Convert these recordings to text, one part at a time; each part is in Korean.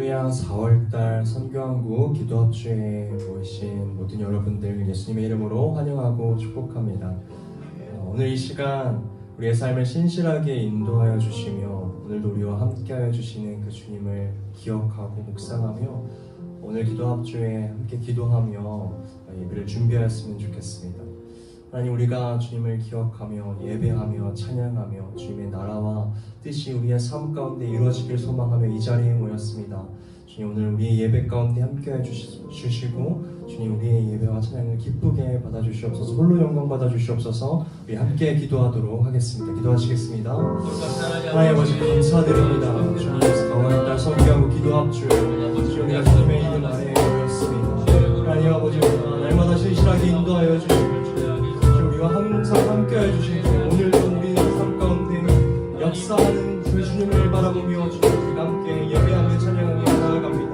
할렐루야. 4월달 선교한국 기도합주에 모이신 모든 여러분들 예수님의 이름으로 환영하고 축복합니다. 오늘 이 시간 우리의 삶을 신실하게 인도하여 주시며 오늘도 우리와 함께하여 주시는 그 주님을 기억하고 묵상하며 오늘 기도합주에 함께 기도하며 예배를 준비하였으면 좋겠습니다. 하나님, 우리가 주님을 기억하며 예배하며 찬양하며 주님의 나라와 뜻이 우리의 삶 가운데 이루어지길 소망하며 이 자리에 모였습니다. 주님, 오늘 우리의 예배 가운데 함께해 주시고 주님, 우리의 예배와 찬양을 기쁘게 받아주시옵소서. 홀로 영광 받아주시옵소서. 우리 함께 기도하도록 하겠습니다. 기도하시겠습니다. 하나님 아버지, 감사드립니다. 주님, 4월달 선교하고 기도합주 우리가 주님의 이름 아래에 모였습니다. 하나님 아버지, 날마다 신실하게 인도하여 주시고 항상 함께 해주시고 오늘도 우리 삶 가운데 역사하는 그 주님을 바라보며 우리가 함께 예배하며 찬양하며 나아갑니다.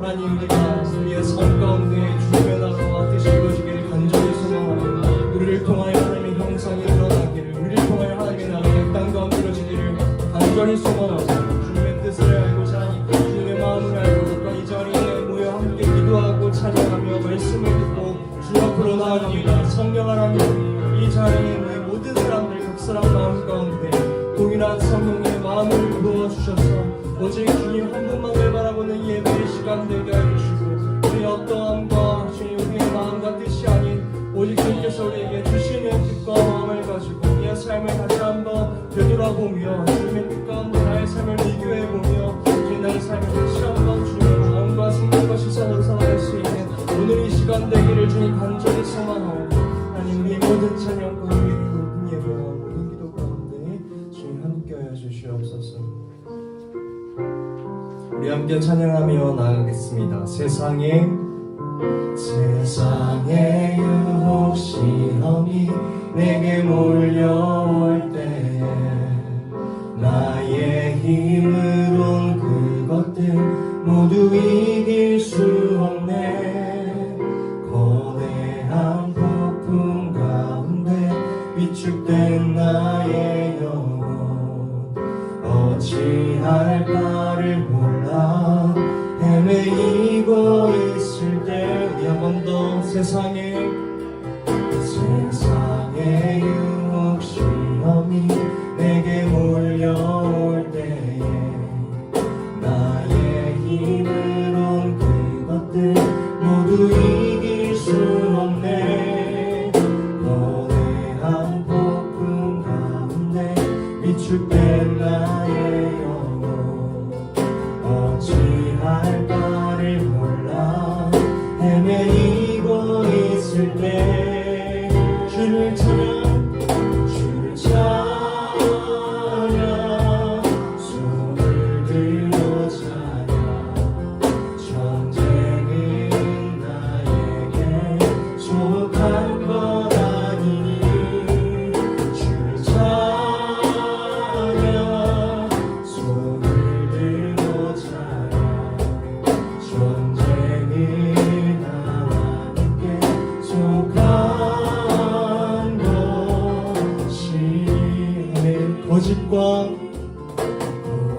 하나님, 우리가 우리의 삶 가운데 주님의 나라와 뜻이 이루어지기를 간절히 소망하며 우리를 통하여 하나님의 형상이 드러나기를, 우리를 통하여 하나님의 나라가 땅 가운데 이루어지기를 간절히 소망하며 주님의 뜻을 알고자 주님의 마음을 알고 이 자리에 모여 함께 기도하고 찬양하며 말씀을 듣고 주 앞으로 나아갑니다. 성령 하나님, 이 자리에 있는 모든 사람들 각설한 마음 가운데 동일한 성령의 마음을 부어주셔서 오직 주님 한 분만을 바라보는 예배의 시간 되게 해주시고 우리의 어떠함과 주님 우리의 마음과 뜻이 아닌 오직 주님께서 우리에게 주시는 뜻과 마음을 가지고 우리의 삶을 다시 한번 되돌아보며 주님의 뜻과 나의 삶을 비교해보며 주님 나의 삶을 다시 한번 주님의 마음과 생각과 시선으로 살아갈 수 있는 오늘 이 시간 되기를 주님 간절히 소망하옵니다. 우리의 모든 찬양과 우리의 모든 예배와 모든 기도 가운데 주님 함께하여 주시옵소서. 우리 함께 찬양하며 나아가겠습니다. 세상에 유혹 시험이 내게 몰려올 때에 나의 힘으론 그것들 모두 이길 수 없네. 위축된 나의 영혼 어찌할 바를 몰라 헤매이고 있을 때 우리 한 번 더 세상의 유혹 시험이 내게 몰려올 때에 나의 힘으론 그것들 모두 이길 수 없네. 위축된 나의 영혼 어찌할 바를 몰라 헤매이고 있을 때 주를 찬양 손을 들고 찬양 전쟁은 나에게 속한 것 아니니 주를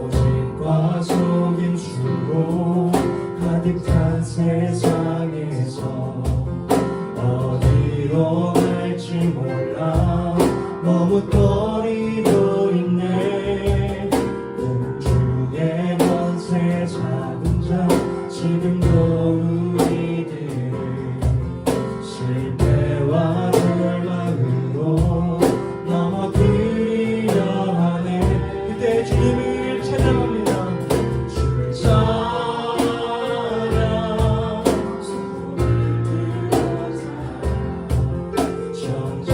거짓과 속임수로 가득한 세상에서 어디로 갈지 몰라 너무 떨리고 있네. 공중의 권세 잡은 자 지금도 우리들 실패와 절망으로 넘어뜨리려 하네. 그때 주님을 찬양합니다. 주를 찬양 손을 들어 찬양 전쟁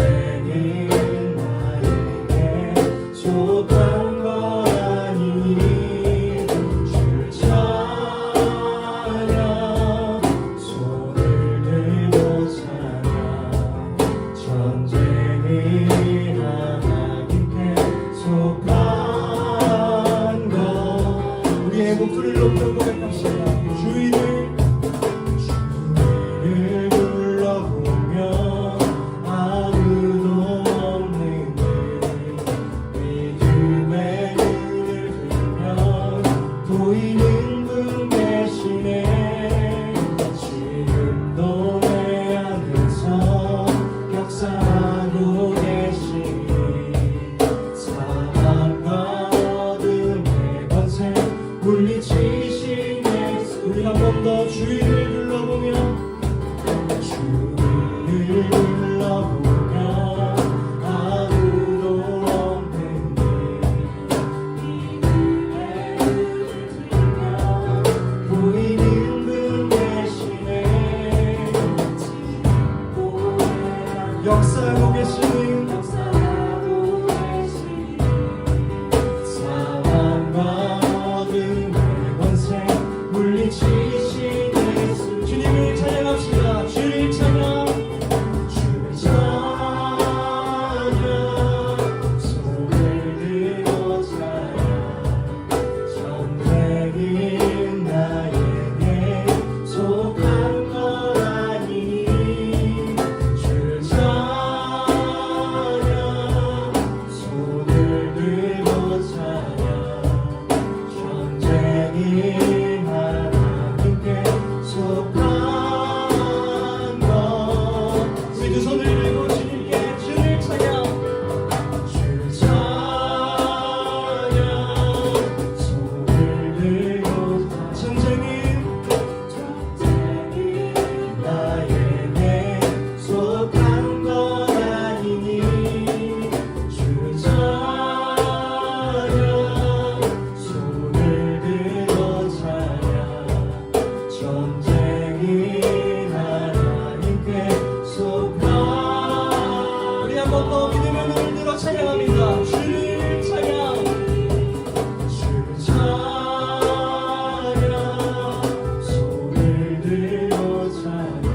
역사하고 계시니 사망과 어둠의 권세 물리치신 예수 주님을 찬양합시다. 주를 찬양 주를 찬양 손을 들어 찬양 전쟁인 나에게 속한 것 아니 주를 찬양 손을 들어 찬양 전쟁인 하나님께 속한 것 우리 두 손을 들고 주님께 주를 찬양 주를 찬양 손을 들고 전쟁인 나에게 속한 것 아니니 주를 찬양 손을 들어 찬양 전쟁인 하나님께 속한 우리 한 번 더 믿음의 눈을 들어 찬양합니다. 주를 찬양 주를 찬양 손을 들어 찬양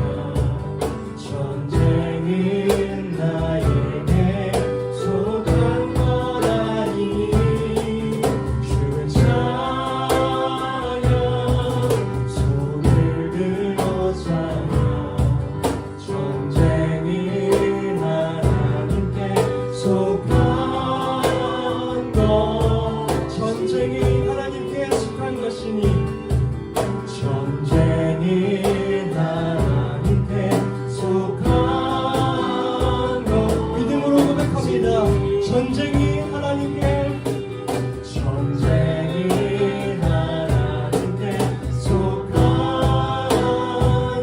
전쟁인 나에게 속한 것 아니 주를 찬양 손을 들어 찬양 전쟁인 하나님께 속한 것 전쟁이 하나님께 속한 것이니 전쟁이 하나님께 속한 것 믿음으로 고백합니다. 전쟁이 하나님께 전쟁이 하나님께 속한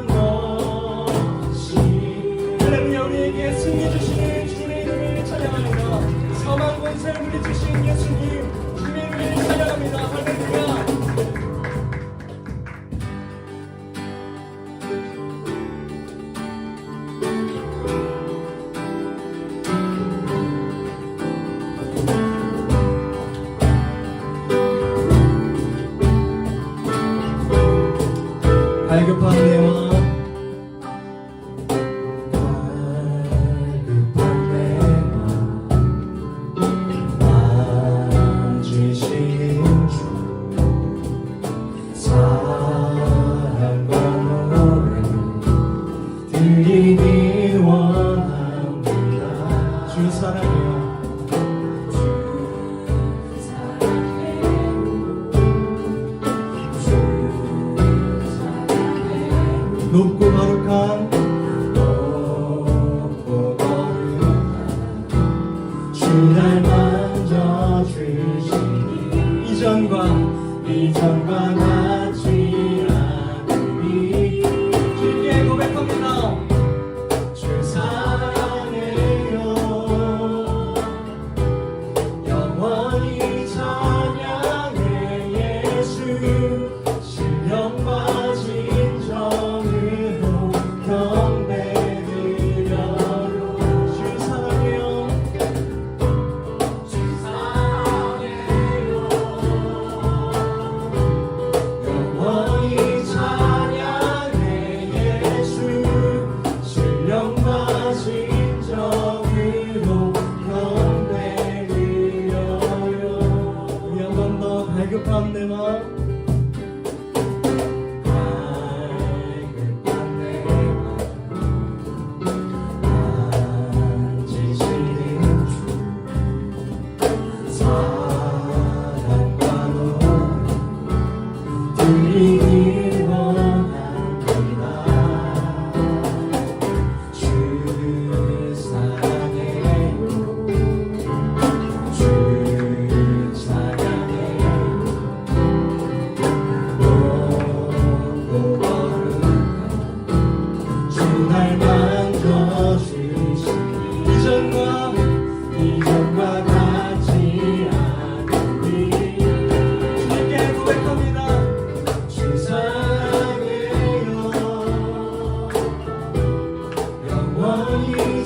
것이 할렐루야. 우리에게 승리 주시는 주님의 이름을 찬양합니다. 사망 권세를 물리치신 예수님 주님의 이름을 찬양합니다. 할렐루야. 갈급한 내 마음 갈급한 내 마음 만지시는 주 사랑과 노래 드리기 원합니다. 주 사랑해요. 높고 거룩한 주날 만져주시니 이전과 같지 않으리 주께 고백합니다. 주 사랑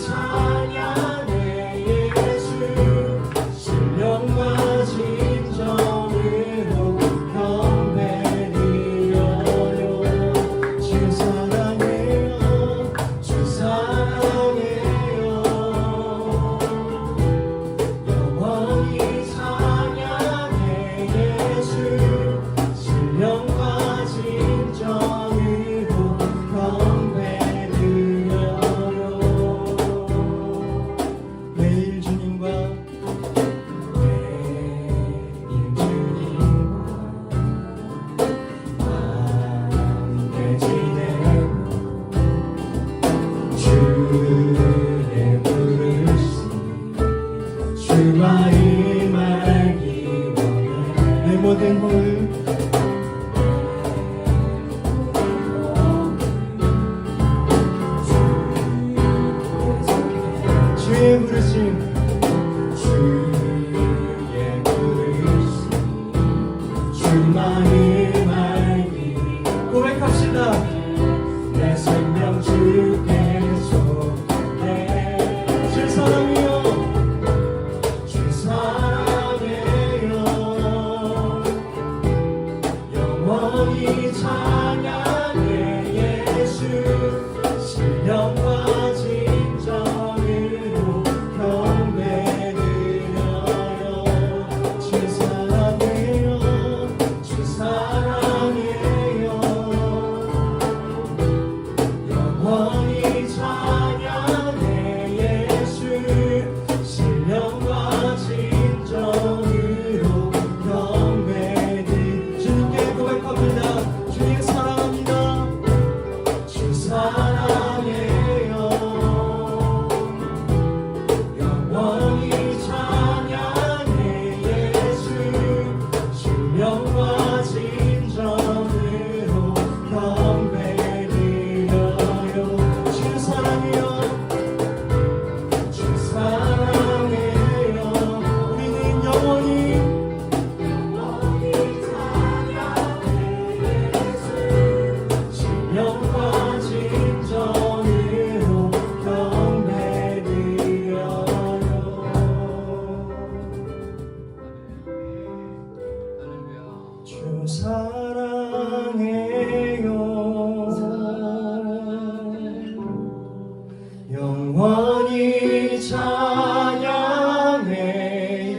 찬양해 예수 신령과 진정으로 경배드려요 주 사랑해요 주 사랑해요 영원히 찬양해 예수 신령과 진정으로 경배드려요 매일 주님과 함께 지내고 주의 부르심 주와의 말기 원해 내 모든 호흡 주의 부르심 주의 부르심 주만의 말기 고백합시다 내 생명 주께 속해 주 사랑해요 주 사랑해요 영원히 찬양해 예수 신령과 진정으로 경배드려요 주 사랑해요 주 사랑해요 영원히 찬양해 예수 신령과 진정으로 주님께 고백합니다 주님 사랑합니다 주 사랑해요 영원히 찬양해 예수 신령과 진정으로 경배드려요 주 사랑해요 주 사랑해요 우리는 영원히 찬양해 예수 신령과 진정으로 경배드려요 주 사랑해요 영원히 찬양해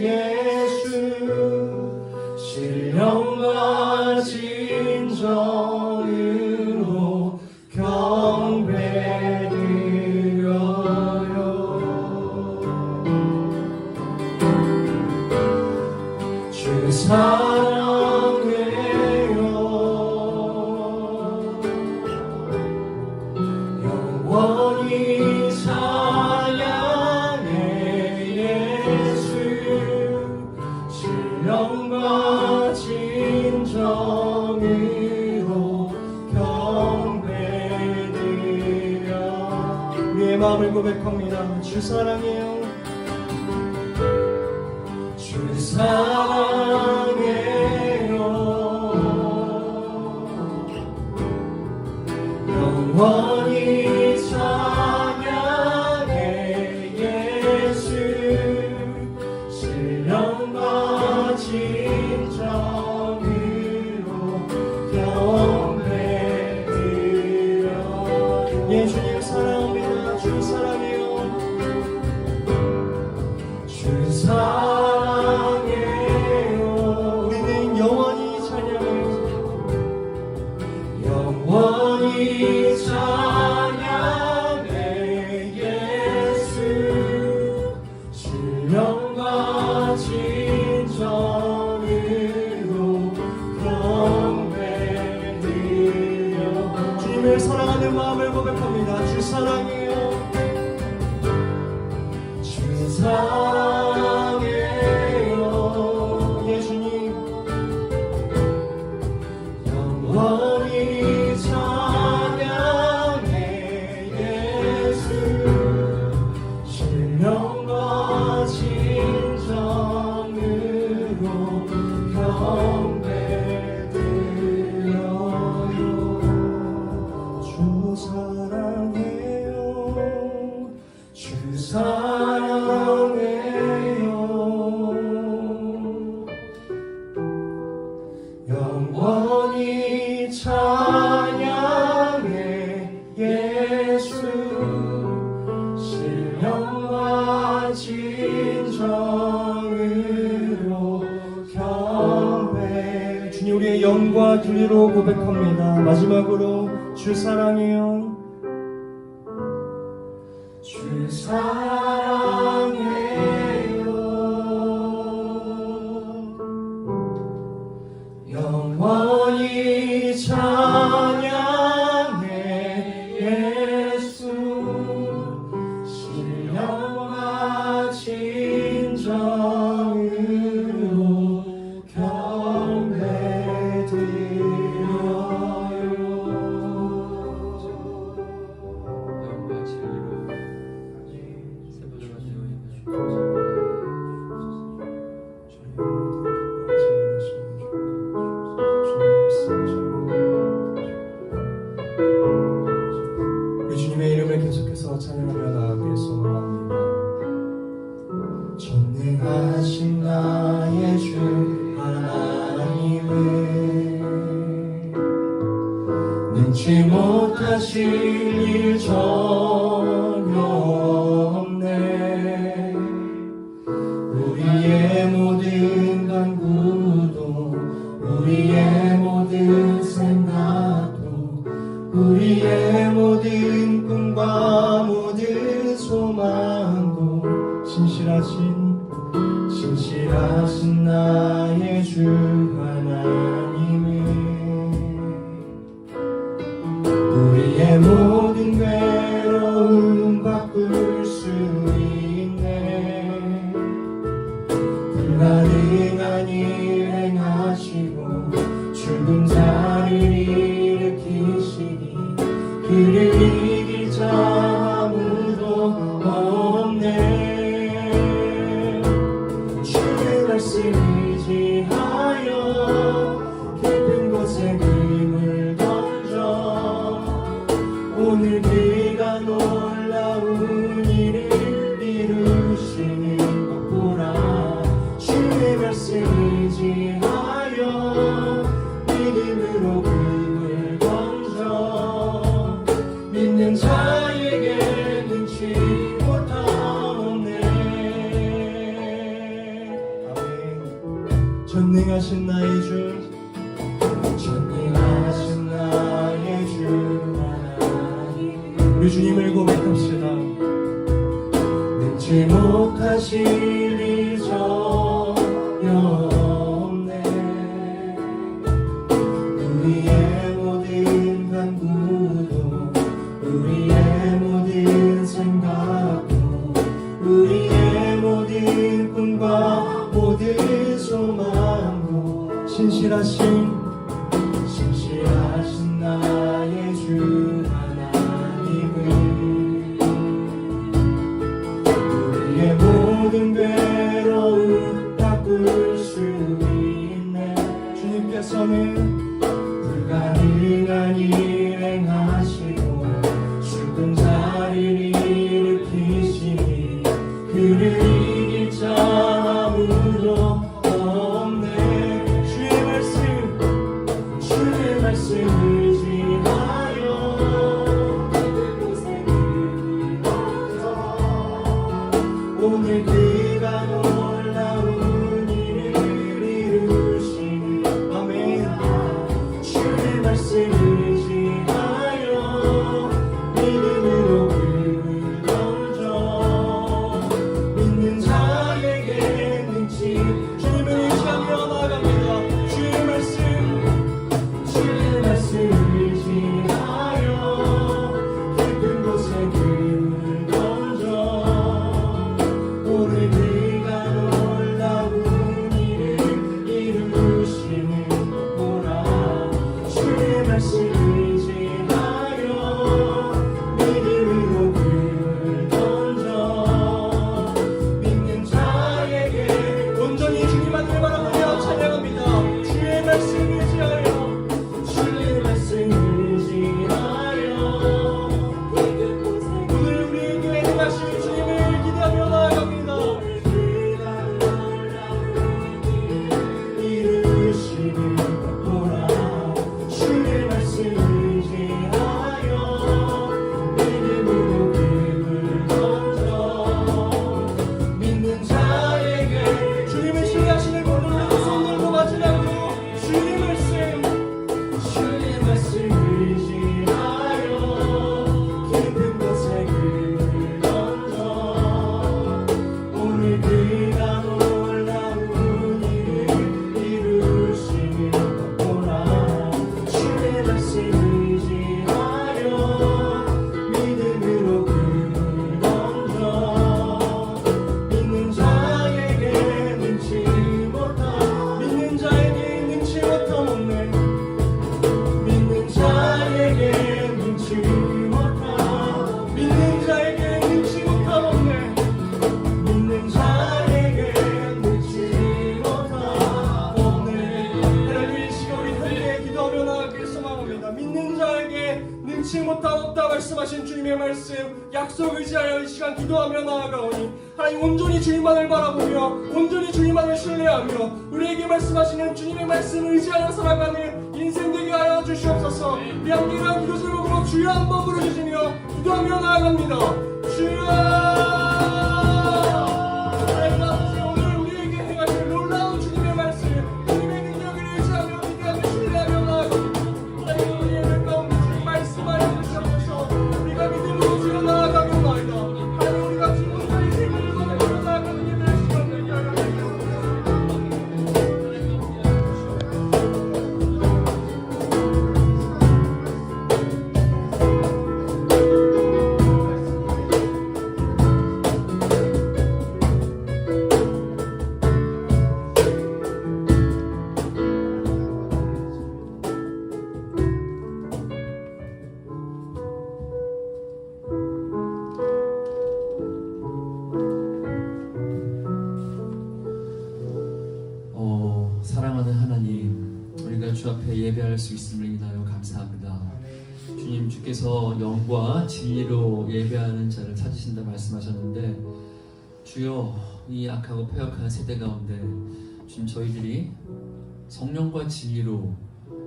예수 신령과 진정으로 경배드려요 주 사랑해요 영원히 찬양해 예수 신령과 진정으로 경배드려 우리의 마음을 고백합니다 주 사랑해요 주 사랑해요 영원히 찬양해 예수 신령과 진정으로 경배드려 예 주님 사랑합니다 주 사랑해요 주 사랑해요 사랑해요. 영원히 찬양해 예수. 신령과 진정으로 경배. 주님, 우리의 영과 진리로 고백합니다. 마지막으로 주 사랑해요. 주 사랑해요. 영원히 찬양해 예수. 신령과 진정으로 경배드려요. 영과 진리로 세워져가지고 우리 주님의 이름을 계속해서 찬양하며 나아가길 소원합니다. 전능하신 나의 주 하나님은 능치 못하실 일 전혀 없네. 우리의 모든 간구도 우리의 모든 생각도 우리의 모든 꿈과 모든 소망도 신실하신 나의 주 하나님은 우리의 모든 괴로움 바꿀 수 있네. 불가능한 일 행하시고 죽은 자를 일으키시니 그를 이길 자 아무도 없네. 주의 말씀 의지하여 깊은 곳에 금을 던져 오늘 그가 놀라운 일을 이루시는 것 보라. 주의 말씀 의지하여 믿음으로 금을 던져 믿는 자에게 눈치 못하네. 아멘. 전능하신 나의 주, 전능하신 나의 주 하나님. 우리 주님을 고백합시다. 능치 못하실 일 전혀 없네. 우리의 모든 간구도 우리의 모든 생각도 우리의 모든 꿈과 모든 소망도 신실하신 나의 주 하나님은 우리의 모든 괴로움 바꿀 수 있네. 주님께서는 불가능한 일 행하시고 죽은 자를 일으키시니 그를 이길 자 아무도 없네. 주의 말씀 의지하여 그곳에 금을 던져 오늘 그가 놀라운 일을 이루시니 아멘. 주의 말씀 의지하여 믿음으로 금을 던져 믿는 자에게 능치. 주님을 의지하며 나아갑니다. 주의 말씀 의지하여 깊은 곳에 금을 던져 오늘 그가 이 시간 기도하며 나아가오니 하나님 온전히 주님만을 바라보며 온전히 주님만을 신뢰하며 우리에게 말씀하시는 주님의 말씀을 의지하여 살아가는 인생 되게 하여 주시옵소서. 우리 함께 일어난 기도 제목으로 주여 한번 부르짖으며 기도하며 나아갑니다. 주여 사랑하는 하나님, 우리가 주 앞에 예배할 수 있음을 인하여 감사합니다. 주님, 주께서 영과 진리로 예배하는 자를 찾으신다 말씀하셨는데, 주여, 이 악하고 폐역한 세대 가운데 주님, 저희들이 성령과 진리로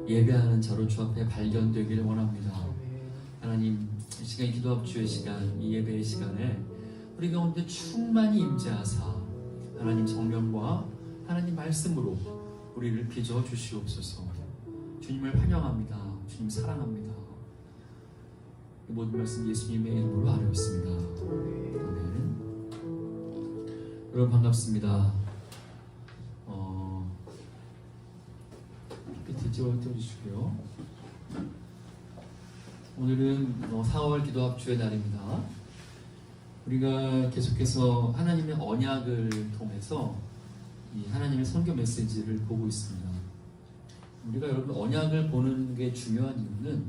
예배하는 자로 주 앞에 발견되기를 원합니다. 하나님, 이 시간 기도 합주의 시간, 이 예배의 시간에 우리 가운데 충만히 임재하사 하나님 성령과 하나님 말씀으로 우리를 빚어 주시옵소서. 주님을 환영합니다. 주님 사랑합니다. 이 모든 말씀 예수님의 이름으로 아뢰었습니다. 아멘. 여러분 반갑습니다. PPT 띄워주시고요. 오늘은 4월 기도 합주의 날입니다. 우리가 계속해서 하나님의 언약을 통해서 이 하나님의 선교 메시지를 보고 있습니다. 우리가 여러분 언약을 보는 게 중요한 이유는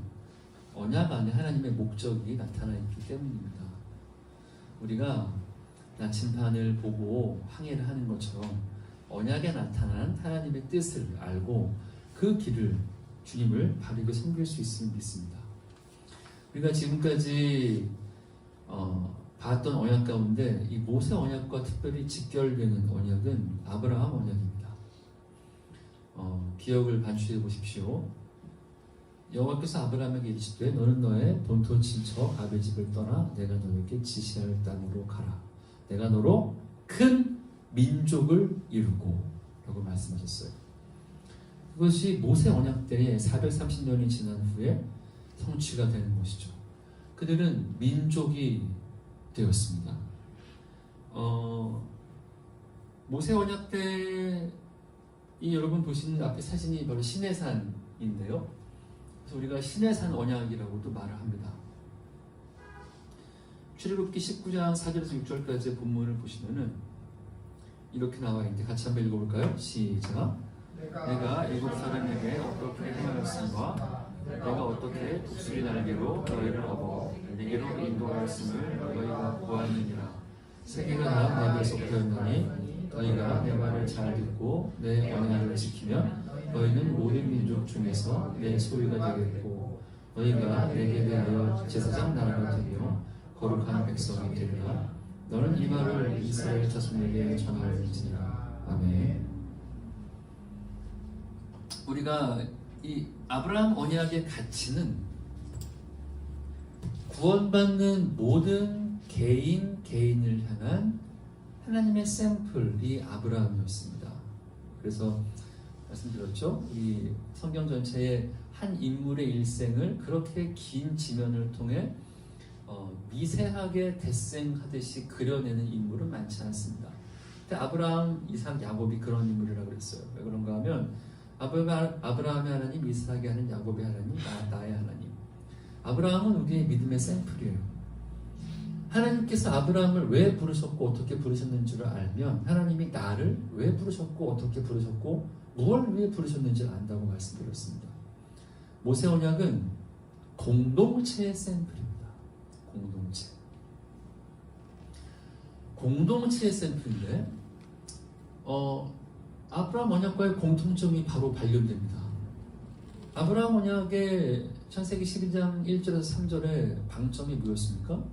언약 안에 하나님의 목적이 나타나 있기 때문입니다. 우리가 나침반을 보고 항해를 하는 것처럼 언약에 나타난 하나님의 뜻을 알고 그 길을 주님을 바르게 섬길 수 있음을 믿습니다. 우리가 지금까지 봤던 언약 가운데 이 모세 언약과 특별히 직결되는 언약은 아브라함 언약입니다. 기억을 반추해 보십시오. 여호와께서 아브라함에게 이르시되 너는 너의 본토 친척 아베 집을 떠나 내가 너에게 지시할 땅으로 가라. 내가 너로 큰 민족을 이루고 라고 말씀하셨어요. 그것이 모세 언약 때에 430년이 지난 후에 성취가 되는 것이죠. 그들은 민족이 되었습니다. 모세 언약 때 이 여러분 보시는 앞에 사진이 바로 시내산인데요. 그래서 우리가 시내산 언약이라고도 말을 합니다. 출애굽기 19장 4절에서 6절까지의 본문을 보시면은 이렇게 나와 있는데 같이 한번 읽어볼까요? 시작. 내가 일곱 사람에게 어떻게 행하였음과 내가 어떻게 독수리 날개로 너희를 업어 내게로 인도하였음을 너희가 보았느니라. 세계가 다 내게 속하였나니 너희가 내 말을 잘 듣고 내 언약을 지키면 너희는 모든 민족 중에서 내 소유가 되겠고 너희가 내게 대하여 제사장 나라가 되며 거룩한 백성이 되리라. 너는 이 말을 이스라엘 자손에게 전할지니라. 아멘. 우리가 이 아브라함 언약의 가치는 구원받는 모든 개인을 향한 하나님의 샘플이 아브라함이었습니다. 그래서 말씀드렸죠. 이 성경 전체의 한 인물의 일생을 그렇게 긴 지면을 통해 미세하게 데생하듯이 그려내는 인물은 많지 않습니다. 근데 아브라함, 이삭, 야곱이 그런 인물이라고 그랬어요. 왜 그런가 하면 아브라함의 하나님, 이삭의 하나님, 야곱의 하나님, 나의 하나님. 아브라함은 우리의 믿음의 샘플이에요. 하나님께서 아브라함을 왜 부르셨고 어떻게 부르셨는지를 알면 하나님이 나를 왜 부르셨고 어떻게 부르셨고 무엇을 위해 부르셨는지를 안다고 말씀드렸습니다. 모세 언약은 공동체의 샘플입니다. 공동체의 샘플인데 아브라함 언약과의 공통점이 바로 발견됩니다. 아브라함 언약의 창세기 12장 1절에서 3절의 방점이 뭐였습니까?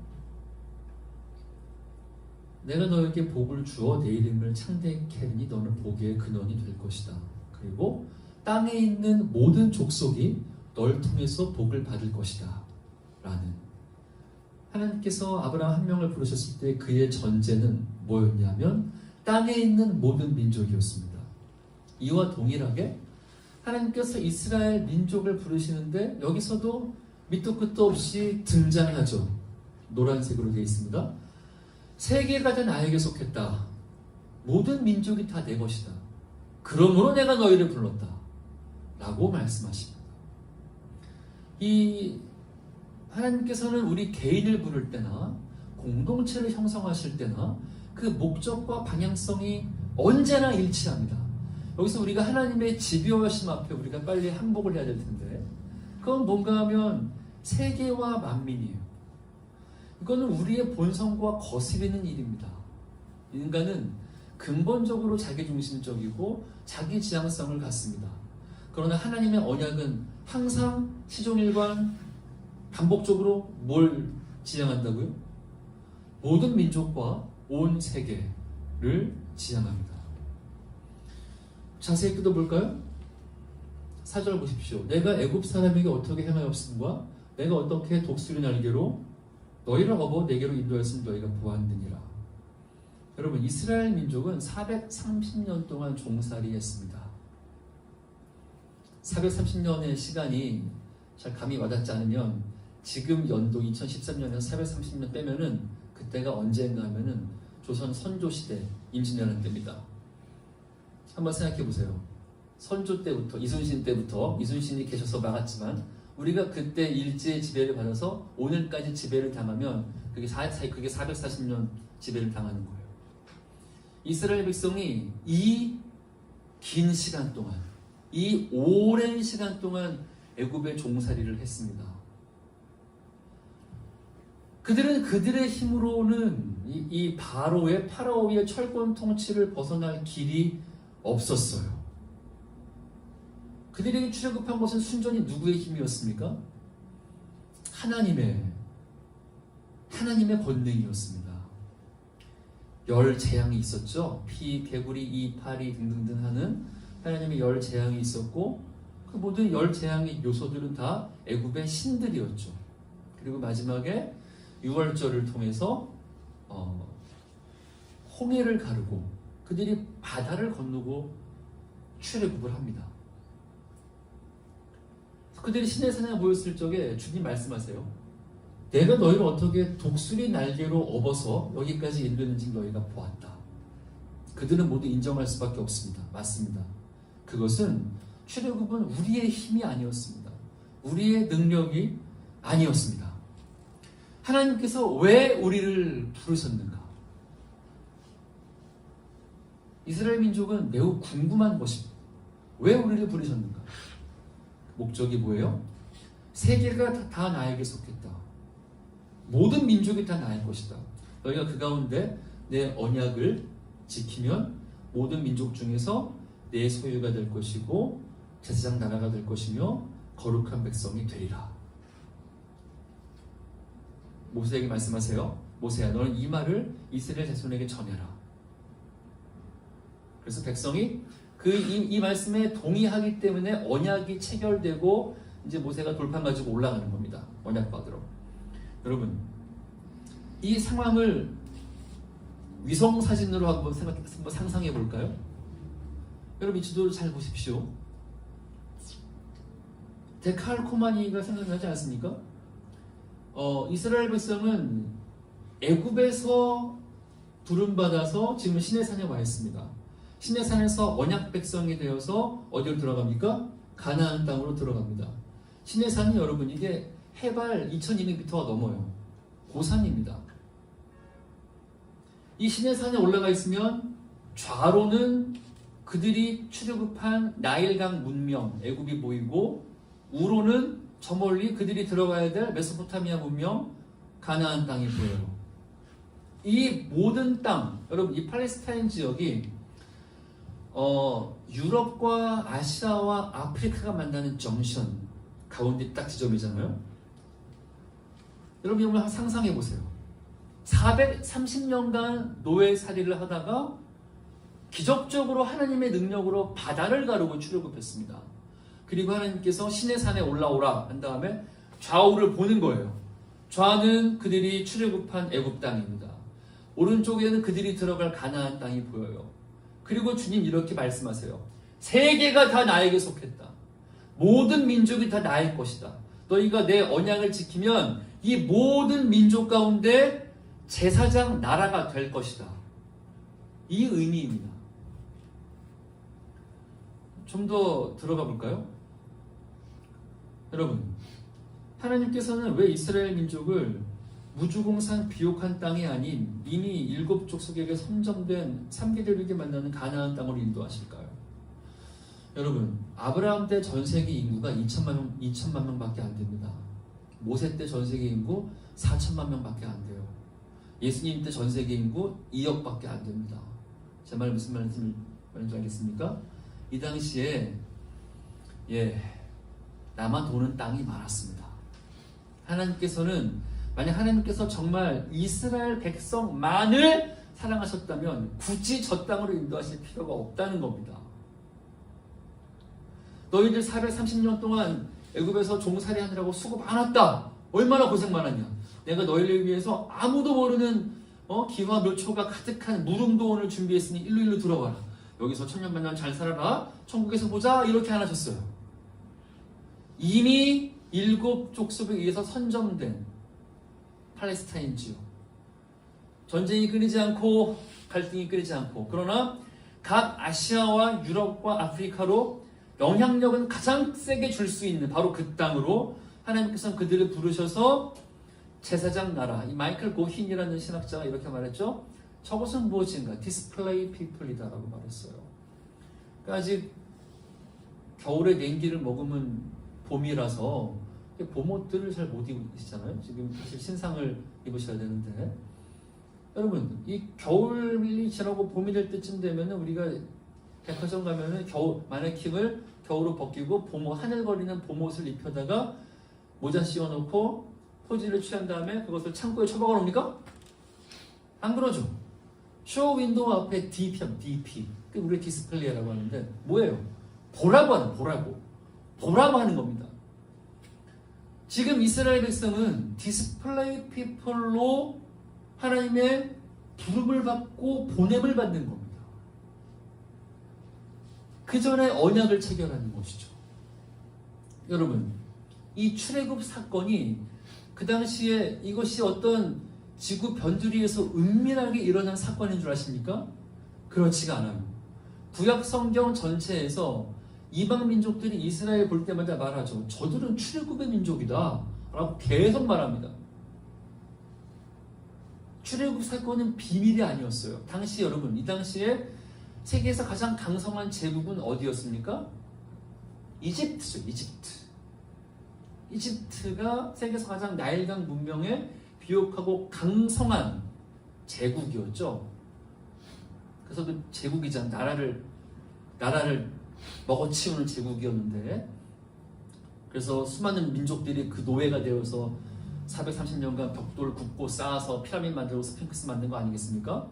내가 너에게 복을 주어 내 이름을 창대케 하리니 너는 복의 근원이 될 것이다. 그리고 땅에 있는 모든 족속이 널 통해서 복을 받을 것이다. 라는 하나님께서 아브라함 한 명을 부르셨을 때 그의 전제는 뭐였냐면 땅에 있는 모든 민족이었습니다. 이와 동일하게 하나님께서 이스라엘 민족을 부르시는데 여기서도 밑도 끝도 없이 등장하죠. 노란색으로 되어 있습니다. 세계가 다 나에게 속했다. 모든 민족이 다 내 것이다. 그러므로 내가 너희를 불렀다. 라고 말씀하십니다. 이 하나님께서는 우리 개인을 부를 때나 공동체를 형성하실 때나 그 목적과 방향성이 언제나 일치합니다. 여기서 우리가 하나님의 집요하심 앞에 우리가 빨리 항복을 해야 될 텐데 그건 뭔가 하면 세계와 만민이에요. 이거는 우리의 본성과 거스르는 일입니다. 인간은 근본적으로 자기중심적이고 자기지향성을 갖습니다. 그러나 하나님의 언약은 항상 시종일관 반복적으로 뭘 지향한다고요? 모든 민족과 온 세계를 지향합니다. 자세히 뜯어볼까요? 4절 보십시오. 내가 애굽 사람에게 어떻게 행하였음과 내가 어떻게 독수리 날개로 너희를 업어 내게로 인도했으면 너희가 보았느니라. 여러분 이스라엘 민족은 430년 동안 종살이 했습니다. 430년의 시간이 잘 감이 와닿지 않으면 지금 연도 2013년에서 430년 빼면은 그때가 언제인가 하면은 조선 선조시대 임진왜란 때입니다. 한번 생각해 보세요. 선조 때부터 이순신이 계셔서 막았지만 우리가 그때 일제의 지배를 받아서 오늘까지 지배를 당하면 그게 440년 지배를 당하는 거예요. 이스라엘 백성이 이 긴 시간 동안, 이 오랜 시간 동안 애굽의 종살이를 했습니다. 그들은 그들의 힘으로는 이 파라오의 철권 통치를 벗어날 길이 없었어요. 그들에게 출애굽한 것은 순전히 누구의 힘이었습니까? 하나님의 권능이었습니다. 열 재앙이 있었죠. 피, 개구리, 이, 파리 등등등 하는 하나님의 열 재앙이 있었고 그 모든 열 재앙의 요소들은 다 애굽의 신들이었죠. 그리고 마지막에 유월절을 통해서 홍해를 가르고 그들이 바다를 건너고 출애굽을 합니다. 그들이 시내산에 모였을 적에 주님 말씀하세요. 내가 너희를 어떻게 독수리 날개로 업어서 여기까지 인도했는지 너희가 보았다. 그들은 모두 인정할 수밖에 없습니다. 맞습니다. 그것은 출애굽은 우리의 힘이 아니었습니다. 우리의 능력이 아니었습니다. 하나님께서 왜 우리를 부르셨는가? 이스라엘 민족은 매우 궁금한 것입니다. 왜 우리를 부르셨는가? 목적이 뭐예요? 세계가 다 나에게 속했다. 모든 민족이 다 나의 것이다. 너희가 그 가운데 내 언약을 지키면 모든 민족 중에서 내 소유가 될 것이고 제사장 나라가 될 것이며 거룩한 백성이 되리라. 모세에게 말씀하세요. 모세야, 너는 이 말을 이스라엘 자손에게 전해라. 그래서 백성이 이 말씀에 동의하기 때문에 언약이 체결되고 이제 모세가 돌판 가지고 올라가는 겁니다. 언약 받으러. 여러분, 이 상황을 위성 사진으로 한번 상상해 볼까요? 여러분 이 지도를 잘 보십시오. 데칼코마니가 생각나지 않습니까? 이스라엘 백성은 애굽에서 부름받아서 지금 시내산에 와 있습니다. 시내산에서 언약 백성이 되어서 어디로 들어갑니까? 가나안 땅으로 들어갑니다. 시내산이 여러분 이게 해발 2200m가 넘어요. 고산입니다. 이 시내산에 올라가 있으면 좌로는 그들이 출애굽한 나일강 문명 애굽이 보이고 우로는 저 멀리 그들이 들어가야 될 메소포타미아 문명 가나안 땅이 보여요. 이 모든 땅, 여러분 이 팔레스타인 지역이 유럽과 아시아와 아프리카가 만나는 정션 가운데 딱 지점이잖아요. 여러분 한번 상상해 보세요. 430년간 노예살이를 하다가 기적적으로 하나님의 능력으로 바다를 가르고 출애굽했습니다. 그리고 하나님께서 신의 산에 올라오라 한 다음에 좌우를 보는 거예요. 좌는 그들이 출애굽한 애굽 땅입니다. 오른쪽에는 그들이 들어갈 가나안 땅이 보여요. 그리고 주님 이렇게 말씀하세요. 세계가 다 나에게 속했다. 모든 민족이 다 나의 것이다. 너희가 내 언약을 지키면 이 모든 민족 가운데 제사장 나라가 될 것이다. 이 의미입니다. 좀 더 들어가 볼까요? 여러분, 하나님께서는 왜 이스라엘 민족을 무주공산 비옥한 땅이 아닌 이미 7족속에게 선정된 3계대륙에 만나는 가나안 땅으로 인도하실까요? 여러분, 아브라함 때 전세계 인구가 2천만 명밖에 안 됩니다. 모세 때 전세계 인구 4천만 명밖에 안 돼요. 예수님 때 전세계 인구 2억밖에 안 됩니다. 제 말 무슨 말인지 알겠습니까? 이 당시에 나만 도는 땅이 많았습니다. 만약 하나님께서 정말 이스라엘 백성만을 사랑하셨다면 굳이 저 땅으로 인도하실 필요가 없다는 겁니다. 너희들 430년 동안 애굽에서 종살이 하느라고 수고 많았다. 얼마나 고생 많았냐. 내가 너희를 위해서 아무도 모르는 기와 묘초가 가득한 무릉도원을 준비했으니 일로 들어가라. 여기서 천년만년 잘 살아라. 천국에서 보자. 이렇게 안 하셨어요. 이미 7족속에 의해서 선정된 팔레스타인 지역. 전쟁이 끊이지 않고 갈등이 끊이지 않고, 그러나 각 아시아와 유럽과 아프리카로 영향력은 가장 세게 줄 수 있는 바로 그 땅으로 하나님께서는 그들을 부르셔서 제사장 나라, 이 마이클 고힌이라는 신학자가 이렇게 말했죠. 저것은 무엇인가? 디스플레이 피플이다라고 말했어요. 그러니까 아직 겨울에 냉기를 머금은 봄이라서 봄옷들을 잘 못 입으시잖아요. 지금 사실 신상을 입으셔야 되는데, 여러분, 이 겨울이 지나고 봄이 될 때쯤 되면 우리가 백화점 가면은 마네킹을 겨울로 벗기고 하늘거리는 봄옷을 입혀다가 모자 씌워놓고 포즈를 취한 다음에 그것을 창고에 처박아 놓습니까? 안 그러죠. 쇼 윈도우 앞에 DP, 우리 디스플레이라고 하는데 뭐예요? 보라고 하는 겁니다. 지금 이스라엘 백성은 디스플레이 피플로 하나님의 부름을 받고 보냄을 받는 겁니다. 그 전에 언약을 체결하는 것이죠. 여러분, 이 출애굽 사건이 그 당시에 이것이 어떤 지구 변두리에서 은밀하게 일어난 사건인 줄 아십니까? 그렇지가 않아요. 구약 성경 전체에서 이방 민족들이 이스라엘 볼 때마다 말하죠. 저들은 출애굽의 민족이다 라고 계속 말합니다. 출애굽 사건은 비밀이 아니었어요. 여러분, 이 당시에 세계에서 가장 강성한 제국은 어디였습니까? 이집트죠. 이집트가 세계에서 가장 나일강 문명에 비옥하고 강성한 제국이었죠. 그래서 그 제국이자 나라를 먹어치우는 제국이었는데, 그래서 수많은 민족들이 그 노예가 되어서 430년간 벽돌 굽고 쌓아서 피라미드 만들고 스핑크스 만든 거 아니겠습니까?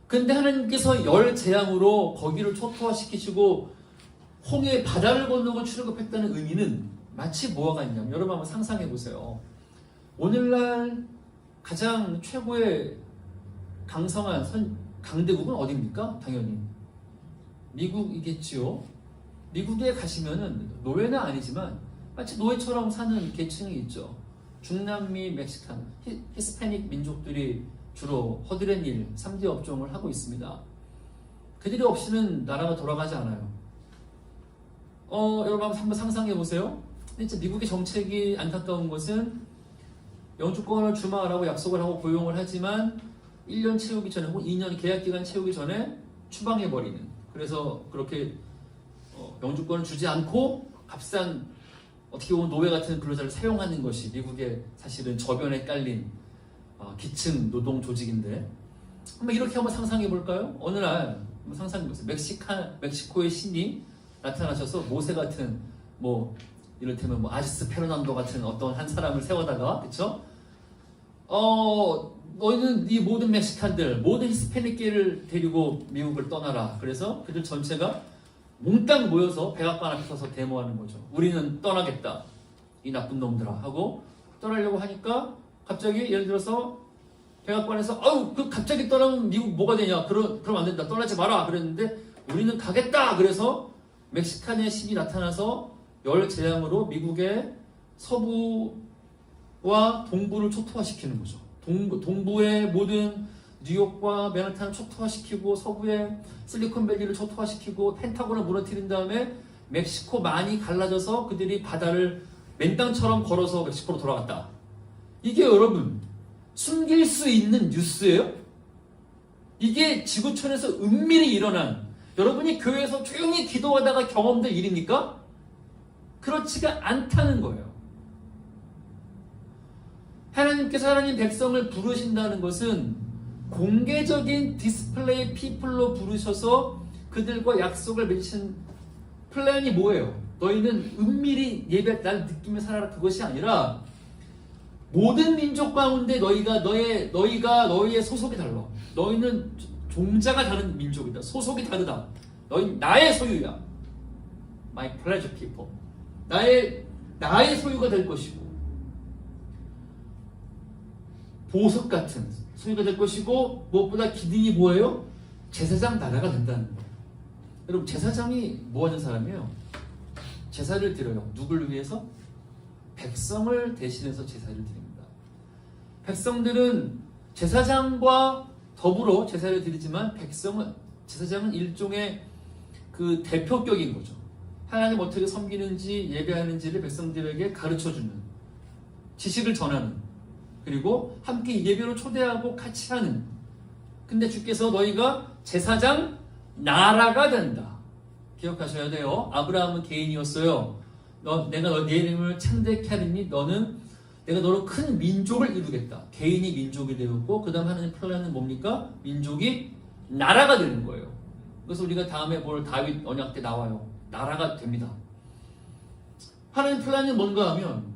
근데 하나님께서 열 재앙으로 거기를 초토화시키시고 홍해 바다를 건너고 출애굽했다는 의미는 마치 뭐가 있냐면, 여러분 한번 상상해 보세요. 오늘날 가장 최고의 강성한 강대국은 어디입니까? 당연히 미국이겠지요. 미국에 가시면은 노예는 아니지만 마치 노예처럼 사는 계층이 있죠. 중남미, 멕시칸, 히스패닉 민족들이 주로 허드렛 일, 3D 업종을 하고 있습니다. 그들이 없이는 나라가 돌아가지 않아요. 여러분 한번 상상해 보세요. 진짜 미국의 정책이 안타까운 것은 영주권을 주마라고 약속을 하고 고용을 하지만 1년 채우기 전에 혹은 2년 계약기간 채우기 전에 추방해버리는, 그래서 그렇게 영주권을 주지 않고 값싼 어떻게 보면 노예 같은 근로자를 사용하는 것이 미국의 사실은 저변에 깔린 기층 노동 조직인데, 한번 이렇게 한번 상상해 볼까요? 어느 날 한번 상상해 보세요. 멕시코의 신이 나타나셔서 모세 같은 이를테면 아지스 페르난도 같은 어떤 한 사람을 세워다가, 그쵸? 너희는 이 모든 멕시칸들, 모든 히스패닉계를 데리고 미국을 떠나라. 그래서 그들 전체가 몽땅 모여서 백악관 앞에 서서 데모하는 거죠. 우리는 떠나겠다. 이 나쁜 놈들아 하고 떠나려고 하니까 갑자기 예를 들어서 백악관에서 갑자기 떠나면 미국 뭐가 되냐? 그럼 안 된다. 떠나지 마라. 그랬는데 우리는 가겠다. 그래서 멕시칸의 신이 나타나서 열재앙으로 미국의 서부와 동부를 초토화시키는 거죠. 동부의 모든 뉴욕과 맨하탄을 초토화시키고 서부의 실리콘밸리를 초토화시키고 펜타곤을 무너뜨린 다음에 멕시코 많이 갈라져서 그들이 바다를 맨땅처럼 걸어서 멕시코로 돌아갔다. 이게 여러분 숨길 수 있는 뉴스예요? 이게 지구촌에서 은밀히 일어난 여러분이 교회에서 조용히 기도하다가 경험될 일입니까? 그렇지가 않다는 거예요. 하나님께서 하나님 백성을 부르신다는 것은 공개적인 디스플레이 피플로 부르셔서 그들과 약속을 맺으신 플랜이 뭐예요? 너희는 은밀히 예배 날 느끼며 살아라. 그것이 아니라 모든 민족 가운데 너희가 너희의 소속이 달라. 너희는 종자가 다른 민족이다. 소속이 다르다. 너희 나의 소유야. My pleasure people. 나의 소유가 될 것이고 보석 같은 소유가 될 것이고 무엇보다 기둥이 뭐예요? 제사장 나라가 된다는 거예요. 여러분 제사장이 뭐 하는 사람이에요? 제사를 드려요. 누굴 위해서? 백성을 대신해서 제사를 드립니다. 백성들은 제사장과 더불어 제사를 드리지만 제사장은 일종의 그 대표격인 거죠. 하나님 어떻게 섬기는지 예배하는지를 백성들에게 가르쳐주는, 지식을 전하는, 그리고 함께 예배로 초대하고 같이 하는. 근데 주께서 너희가 제사장 나라가 된다. 기억하셔야 돼요. 아브라함은 개인이었어요. 내가 내 이름을 창대케 하리니 내가 너로 큰 민족을 이루겠다. 개인이 민족이 되었고 그 다음 하나님 플랜은 뭡니까? 민족이 나라가 되는 거예요. 그래서 우리가 다음에 볼 다윗 언약 때 나와요. 나라가 됩니다. 하나님 플랜이 뭔가 하면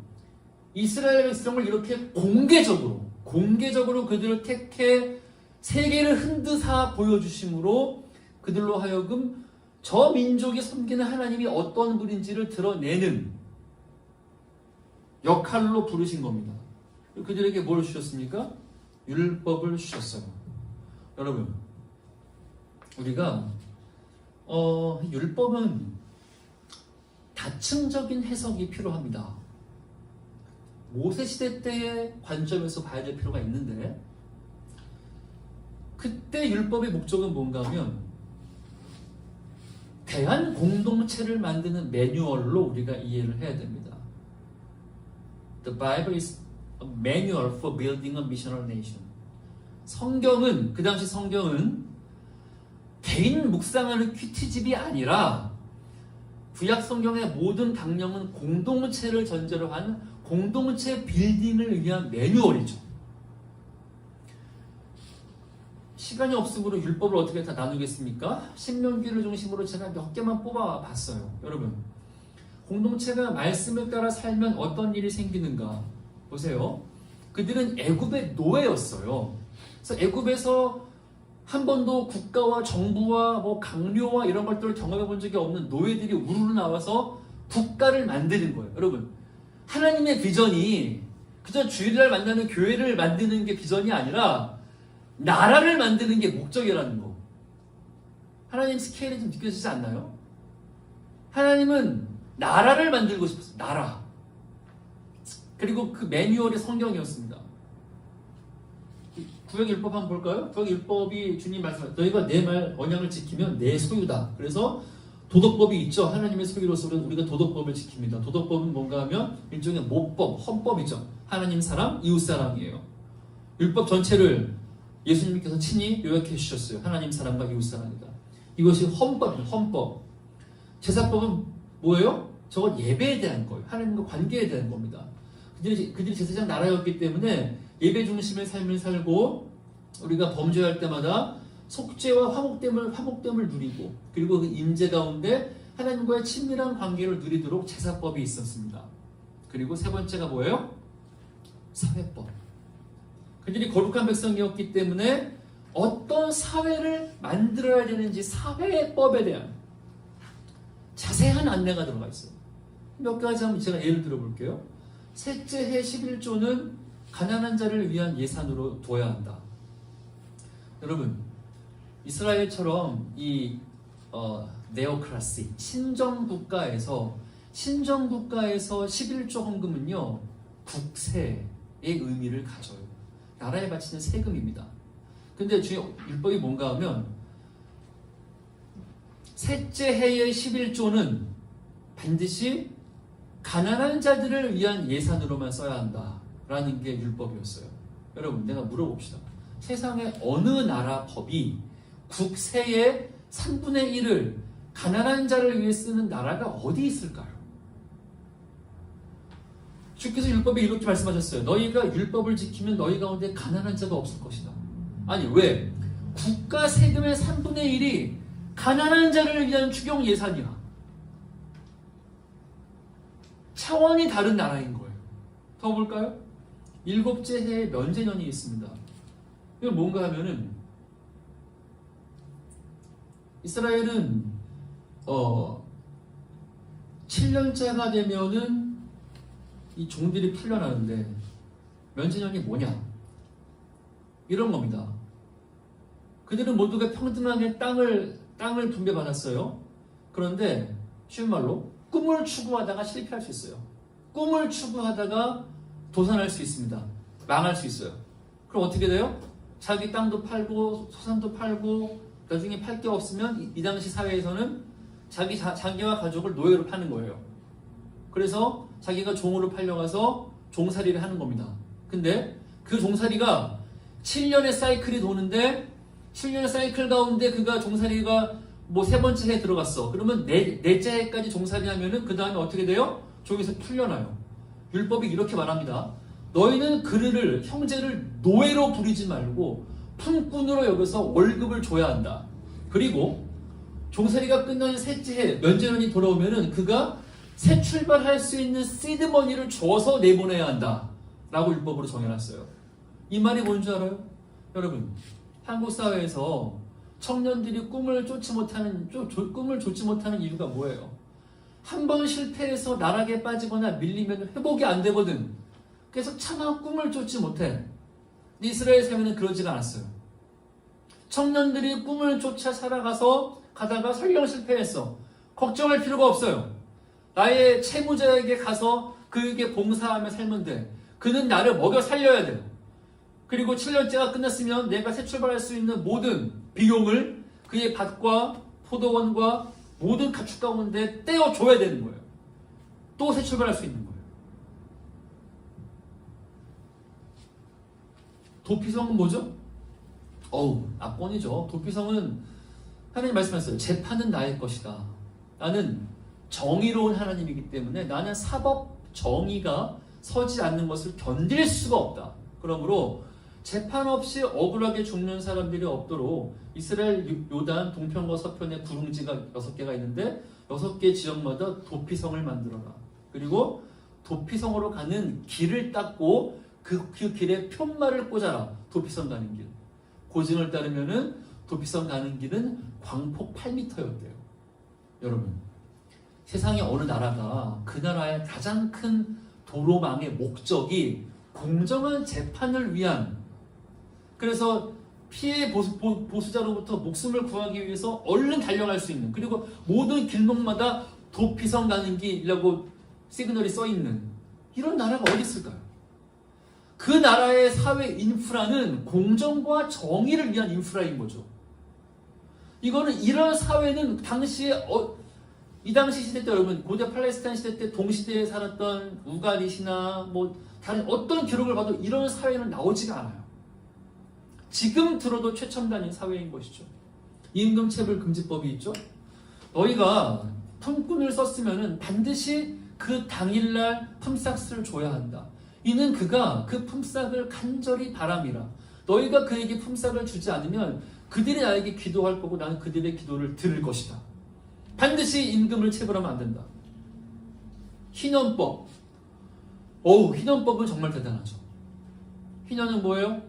이스라엘 백성을 이렇게 공개적으로 그들을 택해 세계를 흔드사 보여주심으로 그들로 하여금 저 민족이 섬기는 하나님이 어떤 분인지를 드러내는 역할로 부르신 겁니다. 그들에게 뭘 주셨습니까? 율법을 주셨어요. 여러분, 우리가 율법은 다층적인 해석이 필요합니다. 모세 시대 때의 관점에서 봐야 될 필요가 있는데 그때 율법의 목적은 뭔가 하면 대한 공동체를 만드는 매뉴얼로 우리가 이해를 해야 됩니다. The Bible is a manual for building a missional nation. 그 당시 성경은 개인 묵상하는 큐티집이 아니라 구약 성경의 모든 강령은 공동체를 전제로 하는 공동체 빌딩을 위한 매뉴얼이죠. 시간이 없으므로 율법을 어떻게 다 나누겠습니까? 신명기를 중심으로 제가 몇 개만 뽑아봤어요. 여러분, 공동체가 말씀을 따라 살면 어떤 일이 생기는가 보세요. 그들은 애굽의 노예였어요. 그래서 애굽에서 한 번도 국가와 정부와 강요와 이런 것들을 경험해 본 적이 없는 노예들이 우르르 나와서 국가를 만드는 거예요. 여러분, 하나님의 비전이 그저 주일날 만나는 교회를 만드는 게 비전이 아니라 나라를 만드는 게 목적이라는 거. 하나님 스케일이 좀 느껴지지 않나요? 하나님은 나라를 만들고 싶었어요. 나라. 그리고 그 매뉴얼이 성경이었습니다. 구약율법 한번 볼까요? 구약율법이 주님 말씀하셨어요. 너희가 내 말 언약을 지키면 내 소유다. 그래서 도덕법이 있죠. 하나님의 소유로서 우리가 도덕법을 지킵니다. 도덕법은 뭔가 하면 일종의 모법, 헌법이죠. 하나님 사랑, 이웃 사랑이에요. 율법 전체를 예수님께서 친히 요약해 주셨어요. 하나님 사랑과 이웃 사랑이다. 이것이 헌법입니다. 헌법. 제사법은 뭐예요? 저건 예배에 대한 거예요. 하나님과 관계에 대한 겁니다. 그들이 제사장 나라였기 때문에 예배 중심의 삶을 살고 우리가 범죄할 때마다 속죄와 화목됨을 누리고 그리고 그 임재 가운데 하나님과의 친밀한 관계를 누리도록 제사법이 있었습니다. 그리고 세 번째가 뭐예요? 사회법. 그들이 거룩한 백성이었기 때문에 어떤 사회를 만들어야 되는지 사회법에 대한 자세한 안내가 들어가 있어요. 몇 가지 한번 제가 예를 들어 볼게요. 셋째 해 11조는 가난한 자를 위한 예산으로 둬야 한다. 여러분, 이스라엘처럼 이 네오크라시 신정국가에서 11조 헌금은요 국세의 의미를 가져요. 나라에 바치는 세금입니다. 근데 주의 율법이 뭔가 하면 셋째 해의 11조는 반드시 가난한 자들을 위한 예산으로만 써야 한다라는 게 율법이었어요. 여러분, 내가 물어봅시다. 세상의 어느 나라 법이 국세의 3분의 1을 가난한 자를 위해 쓰는 나라가 어디 있을까요? 주께서 율법에 이렇게 말씀하셨어요. 너희가 율법을 지키면 너희 가운데 가난한 자가 없을 것이다. 아니, 왜? 국가 세금의 3분의 1이 가난한 자를 위한 추경 예산이야. 차원이 다른 나라인 거예요. 더 볼까요? 7째 해에 면제년이 있습니다. 이건 뭔가 하면은 이스라엘은 7년째가 되면은 이 종들이 풀려나는데 면제년이 뭐냐? 이런 겁니다. 그들은 모두가 평등하게 땅을 분배받았어요. 그런데 쉬운 말로 꿈을 추구하다가 실패할 수 있어요. 꿈을 추구하다가 도산할 수 있습니다. 망할 수 있어요. 그럼 어떻게 돼요? 자기 땅도 팔고 소산도 팔고 나중에 팔 게 없으면 이 당시 사회에서는 자기와 가족을 노예로 파는 거예요. 그래서 자기가 종으로 팔려가서 종살이를 하는 겁니다. 근데 그 종살이가 7년의 사이클이 도는데 7년의 사이클 가운데 그가 종살이가 뭐 세 번째 해에 들어갔어. 그러면 넷째 해까지 종살이 하면은 그 다음에 어떻게 돼요? 종에서 풀려나요. 율법이 이렇게 말합니다. 너희는 그를 형제를 노예로 부리지 말고 품꾼으로 여겨서 월급을 줘야 한다. 그리고 종살이가 끝나는 셋째 해 면제년이 돌아오면은 그가 새 출발할 수 있는 시드머니를 줘서 내보내야 한다. 라고 율법으로 정해놨어요. 이 말이 뭔지 알아요? 여러분, 한국 사회에서 청년들이 꿈을 쫓지 못하는 이유가 뭐예요? 한 번 실패해서 나락에 빠지거나 밀리면 회복이 안 되거든. 그래서 차마 꿈을 쫓지 못해. 이스라엘 사회는 그러지가 않았어요. 청년들이 꿈을 쫓아 가다가 설령 실패했어. 걱정할 필요가 없어요. 나의 채무자에게 가서 그에게 봉사하며 살면 돼. 그는 나를 먹여 살려야 돼요. 그리고 7년째가 끝났으면 내가 새 출발할 수 있는 모든 비용을 그의 밭과 포도원과 모든 가축 가운데 떼어줘야 되는 거예요. 또 새 출발할 수 있는 거예요. 도피성은 뭐죠? 낙권이죠. 도피성은 하나님 말씀하셨어요. 재판은 나의 것이다. 나는 정의로운 하나님이기 때문에 나는 사법 정의가 서지 않는 것을 견딜 수가 없다. 그러므로 재판 없이 억울하게 죽는 사람들이 없도록 이스라엘 요단 동편과 서편에 구릉지가 6개가 있는데 6개 지역마다 도피성을 만들어라. 그리고 도피성으로 가는 길을 닦고 그 길에 편말을 꽂아라. 도피성 가는 길. 고증을 따르면은 도피성 가는 길은 광폭 8m였대요. 여러분, 세상의 어느 나라가 그 나라의 가장 큰 도로망의 목적이 공정한 재판을 위한, 그래서 피해 보수자로부터 목숨을 구하기 위해서 얼른 달려갈 수 있는, 그리고 모든 길목마다 도피성 가는 길이라고 시그널이 써 있는 이런 나라가 어디 있을까요? 그 나라의 사회 인프라는 공정과 정의를 위한 인프라인 거죠. 이런 사회는 이 당시 시대 때, 여러분, 고대 팔레스타인 시대 때 동시대에 살았던 우가릿이나 다른 어떤 기록을 봐도 이런 사회는 나오지가 않아요. 지금 들어도 최첨단인 사회인 것이죠. 임금체불 금지법이 있죠. 너희가 품꾼을 썼으면 반드시 그 당일날 품삯을 줘야 한다. 이는 그가 그 품삯을 간절히 바람이라. 너희가 그에게 품삯을 주지 않으면 그들이 나에게 기도할 거고 나는 그들의 기도를 들을 것이다. 반드시 임금을 체불하면 안 된다. 희년법. 희년법은 정말 대단하죠. 희년은 뭐예요?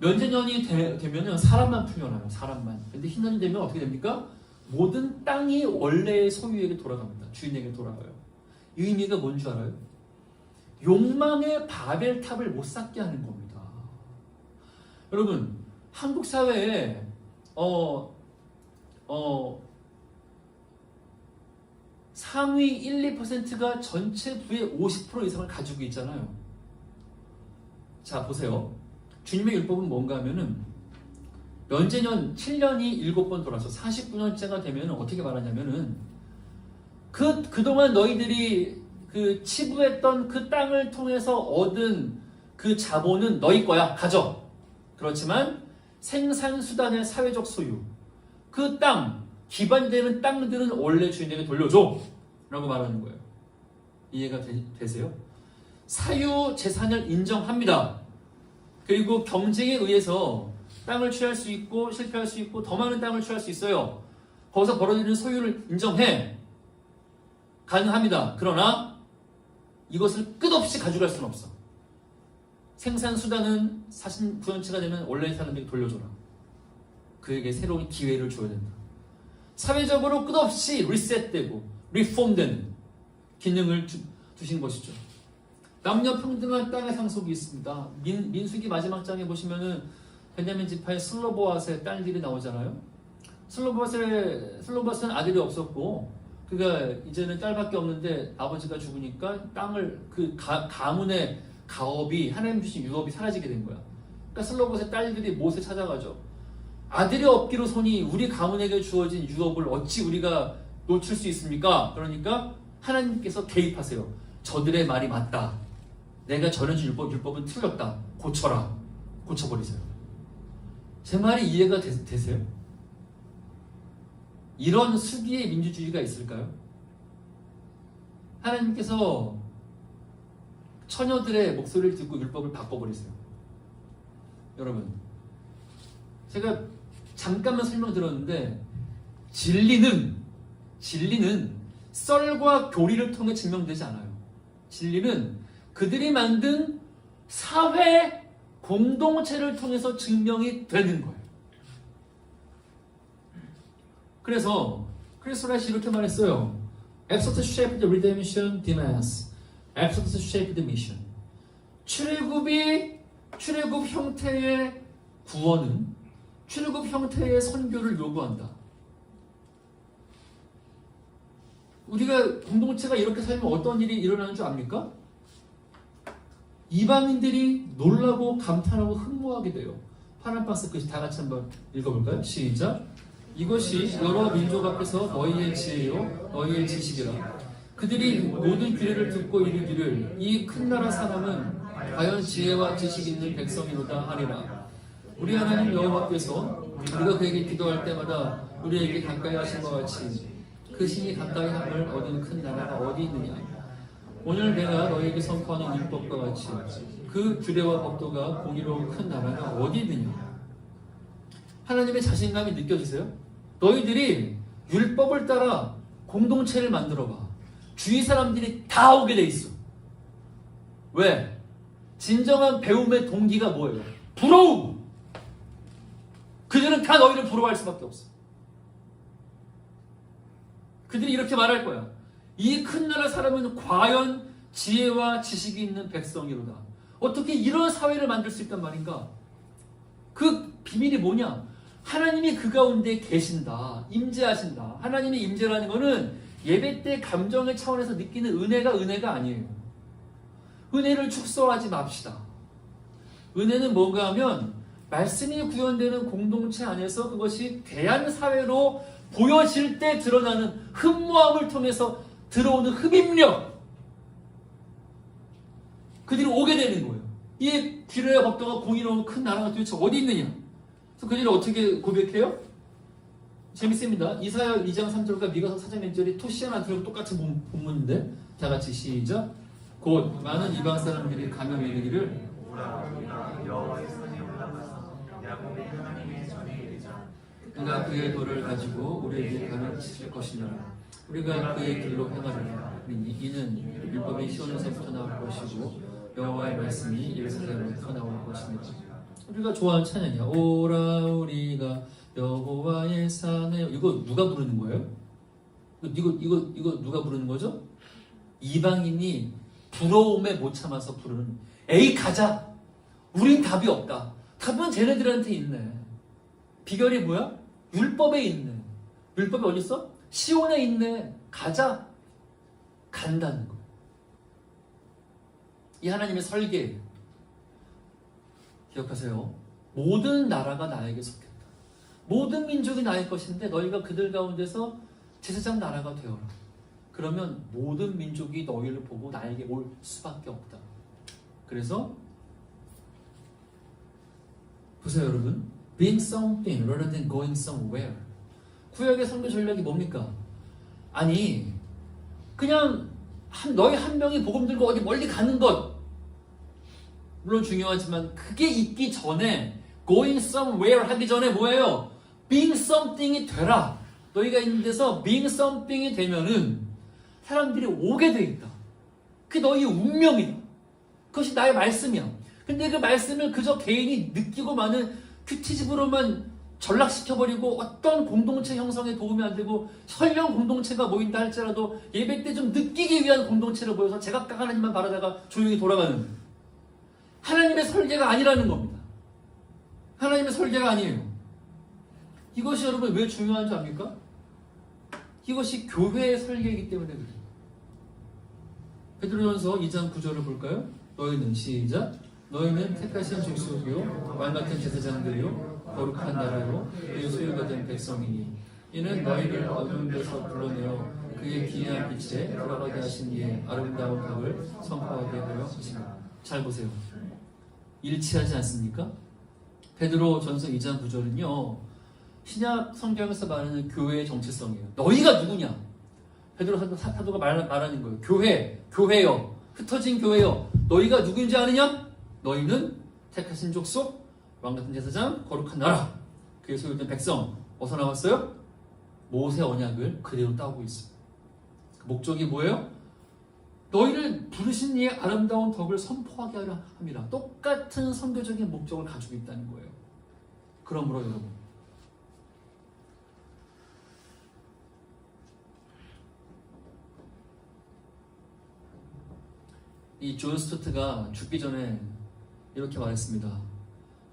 면제년이 되면은 사람만 풀려나요. 사람만. 근데 흰년이 되면 어떻게 됩니까? 모든 땅이 원래의 소유에게 돌아갑니다. 주인에게 돌아가요. 이 의미가 뭔 줄 알아요? 욕망의 바벨탑을 못 쌓게 하는 겁니다. 여러분, 한국 사회에 상위 1, 2%가 전체 부의 50% 이상을 가지고 있잖아요. 자, 보세요. 주님의 율법은 뭔가 하면은 면제년 7년이 7번 돌아서 49년째가 되면 어떻게 말하냐면은 그동안 너희들이 그 치부했던 그 땅을 통해서 얻은 그 자본은 너희 거야. 가져. 그렇지만 생산수단의 사회적 소유, 그 땅, 기반이 되는 땅들은 원래 주인에게 돌려줘. 라고 말하는 거예요. 이해가 되세요? 사유 재산을 인정합니다. 그리고 경쟁에 의해서 땅을 취할 수 있고 실패할 수 있고 더 많은 땅을 취할 수 있어요. 거기서 벌어지는 소유를 인정해. 가능합니다. 그러나 이것을 끝없이 가져갈 수는 없어. 생산수단은 49년치가 되면 원래 사람에게 돌려줘라. 그에게 새로운 기회를 줘야 된다. 사회적으로 끝없이 리셋되고 리폼되는 기능을 두신 것이죠. 남녀 평등한 땅의 상속이 있습니다. 민수기 마지막 장에 보시면은 베냐민 지파의 슬로보앗의 딸들이 나오잖아요. 슬로보앗은 아들이 없었고, 그가 이제는 딸밖에 없는데 아버지가 죽으니까 땅을 그 가문의 가업이 하나님 주신 유업이 사라지게 된 거야. 그러니까 슬로보앗의 딸들이 못에 찾아가죠. 아들이 없기로서니 우리 가문에게 주어진 유업을 어찌 우리가 놓칠 수 있습니까? 그러니까 하나님께서 개입하세요. 저들의 말이 맞다. 내가 전해준 율법은 틀렸다. 고쳐라. 고쳐버리세요. 제 말이 이해가 되세요? 이런 수기의 민주주의가 있을까요? 하나님께서 처녀들의 목소리를 듣고 율법을 바꿔버리세요. 여러분, 제가 잠깐만 설명드렸는데 진리는 썰과 교리를 통해 증명되지 않아요. 진리는 그들이 만든 사회 공동체를 통해서 증명이 되는 거예요. 그래서 크리스토라시 이렇게 말했어요. Exodus shaped the redemption demands. Exodus shaped the mission. 출애굽 형태의 구원은 출애굽 형태의 선교를 요구한다. 우리가 공동체가 이렇게 살면 어떤 일이 일어나는 줄 압니까? 이방인들이 놀라고 감탄하고 흥모하게 돼요. 파란 박스 끝이 다 같이 한번 읽어볼까요? 시작. 이것이 여러 민족 앞에서 너희의 지혜요 너희의 지식이라. 그들이 모든 규례를 듣고 이르기를 이 큰 나라 사람은 과연 지혜와 지식 있는 백성이로다 하리라. 우리 하나님 여호와께서 우리가 그에게 기도할 때마다 우리에게 가까이 하신 것 같이 그 신이 가까이 함을 얻은 큰 나라가 어디 있느냐. 오늘 내가 너희에게 선포하는 율법과 같이 그 규례와 법도가 공의로운 큰 나라가 어디 있느냐. 하나님의 자신감이 느껴지세요? 너희들이 율법을 따라 공동체를 만들어봐. 주위 사람들이 다 오게 돼 있어. 왜? 진정한 배움의 동기가 뭐예요? 부러움! 그들은 다 너희를 부러워할 수밖에 없어. 그들이 이렇게 말할 거야. 이 큰 나라 사람은 과연 지혜와 지식이 있는 백성이로다. 어떻게 이런 사회를 만들 수 있단 말인가? 그 비밀이 뭐냐? 하나님이 그 가운데 계신다. 임재하신다. 하나님의 임재라는 것은 예배 때 감정의 차원에서 느끼는 은혜가 아니에요. 은혜를 축소하지 맙시다. 은혜는 뭔가 하면 말씀이 구현되는 공동체 안에서 그것이 대한사회로 보여질 때 드러나는 흠모함을 통해서 들어오는 흡입력. 그들이 오게 되는 거예요. 이 규례와 법도가 공의로운 큰 나라가 도대체 어디 있느냐. 그래서 그들이 어떻게 고백해요? 재밌습니다. 이사야 2장 3절과 미가서 4장 1절이 토시아나트랑 똑같은 본문인데 다 같이 시작. 곧 많은 이방 사람들이 가며 이르기를 그가 그의 도를 가지고 우리에게 가르칠 것이니라. 우리가 그의 길로 행하리라. 이는 율법이 시온에서부터 나올 것이고 여호와의 말씀이 예루살렘에서 나올 것입니다. 우리가 좋아하는 찬양이야. 오라 우리가 여호와의 산에. 이거 누가 부르는 거예요? 이거 누가 부르는 거죠? 이방인이 부러움에 못 참아서 부르는. 에이 가자. 우린 답이 없다. 답은 쟤네들한테 있네. 비결이 뭐야? 율법에 있네. 율법이 어디 있어? 시온에 있네. 가자. 간다는 거. 이 하나님의 설계 기억하세요. 모든 나라가 나에게 속했다. 모든 민족이 나의 것인데 너희가 그들 가운데서 제사장 나라가 되어라. 그러면 모든 민족이 너희를 보고 나에게 올 수밖에 없다. 그래서 보세요 여러분. Being something rather than going somewhere. 구약의 선교 전략이 뭡니까? 아니 그냥 너희 한 명이 복음 들고 어디 멀리 가는 것 물론 중요하지만 그게 있기 전에 going somewhere 하기 전에 뭐예요? being something이 되라. 너희가 있는 데서 being something이 되면은 사람들이 오게 돼 있다. 그게 너희의 운명이다. 그것이 나의 말씀이야. 근데 그 말씀을 그저 개인이 느끼고 많은 큐티즘으로만 전락시켜버리고 어떤 공동체 형성에 도움이 안 되고 설령 공동체가 모인다 할지라도 예배 때 좀 느끼기 위한 공동체를 모여서 제각각 하나님만 바라다가 조용히 돌아가는 하나님의 설계가 아니라는 겁니다. 하나님의 설계가 아니에요. 이것이 여러분 왜 중요한 줄 압니까? 이것이 교회의 설계이기 때문에 그래요. 베드로전서 2장 9절을 볼까요? 너희는 시작. 너희는 택하신 족속이요 왕같은 제사장들이요 거룩한 나라요 그의 소유가 된 백성이니 이는 너희를 어두운 데서 불러내어 그의 기이한 빛에 들어가게 하신 이의 아름다운 법을 선포하게 하려 하십니다. 잘 보세요. 일치하지 않습니까? 베드로 전서 2장 9절은요 신약 성경에서 말하는 교회의 정체성이에요. 너희가 누구냐? 베드로 사도가 말하는 거예요. 교회요. 흩어진 교회요. 너희가 누구인지 아느냐? 너희는 택하신 족속, 왕같은 제사장, 거룩한 나라. 그의 소유된 백성. 어디서 나왔어요? 모세 언약을 그대로 따오고 있어요. 그 목적이 뭐예요? 너희를 부르신 이의 아름다운 덕을 선포하게 하려 함이라. 똑같은 선교적인 목적을 가지고 있다는 거예요. 그러므로 여러분 이 존 스투트가 죽기 전에 이렇게 말했습니다.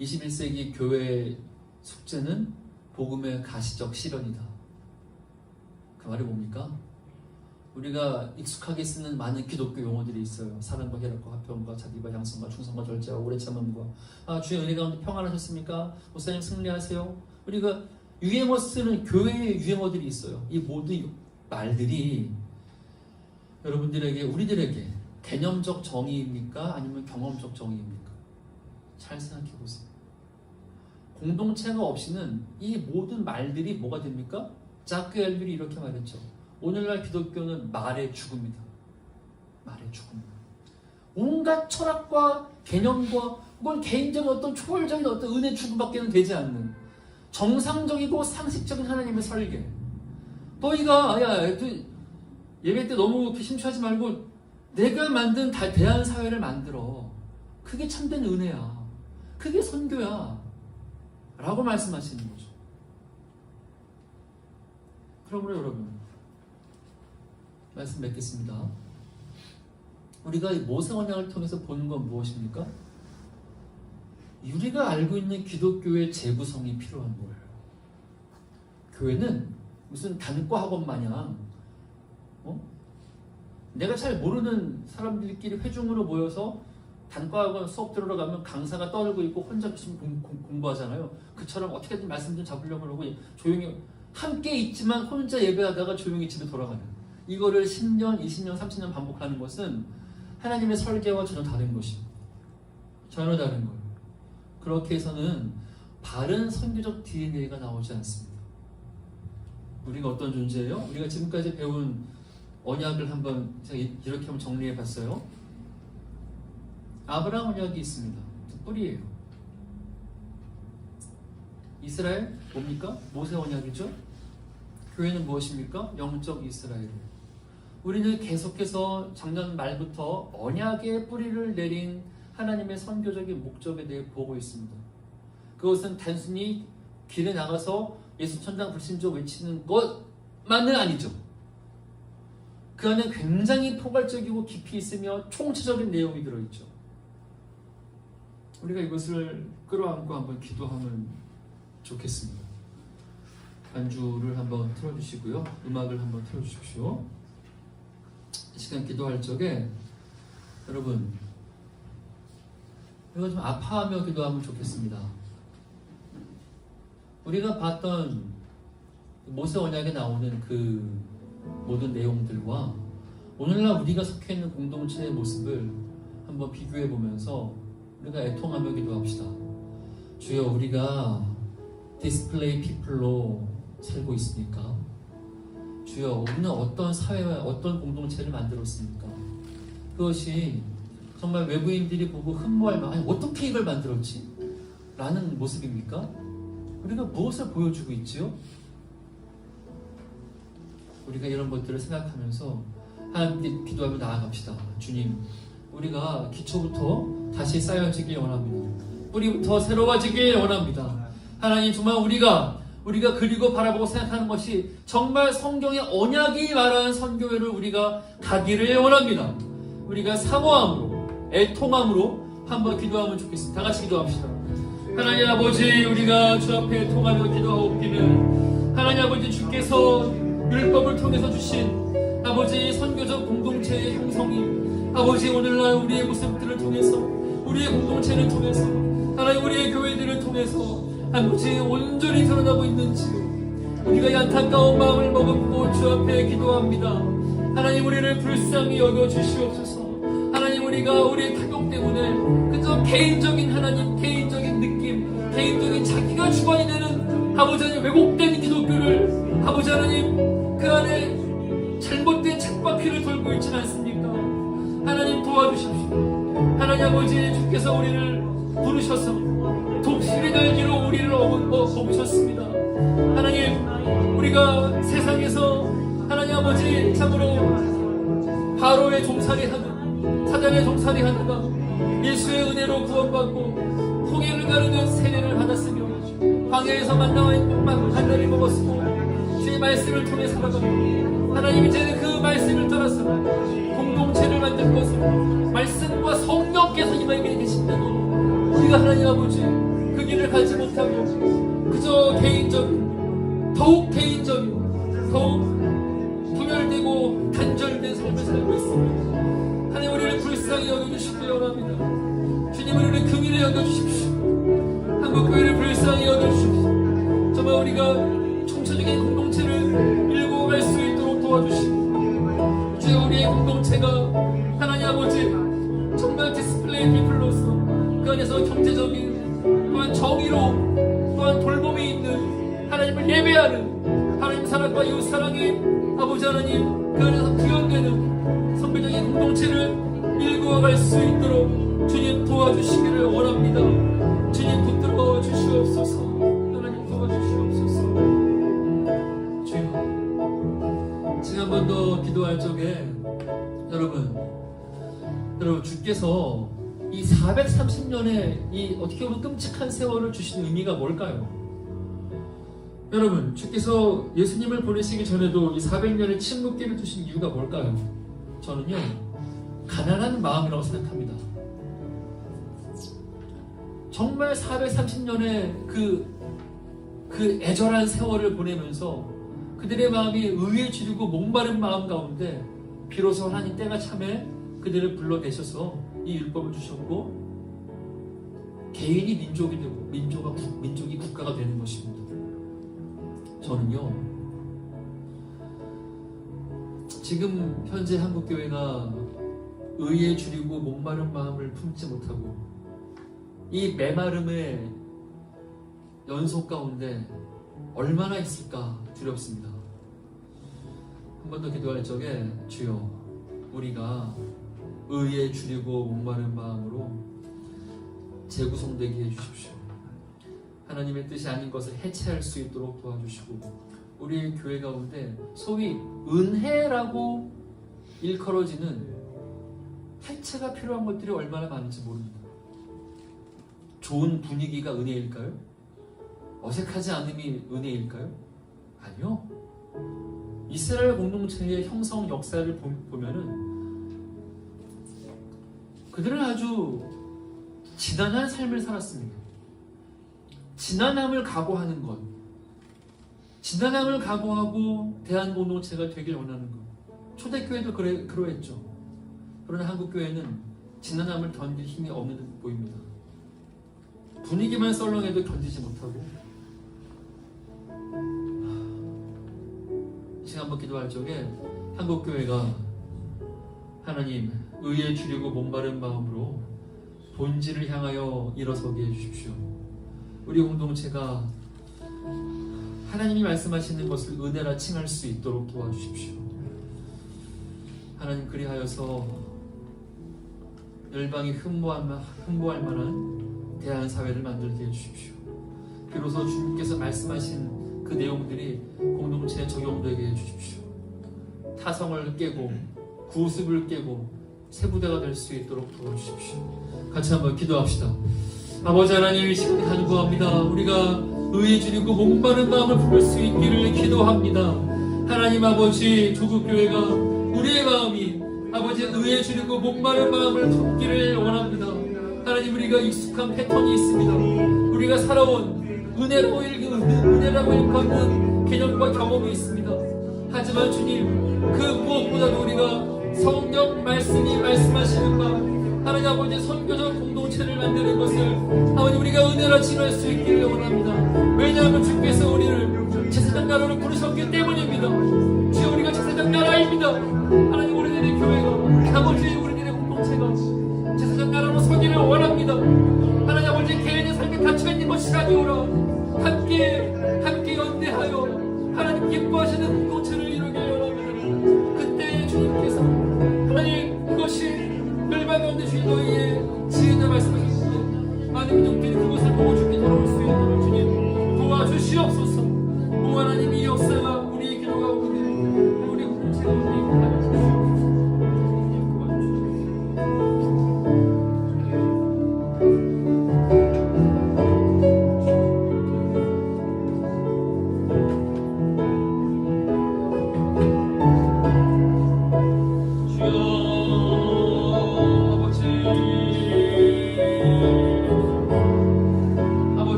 21세기 교회의 숙제는 복음의 가시적 실현이다. 그 말이 뭡니까? 우리가 익숙하게 쓰는 많은 기독교 용어들이 있어요. 사랑과 희락과 화평과 자비와 양선과 충성과 절제와 오래 참음과 주의 은혜 가운데 평안하셨습니까? 목사님 승리하세요. 우리가 유행어 쓰는 교회의 유행어들이 있어요. 이 모든 말들이 여러분들에게 우리들에게 개념적 정의입니까? 아니면 경험적 정의입니까? 잘 생각해 보세요. 공동체가 없이는 이 모든 말들이 뭐가 됩니까? 자크 엘빌이 이렇게 말했죠. 오늘날 기독교는 말의 죽음이다. 말의 죽음. 온갖 철학과 개념과 혹은 개인적인 어떤 초월적인 어떤 은혜 죽음밖에는 되지 않는 정상적이고 상식적인 하나님의 설계. 너희가 예배 때 너무 이렇게 심취하지 말고 내가 만든 대한 사회를 만들어. 그게 참된 은혜야. 그게 선교야. 라고 말씀하시는 거죠. 그러므로 여러분 말씀 맺겠습니다. 우리가 모세 언약을 통해서 보는 건 무엇입니까? 우리가 알고 있는 기독교의 재구성이 필요한 거예요. 교회는 무슨 단과 학원 마냥 내가 잘 모르는 사람들끼리 회중으로 모여서 단과 학원 수업 들으러 가면 강사가 떨고 있고 혼자 공부하잖아요. 그처럼 어떻게든 말씀 좀 잡으려고 그러고 조용히 함께 있지만 혼자 예배하다가 조용히 집에 돌아가는 이거를 10년, 20년, 30년 반복하는 것은 하나님의 설계와 전혀 다른 것입니다. 전혀 다른 거예요. 그렇게 해서는 바른 선교적 DNA가 나오지 않습니다. 우리가 어떤 존재예요? 우리가 지금까지 배운 언약을 한번 제가 이렇게 한번 정리해 봤어요. 아브라함 언약이 있습니다. 뿌리예요. 이스라엘 뭡니까? 모세 언약이죠. 교회는 무엇입니까? 영적 이스라엘이에요. 우리는 계속해서 작년 말부터 언약의 뿌리를 내린 하나님의 선교적인 목적에 대해 보고 있습니다. 그것은 단순히 길에 나가서 예수 천당 불신조 외치는 것만은 아니죠. 그 안에 굉장히 포괄적이고 깊이 있으며 총체적인 내용이 들어있죠. 우리가 이것을 끌어안고 한번 기도하면 좋겠습니다. 반주를 한번 틀어주시고요. 음악을 한번 틀어주십시오. 이 시간 기도할 적에 여러분 이거 좀 아파하며 기도하면 좋겠습니다. 우리가 봤던 모세 언약에 나오는 그 모든 내용들과 오늘날 우리가 속해 있는 공동체의 모습을 한번 비교해 보면서 우리가 애통하며 기도합시다. 주여, 우리가 디스플레이 피플로 살고 있습니까? 주여, 우리는 어떤 사회와 어떤 공동체를 만들었습니까? 그것이 정말 외부인들이 보고 흠모할 만한, 아니 어떻게 이걸 만들었지? 라는 모습입니까? 우리가 무엇을 보여주고 있지요? 우리가 이런 것들을 생각하면서 하나님께 기도하며 나아갑시다. 주님, 우리가 기초부터 다시 쌓여지길 원합니다. 뿌리부터 새로워지길 원합니다. 하나님, 정말 우리가 그리고 바라보고 생각하는 것이 정말 성경의 언약이 말하는 선교회를 우리가 가기를 원합니다. 우리가 사모함으로, 애통함으로 한번 기도하면 좋겠습니다. 다 같이 기도합시다. 하나님 아버지, 우리가 주 앞에 통하며 기도하옵기는 하나님 아버지, 주께서 율법을 통해서 주신 아버지 선교적 공동체의 형성이 아버지 오늘날 우리의 모습들을 통해서, 우리의 공동체를 통해서, 하나님 우리의 교회들을 통해서 아버지 온전히 드러나고 있는지 우리가 이 안타까운 마음을 머금고 주 앞에 기도합니다. 하나님, 우리를 불쌍히 여겨 주시옵소서. 하나님, 우리가 우리의 타격 때문에 그저 개인적인 하나님, 개인적인 느낌, 개인적인 자기가 주관이 되는 아버지 하나님 왜곡된 기독교를 아버지 하나님 그 안에 잘못된 착바퀴를 돌고 있지는 않습니까? 하나님 도와주십시오. 하나님 아버지, 주께서 우리를 부르셔서 독실의 날개로 우리를 업으셨습니다. 하나님, 우리가 세상에서 하나님 아버지 참으로 바로의 종살이 하는, 사단의 종살이 하다가 예수의 은혜로 구원받고 홍해를 가르는 세례를 받았으며 광야에서 만나를 먹었으고 주의 말씀을 통해 살아가고 하나님 이제는 그 말씀을 따라서 공동체를 만든 것을 말씀과 성령께서 임하게 계신다고 우리가 하나님 아버지 그 길을 가지 못하고 그저 개인적인, 더욱 개인적인, 더욱 분열되고 단절된 삶을 살고 있습니다. 하나님, 우리를 불쌍히 여겨주시기 원합니다. 주님, 우리를 긍휼히 여겨주십시오. 한국교회를 불쌍히 여겨주십시오. 정말 우리가 총체적인 공동체를 밀고 갈 수 있도록 도와주시고, 주여, 우리의 공동체가 하나님 아버지 정말 디스플레이 피플로서 그 안에서 경제적인 또한 정의로 또한 돌봄이 있는 하나님을 예배하는 하나님 사랑과 이웃 사랑의 아버지 하나님 그 안에서 구현되는 선배적인 공동체를 밀고 갈 수 있도록 주님 도와주시기를 원합니다. 주님 붙들어 주시옵소서. 하나님 도와주시옵소서. 주여, 지금 한 번 더 기도할 적에 여러분 주께서 이 430년의 이 어떻게 보면 끔찍한 세월을 주신 의미가 뭘까요? 여러분, 주께서 예수님을 보내시기 전에도 이 400년의 침묵기를 두신 이유가 뭘까요? 저는요, 가난한 마음이라고 생각합니다. 정말 430년의 그 애절한 세월을 보내면서 그들의 마음이 의에 주리고 목마른 마음 가운데 비로소 하나님 때가 참에 그들을 불러내셔서 이 율법을 주셨고 개인이 민족이 되고 민족이 국가가 되는 것입니다. 저는요, 지금 현재 한국교회가 의에 주리고 목마른 마음을 품지 못하고 이 메마름의 연속 가운데 얼마나 있을까 두렵습니다. 한 번 더 기도할 적에 주여, 우리가 의에 주리고 목마른 마음으로 재구성되게 해주십시오. 하나님의 뜻이 아닌 것을 해체할 수 있도록 도와주시고 우리의 교회 가운데 소위 은혜라고 일컬어지는 해체가 필요한 것들이 얼마나 많은지 모릅니다. 좋은 분위기가 은혜일까요? 어색하지 않음이 은혜일까요? 아니요. 이스라엘 공동체의 형성 역사를 보면은 그들은 아주 지난한 삶을 살았습니다. 지난함을 각오하는 것, 지난함을 각오하고 대한 공동체가 되길 원하는 것. 초대교회도 그러했죠. 그러나 한국교회는 지난함을 견딜 힘이 없는 듯 보입니다. 분위기만 썰렁해도 견디지 못하고, 이 시간 한번 기도할 적에 한국교회가 하나님 의에 주려고 목마른 마음으로 본질을 향하여 일어서게 해주십시오. 우리 공동체가 하나님이 말씀하시는 것을 은혜라 칭할 수 있도록 도와주십시오. 하나님, 그리하여서 열방이 흠모할 만한 대한사회를 만들게 해주십시오. 비로소 주님께서 말씀하신 그 내용들이 공동체에 적용되게 해주십시오. 타성을 깨고 구습을 깨고 세부대가 될 수 있도록 도와주십시오. 같이 한번 기도합시다. 아버지 하나님, 이 시간에 간구합니다. 우리가 의에 주리고 목마른 마음을 부를 수 있기를 기도합니다. 하나님 아버지, 조국교회가 우리의 마음이 아버지 의에 주리고 목마른 마음을 품기를 원합니다. 하나님, 우리가 익숙한 패턴이 있습니다. 우리가 살아온 은혜라고 일컫는 개념과 경험이 있습니다. 하지만 주님, 그 무엇보다도 우리가 성경 말씀이 말씀하시는 바 하나님 아버지 선교적 공동체를 만드는 것을 아버지 우리가 은혜라 칭할 수 있기를 원합니다. 왜냐하면 주께서 우리를 제사장 나라로 부르셨기 때문입니다. 주여, 우리가 제사장 나라입니다. 하나님, 우리들의 교회가 아버지 우리들의 공동체가 제사장 나라로 서기를 원합니다. 하나님 아버지, 개인의 삶이 닫혀있는 것이 아니오라 함께 연대하여 하나님 기뻐하시는 공동체를 이루길 원합니다. 그때 주님께서 하나님, 그것이 멸망 가운데 주인 너희의 지혜자 말씀하셨는데 많은 민족들이 그것을 보고 주께 돌아올 수 있도록 주님 도와주시옵소서. 오 하나님, 이 역사가 우리의 기도가 오는데 우리 공동체가 우리의 기도가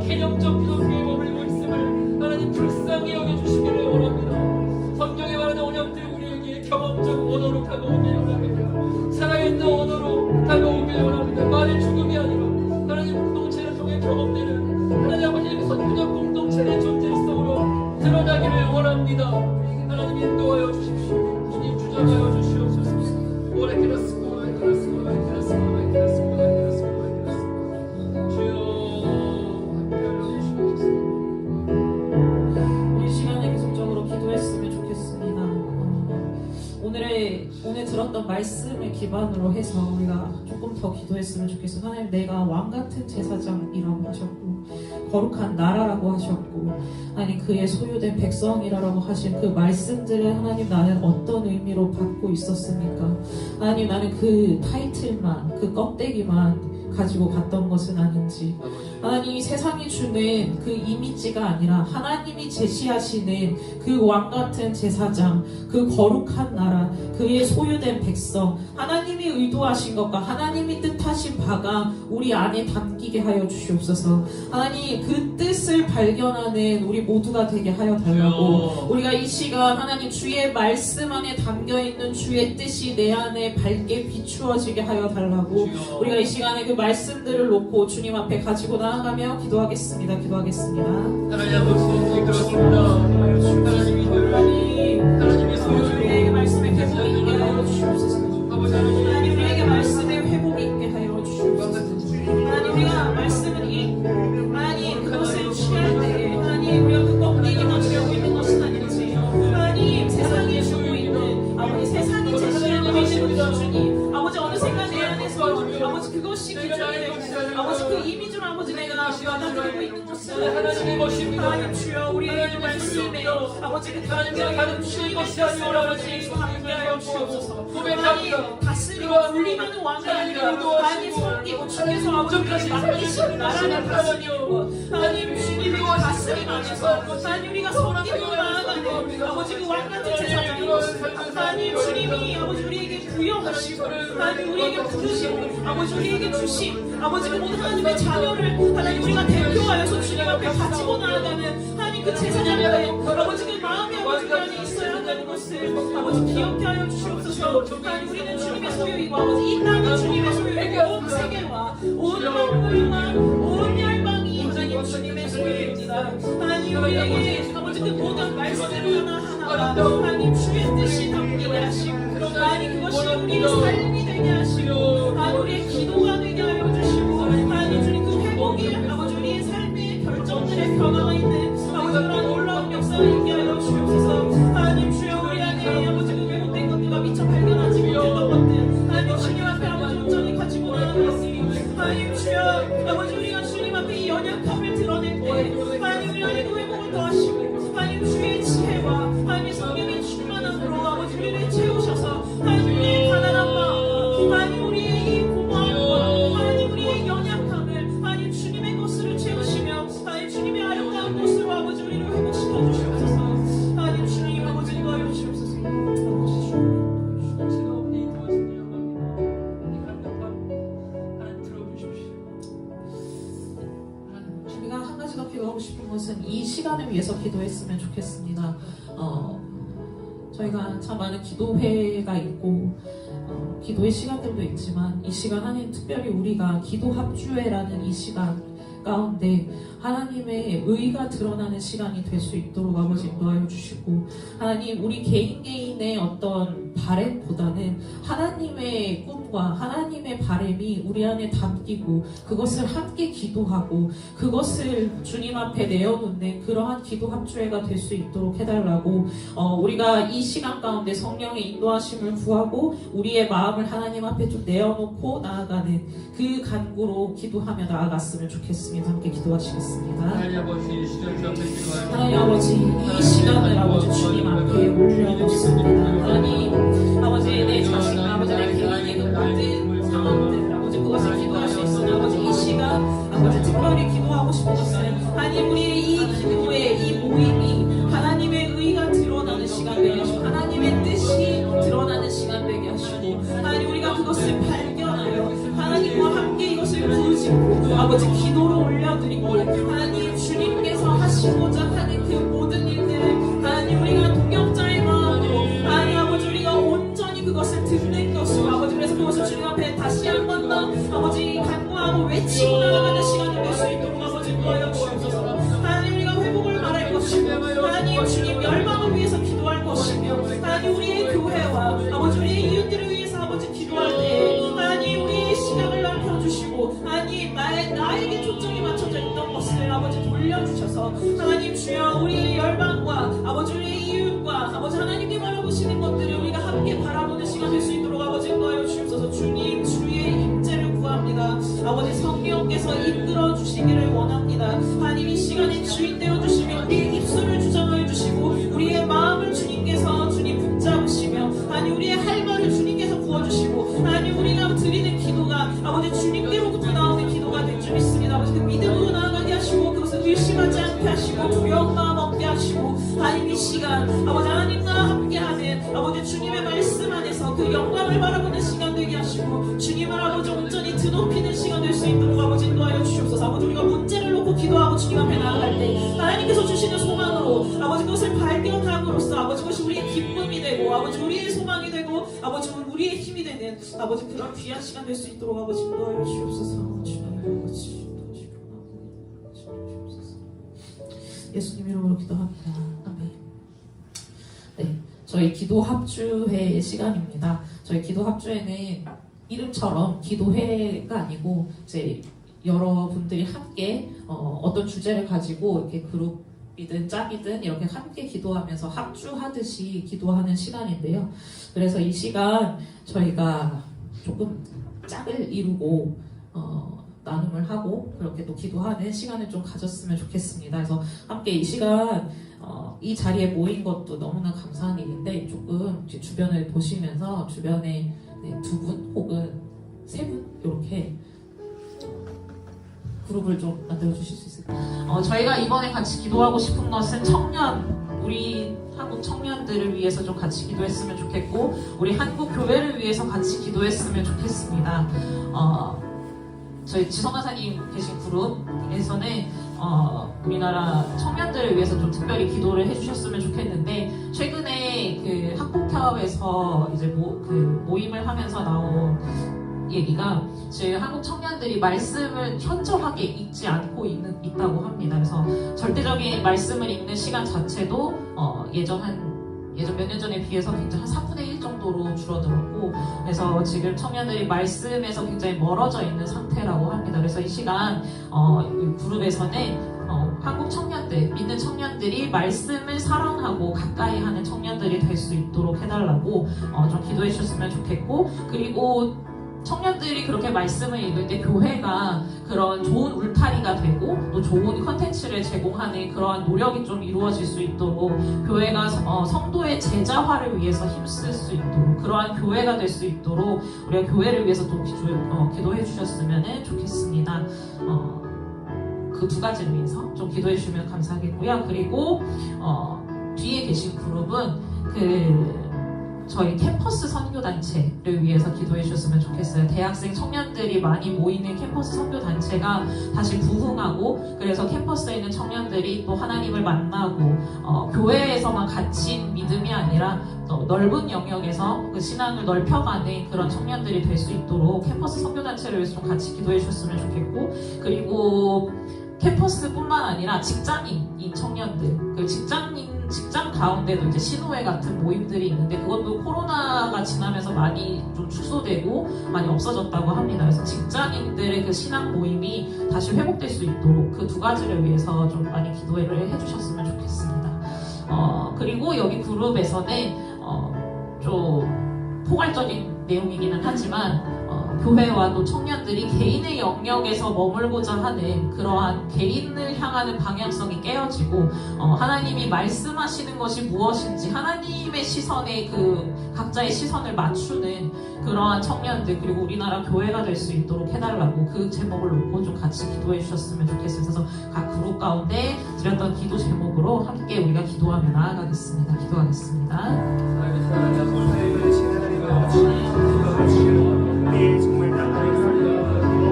개념적 기독교에 머물고 있음을 하나님 불쌍히 여겨주시기를 원합니다. 성경에 말하는 언약들 우리에게 경험적 언어로 다가오길 원합니다. 살아있는 언어로 다가오길 원합니다. 말의 죽음이 아니라 하나님 공동체를 통해 경험되는 하나님 아버지의 선교적 공동체의 존재성으로 드러나기를 원합니다. 하나님, 인도하여 주십시오. 주님, 주장하여 주시옵소서. 오래 기다렸습니다. 오늘 들었던 말씀을 기반으로 해서 우리가 조금 더 기도했으면 좋겠어요. 하나님, 내가 왕같은 제사장이라고 하셨고 거룩한 나라라고 하셨고 하나님, 그의 소유된 백성이라고 하신 그 말씀들을 하나님, 나는 어떤 의미로 받고 있었습니까? 하나님, 나는 그 타이틀만, 그 껍데기만 가지고 갔던 것은 아닌지, 하나님이 세상이 주는 그 이미지가 아니라 하나님이 제시하시는 그 왕같은 제사장, 그 거룩한 나라, 그의 소유된 백성, 하나님이 의도하신 것과 하나님이 뜻하신 바가 우리 안에 담기게 하여 주시옵소서. 하나님, 그 뜻을 발견하는 우리 모두가 되게 하여 달라고, 우리가 이 시간 하나님 주의 말씀 안에 담겨있는 주의 뜻이 내 안에 밝게 비추어지게 하여 달라고, 우리가 이 시간에 그 말씀들을 놓고 주님 앞에 가지고 나아가며 기도하겠습니다. 하나님 아버지, 그렇습니다. 하나님의 소유의 말씀에 회복이 있게 하여 주시옵소서. 하나님, 우리에게 말씀에 회복이 있게 하여 주시옵소서. 하나님, 우리가 말씀을 하나님 그것을 취할 때에 하나님 아버지 그 감격이 주의 것을 아버지 함께하여 주옵소서. 하나님 다스리고 군림하는 왕이 하나님 섬기고 주께서 아버지를 맡기시는 나라를 다스리고 하나님 주님이 다스림 안에서 하나님 우리가 섬기고 나아가는 아버지 그 왕같은 제사장이 하나님 주님이 아버지 우리에게 부여하시고 하나님 우리에게 부르시고 아버지 우리에게 주신 아버지 그 모든 하나님의 자녀를 하나님 우리가 대표하여서 주님 앞에 가지고 나아가는 하나님 그 제사장의 아버지 그 마음이 아버지 그 안에 있어야 한다는 것을 아버지 기억케 하여 주시옵소서. 하나님 우리는 주님의 소유이고 아버지 이 땅은 주님의 소유이고 온 세계와 온 만물과 온 열방이 하나님 주님의 소유입니다. 하나님 우리에게 아버지 그 모든 말씀을 하나하나 하나님 주의 뜻이 담기게 하시고 하나님 그것이 우리의 삶이 되게 하시고 하나님 우리의 기도가 되게 하여 주시고 하나님 주님 그 회복이 아버지 우리의 삶의 결정들의 변화가 있는 아버지 그런 놀라운 역사를 있게 하여 주옵소서. 하나님 주여 우리 안에 아버지 그 왜곡된 것들과 미처 발견하지 못했던 것들 하나님 주님 앞에 아버지 온전히 가지고 나아가시니 하나님 주여 아버지 우리가 주님 앞에 이 연약함을 드러낼 때 하나님 우리 안에 그 회복을 더하시고 하나님 주의 지혜와 하나님 성령의 충만함으로 아버지 우리를 채우셔서 하나님 우리의 가난한 마음 하나님 우리의 이 고마움과 하나님 우리의 연약함을 하나님 주님의 것으로 채우시며 하나님 주님의 아름다운 것으로 아버지 우리를 회복시켜 주시옵소서. 하나님 주님 아버지 인도하여 주시옵소서. 아버지 주님 우리가 한 가지 더 기도하고 싶은 것은 이 시간을 위해서 기도했으면 좋겠습니다. 저희가 참 많은 기도회가 있고 기도의 시간들도 있지만 이 시간 안에 특별히 우리가 기도 합주회라는 이 시간 가운데 하나님의 의가 드러나는 시간이 될 수 있도록 아버지 인도하여 주시고 하나님 우리 개인의 어떤 바램보다는 하나님의 꿈과 하나님의 바램이 우리 안에 담기고 그것을 함께 기도하고 그것을 주님 앞에 내어놓는 그러한 기도 합주회가 될 수 있도록 해달라고 우리가 이 시간 가운데 성령의 인도하심을 구하고 우리의 마음을 하나님 앞에 좀 내어놓고 나아가는 그 간구로 기도하며 나아갔으면 좋겠습니다. 함께 기도하시겠습니다. 하나님 아버지 이 시간을 아버지 주님 앞에 올려놓습니다. 하나님 아버지 내 자신 아버지 내 개인의 그 모든 상황들 아버지 그것을 기도할 수 있으니 아버지 이 시간 아버지 특별히 기도하고 싶은 것은 하나님 우리의 이 기도의 이 모임이 하나님의 의가 드러나는 시간 되게 하시고 하나님의 뜻이 드러나는 시간 되게 하시고 하나님 우리가 그것을 발견하여 하나님과 함께 이것을 부르짖고 아버지 기도로 올려드리고 하나님 주님께서 하시고자 하는 그 모든 일들을 하나님 우리가 동역자의 마음으로 하나님 아버지 우리가 온전히 그것을 듣는 것으로 아버지 그래서 그것을 주님 앞에 다시 한 번 더 아버지 간구하고 외치고 나아가는 시간이 될 수 있도록 아버지 인도하여 주옵소서. 하나님 우리가 회복을 말할 것이고 하나님 주님 열방을 위해서 기도할 것이며 하나님 우리의 교회와 아버지 우리의 이웃들을 위해서 아버지 기도할 때 하나님 우리의 시간을 넓혀주시고 하나님 나에게 초점이 맞춰져 있던 것을 아버지 돌려주셔서 하나님 주여 우리의 열방과 아버지 우리의 이웃과 아버지 하나님께 바라보시는 것들을 우리가 함께 바라보는 시간 될 수 있도록 아버지 인도하여 주옵소서. 주님 주의 임재를 구합니다. 아버지 성령께서 이끌어 주시기를 원합니다. 하나님 이 시간에 주인 되어 주시며 우리의 입술을 주장하여 주시고 우리의 마음을 주님께서 주님 붙잡으시며 하나님 우리의 할 말을 주님께서 부어주시고 하나님 우리가 드리는 기도가 아버지 주님께로부터 나오는 기도가 될 줄 믿습니다. 아버지 그 믿음으로 나아가게 하시고 그것을 의심하지 않게 하시고 두려운 마음 없게 하시고 하나님 이 시간 아버지 하나님과 함께하는 아버지 주님의 말씀 안에서 그 영광을 바라보는 시간 되게 하시고 주님을 아버지 온전히 드높이는 시간 될 수 있도록 아버지 인도하여 주시옵소서. 아버지 우리가 문제를 놓고 기도하고 주님 앞에 나아갈 때 하나님께서 주시는 소망으로 아버지 그것을 발견함으로써 아버지 그것이 우리의 기쁨이 되고 아버지 우리의 소망이 되고 아버지 우리의 힘이 되는 아버지 그런 귀한 시간 될 수 있도록 아버지 인도하여 주옵소서. 주님 아버지 예수님 이름으로 기도합니다. 아멘. 네, 저희 기도 합주회 시간입니다. 저희 기도 합주회는 이름처럼 기도회가 아니고 이제 여러분들이 함께 어떤 주제를 가지고 이렇게 그룹이든 짝이든 이렇게 함께 기도하면서 합주하듯이 기도하는 시간인데요. 그래서 이 시간 저희가 조금 짝을 이루고 나눔을 하고 그렇게 또 기도하는 시간을 좀 가졌으면 좋겠습니다. 그래서 함께 이 시간 이 자리에 모인 것도 너무나 감사한 일인데 조금 이제 주변을 보시면서 주변에 네, 2분 혹은 3분 이렇게 그룹을 좀 만들어 주실 수 있을까요? 저희가 이번에 같이 기도하고 싶은 것은 우리 한국 청년들을 위해서 좀 같이 기도했으면 좋겠고 우리 한국 교회를 위해서 같이 기도했으면 좋겠습니다. 저희 지성가사님 계신 그룹에서는 우리나라 청년들을 위해서 좀 특별히 기도를 해주셨으면 좋겠는데 최근에 그 학폭협에서 이제 모임을 하면서 나온 얘기가 지금 한국 청년들이 말씀을 현저하게 읽지 않고 있다고 합니다. 그래서 절대적인 말씀을 읽는 시간 자체도 예전 몇 년 전에 비해서 굉장히 한 3분의 1 정도로 줄어들었고 그래서 지금 청년들이 말씀에서 굉장히 멀어져 있는 상태라고 합니다. 그래서 이 시간 그룹에서는 한국 청년들, 믿는 청년들이 말씀을 사랑하고 가까이 하는 청년들이 될 수 있도록 해달라고 좀 기도해 주셨으면 좋겠고 그리고 청년들이 그렇게 말씀을 읽을 때 교회가 그런 좋은 울타리가 되고 또 좋은 컨텐츠를 제공하는 그러한 노력이 좀 이루어질 수 있도록 교회가 성도의 제자화를 위해서 힘쓸 수 있도록 그러한 교회가 될 수 있도록 우리가 교회를 위해서 또 기도해 주셨으면 좋겠습니다. 그 2가지를 위해서 좀 기도해 주시면 감사하겠고요. 그리고 뒤에 계신 그룹은 저희 캠퍼스 선교단체를 위해서 기도해 주셨으면 좋겠어요. 대학생 청년들이 많이 모이는 캠퍼스 선교단체가 다시 부흥하고 그래서 캠퍼스에 있는 청년들이 또 하나님을 만나고 교회에서만 갇힌 믿음이 아니라 넓은 영역에서 그 신앙을 넓혀가는 그런 청년들이 될 수 있도록 캠퍼스 선교단체를 위해서 좀 같이 기도해 주셨으면 좋겠고 그리고 캠퍼스뿐만 아니라 직장인인 청년들, 그 직장 가운데도 이제 신호회 같은 모임들이 있는데 그것도 코로나가 지나면서 많이 좀 축소되고 많이 없어졌다고 합니다. 그래서 직장인들의 그 신앙 모임이 다시 회복될 수 있도록 그 2가지를 위해서 좀 많이 기도를 해주셨으면 좋겠습니다. 그리고 여기 그룹에서는 좀 포괄적인 내용이기는 하지만 교회와 또 청년들이 개인의 영역에서 머물고자 하는 그러한 개인을 향하는 방향성이 깨어지고 하나님이 말씀하시는 것이 무엇인지 하나님의 시선에 각자의 시선을 맞추는 그러한 청년들 그리고 우리나라 교회가 될 수 있도록 해달라고 그 제목을 놓고 좀 같이 기도해 주셨으면 좋겠어요. 그래서 각 그룹 가운데 드렸던 기도 제목으로 함께 우리가 기도하며 나아가겠습니다. 기도하겠습니다. 정말 감사합니다.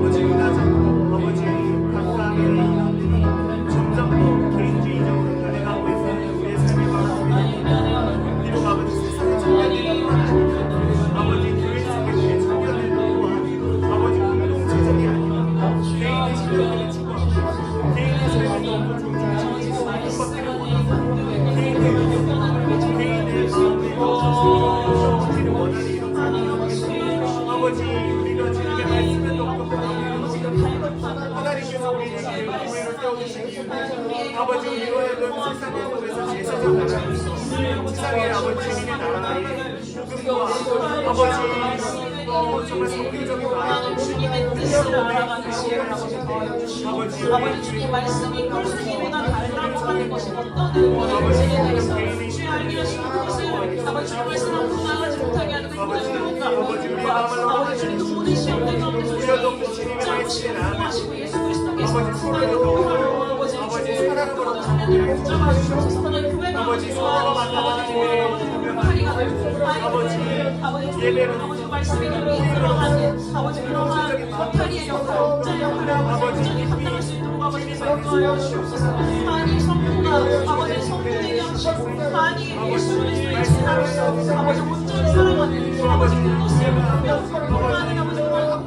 아버지 은하적으로 아버지 감사하게 점점 더 개인주의적으로 변해가고 있는 우리의 삶을 바라보며 비록 아버지 세상의 청년들이 아버지 교회 속에 우리의 청년을 도와 아버지 공동체적이 아니라 개인의 신앙을 지고 개인의 삶을 너무 존중하시고 것들을 원하고 개인의 마음을 원하는 이런 아버지 우리가 주님의 말씀을 똑똑하고 하나님께서 우리에게 교회를 세워주시기 위해 아버지 우리와의 세상의 속에서 제사장 하나님 세상의 아버지 주님의 나라의 복음과 아버지 정말 성경적인 마음 주님의 뜻을 알아가는 지혜를 아버지 주님 말씀이 꿀수기보다 달라고 하는 것이 어떤 의미인지에 대해서 주의 알게 하시고 그것을 아버지 주님 말씀 앞으로 나가지 못하게 하는 아버지 주님도 모든 시험들 가운데서 붙잡으시고 하시고 예수 그리스도께서 아버지 사랑으로 청년들을 붙잡아 주셔서 하나님 교회가 아버지 다리가 아버지 예배로 말씀이 이끌어가는 아버지 그러한 허탈이의 역할, 목자의 역할을 완전히 감당할 수 있도록 아버지께서 인도하여 주옵소서. 하나님 성도가 아버지 성도되게 하시고 하나님 예수 그리스도의 제자로서 아버지 온전히 살아가는 아버지 그것을 보며 하나님 아버지 교회가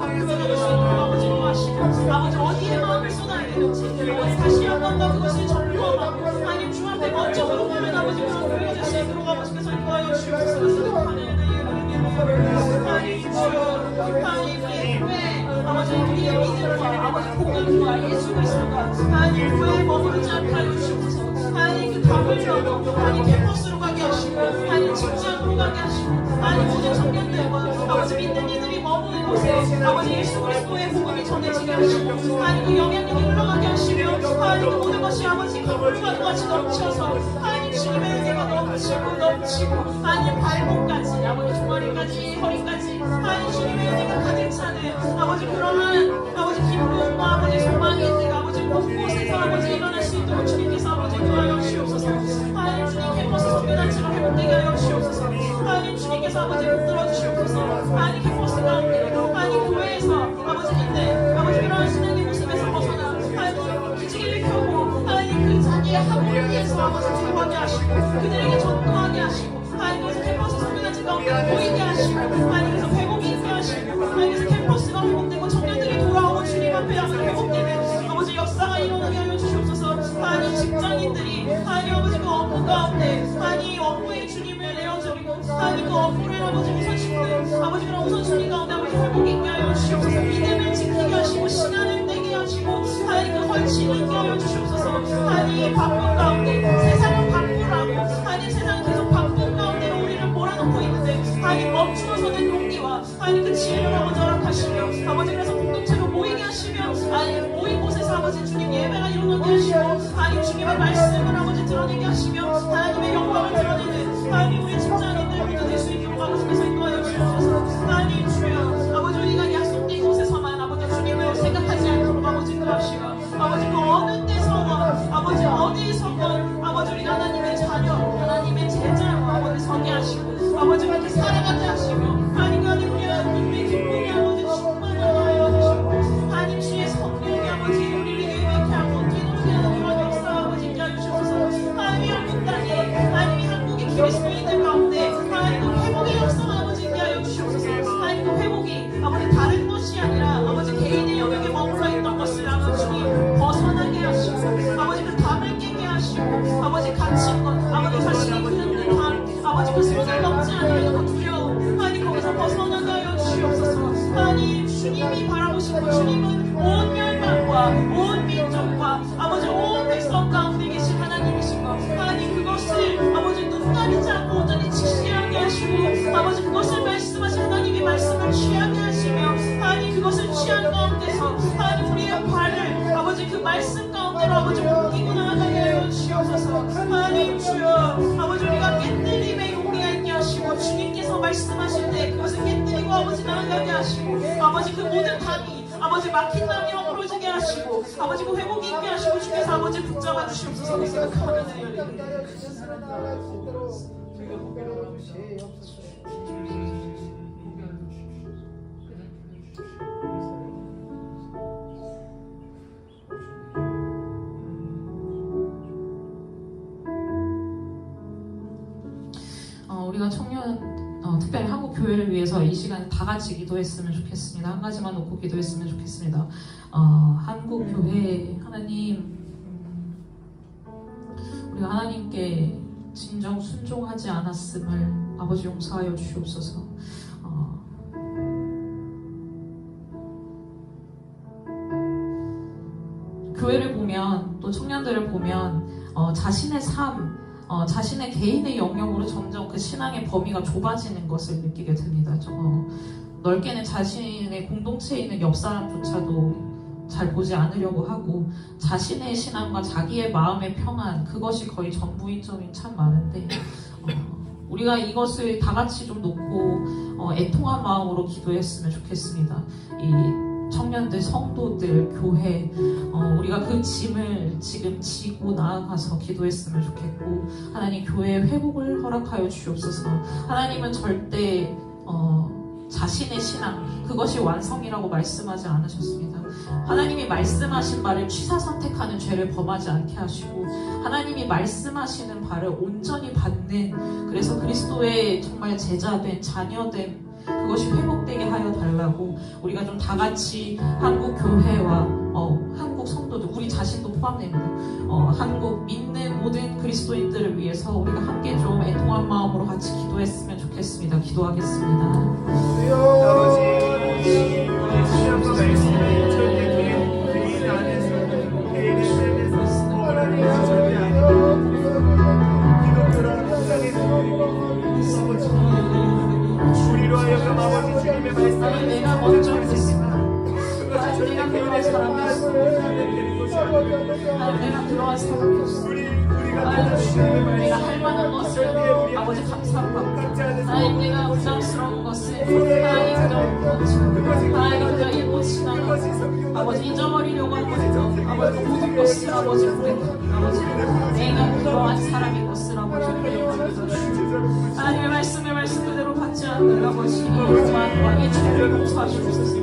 될 수 있도록 아버지 도와주시고 아버지 어디에 마음을 쏟아야 되는지 아버지 다시 한 번 더 그것을 전도하고 하나님 주 앞에 먼저 올라가는 아버지 그런 교회가 될 수 있도록 아버지께서 인도하여 주옵소서. 하나님 교회 아버지 우리의 믿음과 아버지 복음과 예수 그리스도가 하나님 교회에 머무르지 않게 하여 주옵소서. 하나님 그 답을 넘어 하나님 캠퍼스로 가게 하시고 하나님 직장으로 가게 하시고 하나님 모든 청년들과 아버지 믿는 이들이 머무는 곳에 아버지 예수 그리스도의 복음이 전해지게 하시고 하나님 그 영향력이 흘러가게 하시며 하나님 그 모든 것이 아버지 그 물과 같이 넘쳐서 하나님 주님의 은혜가 넘치고 하나님 발목까지 아버지 종아리까지 허리까지 하나님 주님의 은혜가 가득 차는 아버지 그러한 아버지 기쁨과 아버지 소망이 아버지 곳곳에서 아버지 일어날 수 있도록 주님께서 아버지 도와여 주옵소서. 하나님 주님 캠퍼스 선교단체로 회복되게 하여 주옵소서. 하나님 주님께서 아버지 붙들어 주시옵소서. 하나님 캠퍼스 가운데 하나님 교회에서 아버지 힘내 아버지 그러한 신앙의 모습에서 벗어나 하나님 기지개를 켜고 하나님 그 자기의 학문을 위해서 아버지 기도하게 하시고 그들에게 전도하게 하시고 하나님께서 캠퍼스 선교단체 가운데 모이게 하시고 하나님께서 회복이 있게 하시고 하나님께서 캠퍼스가 회복되고 청년들이 돌아오고 주님 앞에 아버지 회복되는 아버지 역사가 일어나게 하여 주시옵소서. 하나님 직장인들이 하나님 아버지 그 업무 가운데 하나님 업무에 주님을 내어드리고 하나님 그 업무를 아버지 우선순위 아버지 그런 우선순위 가운데 아버지 회복 있게 하여 주시옵소서. 믿음을 지키게 하시고 시간을 떼게 하시고 하나님 그 헌신이 있게 하여 주시옵소서. 하나님 바쁜 가운데 세상은 바쁘라고 하나님 세상은 계속 바쁜 가운데 우리를 몰아넣고 있는데 하나님 멈추어서는 용기와 하나님 그 지혜를 아버지 허락하시며 아버지 그래서 공동체로 모이게 하시며 하나님 모인 곳에서 아버지 주님 예배가 일어나게 하시고 하나님 주님의 말씀을 아버지 드러내게 하시며 하나님의 영광을 드러내는 하나님 우리 직장인들 모두 될 수 있도록 아버지께서 인도하여 주옵소서. 하나님 주여 아버지 우리가 약속된 곳에서만 아버지 주님을 생각하지 않도록 아버지 인도하시고 아버지 그 어느 때서건 아버지 어디에서건 아버지 우리 하나님의 자녀 하나님의 제자로 아버지 서게 하시고 아버지 그렇게 살아가게 하시고 하나님 그 안에 우리가 하나님의 기쁨이 아버지 충만하게 하여 주시고 하나님 주의 성령이 아버지 우리를 예배케 하고 뒤돌게 하는 그런 역사 아버지 있게 하여 주셔서 하나님이 한국 땅에 하나님이 한국의 그리스도인들 가운데 하나님 그 회복의 역사가 아버지 있게 하여 주시옵소서. 하나님 그 회복이 아버지 다른 것이 아니라 아버지 개인의 영역에 머물러 있던 것을 아버지 주님 벗어나게 하시고 아버지 그 담을 깨게 하시고 아버지 갇힌 것 아버지 자신이 그는 듯한 아버지 그 손을 넘지 않으려는 그 두려움 하나님 거기서 벗어나게 하여 주시옵소서. 하나님 주님이 바라보시고 주님은 온 열방과 온 민족과 아버지 온 백성 가운데 계신 하나님이시고 하나님 그것을 아버지 눈 가리지 않고 온전히 직시하게 하시고 아버지 그것을 말씀하신 하나님의 말씀을 취하게 하시며 하나님 그것을 취한 가운데서 하나님 우리의 발을 아버지 그 말씀 가운데로 아버지 옮기고 나아가게 하여 주시옵소서. 하나님 주여 아버지 우리가 깨뜨림의 용기가 있게 하시고 주님께서 말씀하실 때 그것을 깨뜨리고 아버지 나아가게 하시고 아버지 그 모든 담이 아버지 막힌 담이 허물어지게 하시고 아버지 그 회복이 있게 하시고 주께서 아버지 붙잡아 주시옵소서. 그래서 우리가 청년 특별히 한국 교회를 위해서 이 시간에 다 같이 기도했으면 좋겠습니다. 한 가지만 놓고 기도했으면 좋겠습니다. 한국 교회 하나님 우리가 하나님께 진정 순종하지 않았음을 아버지 용서하여 주시옵소서. 교회를 보면 또 청년들을 보면 자신의 삶 자신의 개인의 영역으로 점점 그 신앙의 범위가 좁아지는 것을 느끼게 됩니다. 넓게는 자신의 공동체에 있는 옆 사람조차도 잘 보지 않으려고 하고 자신의 신앙과 자기의 마음의 평안 그것이 거의 전부인 점이 참 많은데 우리가 이것을 다 같이 좀 놓고 애통한 마음으로 기도했으면 좋겠습니다. 이 청년들, 성도들, 교회 우리가 그 짐을 지금 지고 나아가서 기도했으면 좋겠고 하나님 교회의 회복을 허락하여 주시옵소서. 하나님은 절대 자신의 신앙 그것이 완성이라고 말씀하지 않으셨습니다. 하나님이 말씀하신 바를 취사 선택하는 죄를 범하지 않게 하시고 하나님이 말씀하시는 바를 온전히 받는 그래서 그리스도의 정말 제자된 자녀된 그것이 회복되게 하여 달라고 우리가 좀 다 같이 한국 교회와 한국 성도들 우리 자신도 포함됩니다. 한국 믿는 모든 그리스도인들을 위해서 우리가 함께 좀 애통한 마음으로 같이 기도했으면 좋겠습니다. 기도하겠습니다. 아버지 우리 주님과 말씀을 절대 개인 안에서 개인의 삶에서 하나님의 절대 아니고 기독교라는 세상에서 우리로 하여금 아버지 주님의 말씀을 내가 먼저 했습니다. 그것이 절대 개인의 삶에서 내가 들어와서 주옵소서. 우리가 하나님 주님, 우리가 할 만한 것을 아버지 감사합니다. 하나님 내가 부담스러운 것을 하나님 그저 잊고 지나가고 아버지 잊어버리려고 하는 것도 아버지 모든 것을 아버지 고백합니다. 아버지 내가 그러한 사람인 것을 아버지 고백합니다. 하나님의 말씀을 말씀 그대로 받지 않는 아버지 왕의 죄를 용서하시옵소서.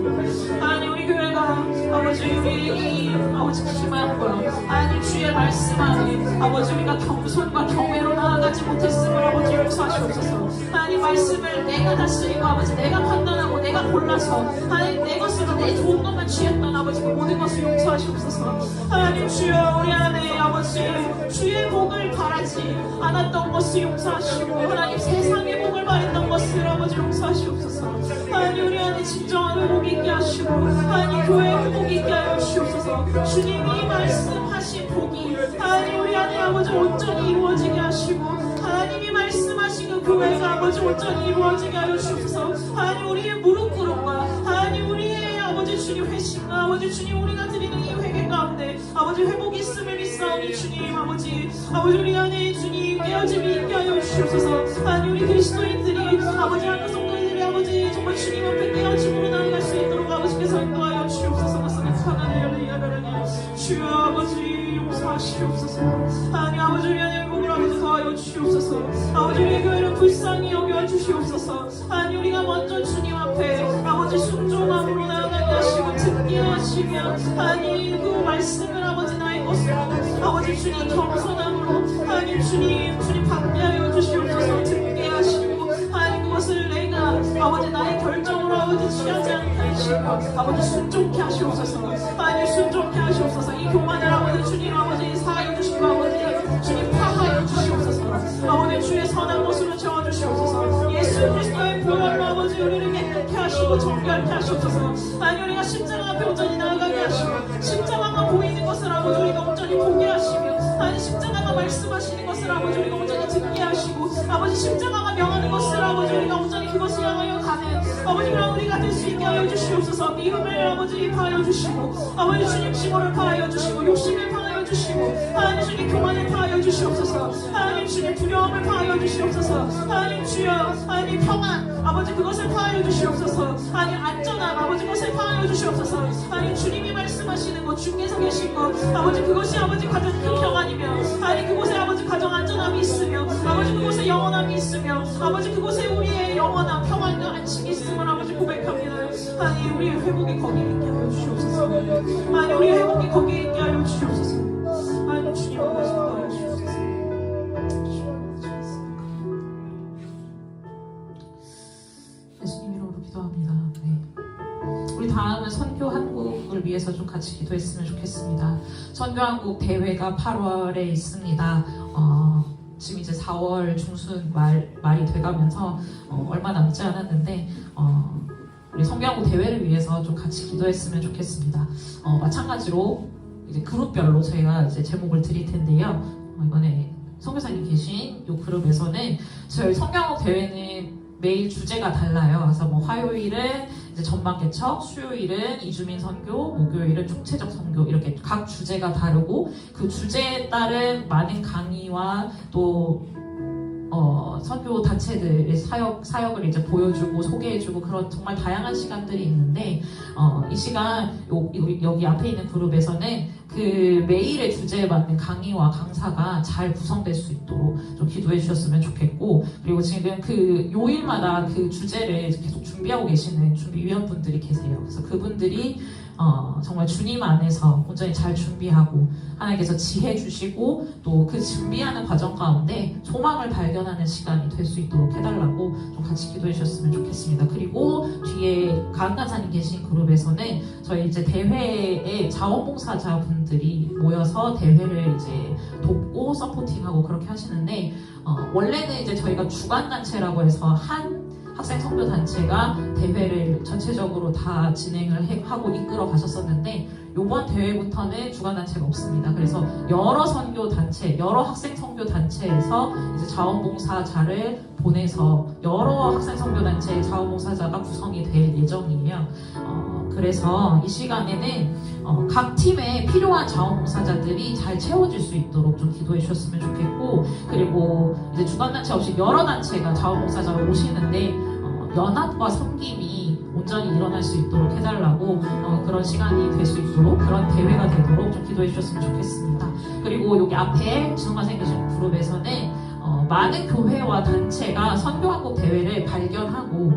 하나님 우리 교회가 아버지 우리 이 아버지 기만과 하나님 주의 말씀 안에 아버지 우리가 겸손과 경외로 나아가지 못했음을 아버지 용서하시옵소서. 하나님 말씀을 내가 다스리고 아버지 내가 판단하고 내가 골라서 하나님 내 것으로 내 좋은 것만 취했던 아버지 그 모든 것을 용서하시옵소서. 하나님 주여 우리 안에 아버지 주의 복을 바라지 않았던 것을 용서하시고 하나님 세상의 복을 바랬던 것을 아버지 용서하시옵소서. 하나님 우리 안에 진정한 회복 있게 하시고 하나님 교회 회복 있게 하여 주시옵소서. 주님이 말씀하신 복이 하나님 우리 안에 아버지 온전히 이루어지게 하시고 하나님이 말씀하신 그 교회가 아버지 온전히 이루어지게 하여 주옵소서. 하나님 우리의 무릎 꿇음과 하나님 우리의 아버지 주님 회심과 아버지 주님 우리가 드리는 이 회개 가운데 아버지 회복이 있음을 믿사오니 주님 아버지 우리 안에 주님 깨어짐이 있게 하여 주시옵소서. 하나님 우리 그리스도인들이 아버지 한국 성도들이 아버지 정말 주님 앞에 깨어짐으로 나아갈 수 있도록 아버지께서 인도하여 주시옵소서. 주여 아버지 용서하시옵소서. 하나님 아버지 우리 안에 회복을 아버지 더하여 주시옵소서. 아버지 우리의 교회를 불쌍히 여겨 주시옵소서. 하나님 우리가 먼저 주님 앞에 아버지 순종함으로 나아가게 하시고 듣게 하시며 하나님 그 말씀을 아버지 나의 것으로 아버지 주님 겸손함으로 하나님 주님 받게 하여 주시옵소서. 듣게 하시고 하나님 그것을 내가 아버지 나의 결정으로 아버지 취하지 않게 하시고 아버지 순종케 하시옵소서. 하나님 순종케 하시옵소서. 이 교만을 아버지 주님 아버지 사하여 주시고 아버지 주님 파하여 주시옵소서. 아버지 주의 선한 것으로 채워주시옵소서. 예수 그리스도의 보혈로 아버지 우리를 깨끗게 하시고 정결케 하시옵소서. 하나님 우리가 십자가 앞에 온전히 나아가게 하시고 십자가가 보이는 것을 아버지 우리가 온전히 보게 하시며 하나님 십자가가 말씀하시는 것을 아버지 우리가 온전히 듣게 하시고 아버지 십자가가 명하는 것을 아버지 우리가 온전히 그것을 향하여 가는 아버지가 우리가 될 수 있게 하여 주시옵소서. 미움을 아버지 파하여 주시고 아버지 주님 시골을 파하여 주시고 욕심을 파하여 주시고 하나님 주님 교만을 파하여 주시옵소서. 하나님 주님 두려움을 파하여 주시옵소서. 하나님 주여 하나님 평안 아버지 그것을 파하여 주시옵소서. 하나님 안전함 아버지 그것을 파하여 주시옵소서. 하나님 주님이 말씀하시는 것 주께서 계신 것 아버지 그것이 아버지 가장 큰 평안이며 하나님 그곳에 아버지 가정 안전함이 있으며 아버지 그곳에 영원함이 있으며 아버지 그곳에 우리의 영원한 평안과 안식이 있음을 아버지 고백합니다. 하나님 우리의 회복이 거기에 있게 하여 주시옵소서. 하나님 우리의 회복이 거기에 있게 하여 주시옵소서. 하나님 주님 말씀 하여 주시옵소서. 예수님 이름으로 기도합니다. 네. 우리 다음은 선교 한국을 위해서 좀 같이 기도했으면 좋겠습니다. 선교 한국 대회가 8월에 있습니다. 지금 이제 4월 중순 말이 돼가면서 얼마 남지 않았는데 우리 선교 한국 대회를 위해서 좀 같이 기도했으면 좋겠습니다. 마찬가지로 이제 그룹별로 저희가 이제 제목을 드릴 텐데요. 이번에 선교사님 계신 이 그룹에서는 저희 선교 한국 대회는 매일 주제가 달라요. 그래서 뭐 화요일은 이제 전방 개척, 수요일은 이주민 선교, 목요일은 총체적 선교 이렇게 각 주제가 다르고 그 주제에 따른 많은 강의와 또 선교 단체들의 사역을 이제 보여주고 소개해주고 그런 정말 다양한 시간들이 있는데 이 시간 여기 앞에 있는 그룹에서는 그 매일의 주제에 맞는 강의와 강사가 잘 구성될 수 있도록 좀 기도해 주셨으면 좋겠고 그리고 지금 그 요일마다 그 주제를 계속 준비하고 계시는 준비위원분들이 계세요. 그래서 그분들이 정말 주님 안에서 온전히 잘 준비하고 하나님께서 지혜 주시고 또 그 준비하는 과정 가운데 소망을 발견하는 시간이 될 수 있도록 해달라고 좀 같이 기도해 주셨으면 좋겠습니다. 그리고 뒤에 가은간사님 계신 그룹에서는 저희 이제 대회에 자원봉사자분들이 모여서 대회를 이제 돕고 서포팅하고 그렇게 하시는데 원래는 이제 저희가 주관단체라고 해서 한 학생 선교 단체가 대회를 전체적으로 다 진행을 하고 이끌어 가셨었는데 이번 대회부터는 주관 단체가 없습니다. 그래서 여러 선교 단체, 여러 학생 선교 단체에서 이제 자원봉사자를 보내서 여러 학생 선교 단체의 자원봉사자가 구성이 될 예정이에요. 그래서 이 시간에는 각 팀에 필요한 자원봉사자들이 잘 채워질 수 있도록 좀 기도해 주셨으면 좋겠고, 그리고 이제 주관단체 없이 여러 단체가 자원봉사자로 오시는데 연합과 섬김이 온전히 일어날 수 있도록 해달라고, 그런 시간이 될 수 있도록, 그런 대회가 되도록 좀 기도해 주셨으면 좋겠습니다. 그리고 여기 앞에 진호가 생기신 그룹에서는 많은 교회와 단체가 선교한국 대회를 발견하고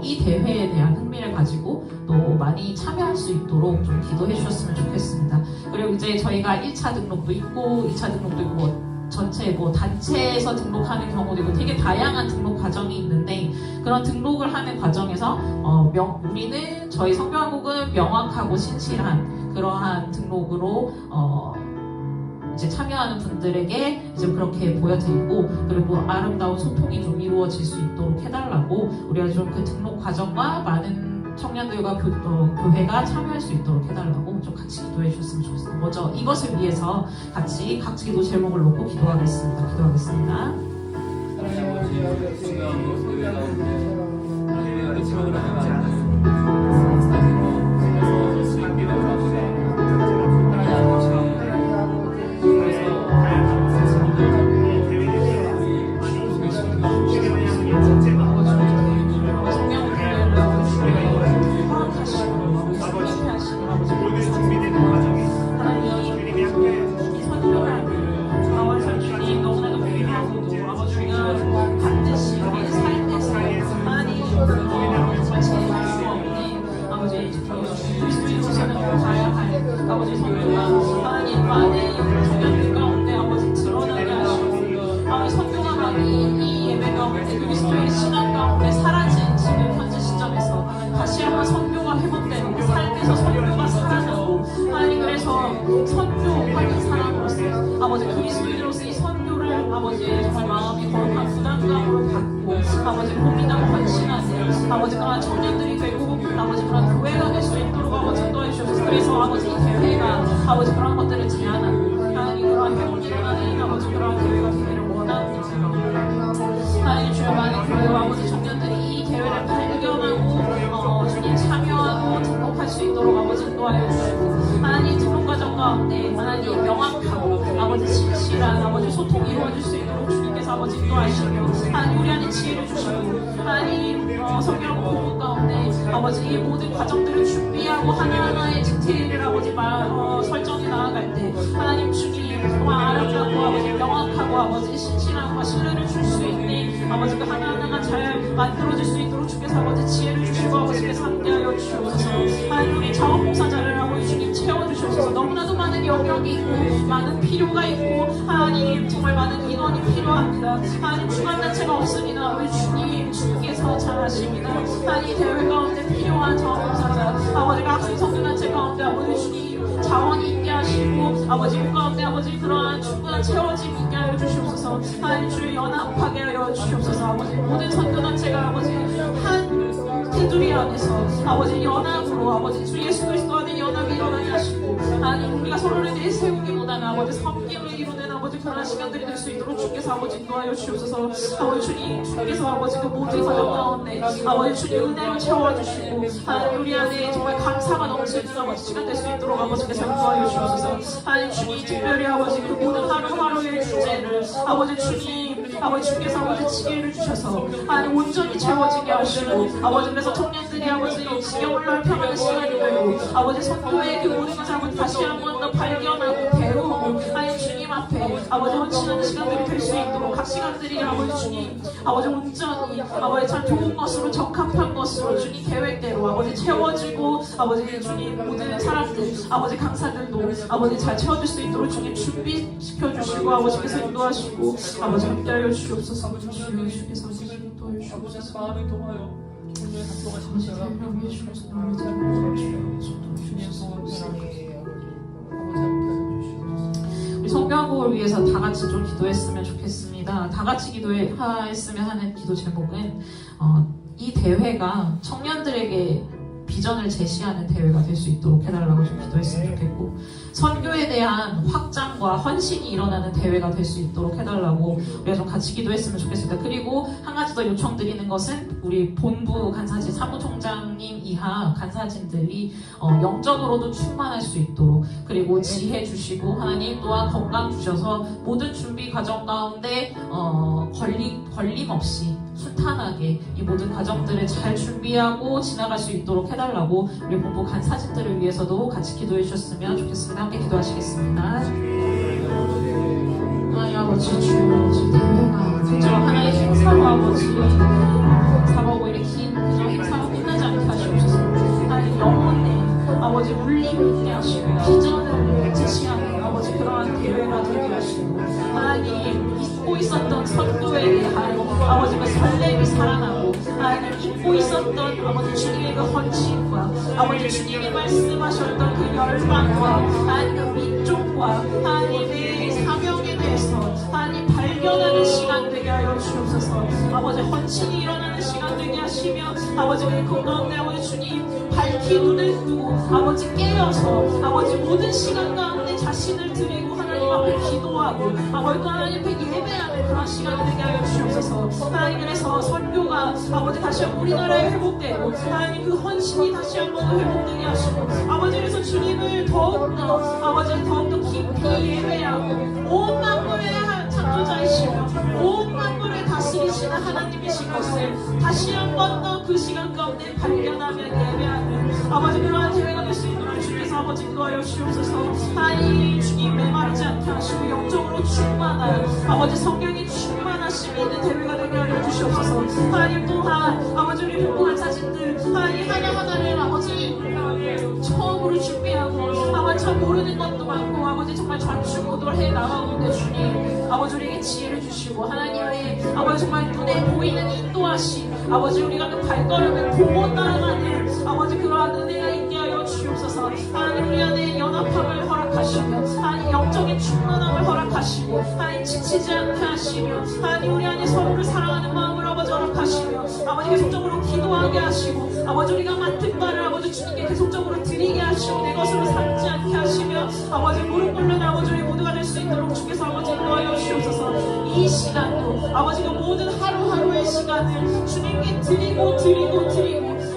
이 대회에 대한 흥미를 가지고 또 많이 참여할 수 있도록 좀 기도해 주셨으면 좋겠습니다. 그리고 이제 저희가 1차 등록도 있고 2차 등록도 있고 전체 단체에서 등록하는 경우도 있고 되게 다양한 등록 과정이 있는데, 그런 등록을 하는 과정에서 우리는 저희 선교한국은 명확하고 신실한 그러한 등록으로 이제 참여하는 분들에게 이제 그렇게 보여드리고, 그리고 아름다운 소통이 좀 이루어질 수 있도록 해달라고, 우리가 좀 그 등록 과정과 많은 청년들과 교회가 참여할 수 있도록 해달라고 좀 같이 기도해 주셨으면 좋겠습니다. 먼저 이것을 위해서 같이 각 기도 제목을 놓고 기도하겠습니다. 기도하겠습니다. 하나님 아버지, 성경한국 대회 가운데 프로그램을 하지 않았습니다. 아버지 선교가 하나님 많은 청년들 가운데 아버지 드러나게 하시고, 아버지 선교가 많이 이 예배 가운데 그리스도의 신앙 가운데 사라진 지금 현재 시점에서 다시 한번 선교가 회복되고 삶에서 선교가 살아나고, 하나님 그래서 선교하는 사람으로서 아버지 그리스도인으로서 이 선교를 아버지 정말 마음이 거룩한 부담감으로 받고 아버지 고민하고 헌신하세요. 아버지 그런 청년들이 되고 아버지 그런 교회가 될 수 있도록 아버지 인도해 주셔서, 그래서 아버지 이 대회가 아버지 그런 것들을 제안하고 하나님 그런 회복이 일어나는 아버지 그런 대회가 되기를 원합니다. 하나님 주여 많은 교회와 아버지 청년들이 이 대회를 발견하고 주님 참여하고 등록할 수 있도록 아버지 인도하여 주시고, 하나님 등록 과정 가운데 하나님 명확하고 아버지 신실한 아버지 소통이 이루어질 수 있도록 주님께서 아버지 인도하시며, 하나님 우리 안에 지혜를 주시고, 하나님 성경 공부 가운데 아버지 이 모든 과정들을 준비하고 하나하나의 디테일을 아버지 설정해 나아갈 때 하나님 주님 정말 아름답고 아버지 명확하고 아버지 신실함과 신뢰를 줄 수 있는 아버지 그 하나하나가 잘 만들어질 수 있도록 주께서 아버지 지혜를 주시고 아버지께서 함께하여 주옵소서. 하나님 우리 자원봉사자를 아버지 주님 채워주시옵소서. 너무나도 많은 영역이 있고 많은 필요가 있고 하나님 정말 많은 인원이 필요합니다. 하나님 주관단체가 없습니다. 우리 주님 주께서 잘 아십니다. 하나님 대회 가운데 필요한 자원봉사자 아버지가 학생 성교단체 가운데 아버지 주님 자원이 있게 하시고 아버지 그 가운데 아버지 그러한 충분한 채워짐 있게 하여 주시옵소서. 하나님 주의 연합하게 하여 주시옵소서. 아버지 모든 선교단체가 아버지 한 테두리 안에서 아버지 연합으로 아버지 주 예수 그리스도 안에 연합이 일어나게 하시고, 하나님 우리가 서로를 내세우기보다는 아버지 섬김을 이루는 아버지 그런 시간들이 될 수 있도록 주께서 아버지 인도하여 주옵소서. 아버지 주님 주께서 아버지 그 모든 과정 가운데 아버지 주님 은혜로 채워주시고, 하나님 우리 안에 정말 감사가 넘치는 아버지 시간 될 수 있도록 아버지께서 인도하여 주옵소서. 하나님 주님 특별히 아버지 그 모든 하루하루의 주제를 아버지 주님 아버지 주께서 아버지 지혜를 주셔서 하나님 온전히 채워지게 하시고, 아버지 그래서 청년들이 아버지 지경을 넓혀가는 시간이 되고 아버지 선교의 그 모든 것을 아버지 다시 한 번 더 발견하고 배우고 하나님 주님 앞에 아버지 헌신하는 시간들이 될 수 있도록 각 시간들이 아버지 주님 아버지 온전히 아버지 참 좋은 것으로 적합한 것으로 주님 계획대로 아버지 채워지고 아버지 주님 모든 사람들 아버지 강사들도 아버지 잘 채워줄 수 있도록 주님 준비시켜 주시고 아버지께서 인도하시고 아버지 함께하여 주시옵소서. 주께서 아버지 인도하여 주시옵소서. 마음을 통하여 오늘 아버지 대명해 주옵소서. 우리 성교한국을 위해서 다 같이 좀 기도했으면 좋겠습니다. 다 같이 기도했으면 하는 기도 제목은 이 대회가 청년들에게 비전을 제시하는 대회가 될 수 있도록 해달라고 좀 기도했으면 좋겠고, 선교에 대한 확장과 헌신이 일어나는 대회가 될 수 있도록 해달라고 우리가 좀 같이 기도했으면 좋겠습니다. 그리고 한 가지 더 요청드리는 것은 우리 본부 간사진 사무총장님 이하 간사진들이 영적으로도 충만할 수 있도록, 그리고 지혜 주시고 하나님 또한 건강 주셔서 모든 준비 과정 가운데 걸림 없이 순탄하게 이 모든 과정들을 잘 준비하고 지나갈 수 있도록 해달라고 우리 본부 간사진들을 위해서도 같이 기도해 주셨으면 좋겠습니다. 함께 기도하시겠습니다. 하나님 아버지, 주여, 주 대회가 그저 하나의 행사로 아버지 행사하고 이렇게 긴 그저 행사가 끝나지 않게 하시옵소서. 하나님 영혼에 아버지 울림을 있게 하시고 비전을 제시하는 아버지 그러한 대회가 되게 하시고, 하나님 잊고 있었던 선교에 대한 아버지 그 설렘이 살아나고, 하나님 잊고 있었던 아버지 주님의 그 헌신과 아버지 주님이 말씀하셨던 그 열망과 하나님 그 민족과 하나님의 사명에 대해서 하나님 발견하는 시간 되게 하여 주옵소서. 아버지 헌신이 일어나는 시간 되게 하시며 아버지 그 가운데 아버지 주님 밝히 눈을 뜨고 아버지 깨어서 아버지 모든 시간 가운데 자신을 드리고 하나님 앞에 기도하고 아버지 하나님 앞에 예배하는 그런 시간이 되게 하여 주옵소서. 하나님, 그래서 선교가 아버지 다시 한번 우리나라에 회복되고 하나님 그 헌신이 다시 한번 회복되게 하시고 아버지, 그래서 주님을 더욱더 아버지 더욱더 깊이 예배하고 온 만물의 창조자이시며 온 만물을 다스리시는 하나님이신 것을 다시 한번 더 그 시간 가운데 발견하며 예배하는 아버지 그러한 대회가 될 수 있도록 주께서 아버지 인도하여 주옵소서. 하나님, 주님 메마르지 않게 하시고 영적으로 충만한 아버지 성령이 충만하심이 있는 대회가 되게 하여 주시옵소서. 하나님, 또한 아버지 우리 공부한 사진들 하나님 하나하나를 아버지 처음으로 준비하고 아버지 참 모르는 것도 많고 아버지 정말 좌충우돌 해 나가고 있는데 주님 아버지 우리에게 지혜를 주시고 하나님의 아버지 정말 눈에 보이는 인도하심 아버지 우리가 그 발걸음을 보고 따라가는 아버지 그러한 은혜가 있게 하여 주옵소서. 하나님, 우리 안에 연합함을 허락하시며 하나님 영적인 충만함을 허락하시고 하나님 지치지 않게 하시며 하나님 우리 안에 서로를 사랑하는 마음을 아버지 허락하시며 아버지 계속적으로 기도하게 하시고 아버지 우리가 맡은 바를 아버지 주님께 계속적으로 드리게 하시고 내 것으로 삼지 않게 하시며 아버지 무릎 꿇는 아버지 우리 모두가 될 수 있도록 주께서 아버지 인도하여 주옵소서. 이 시간도 아버지 그 모든 하루하루의 시간을 주님께 드리고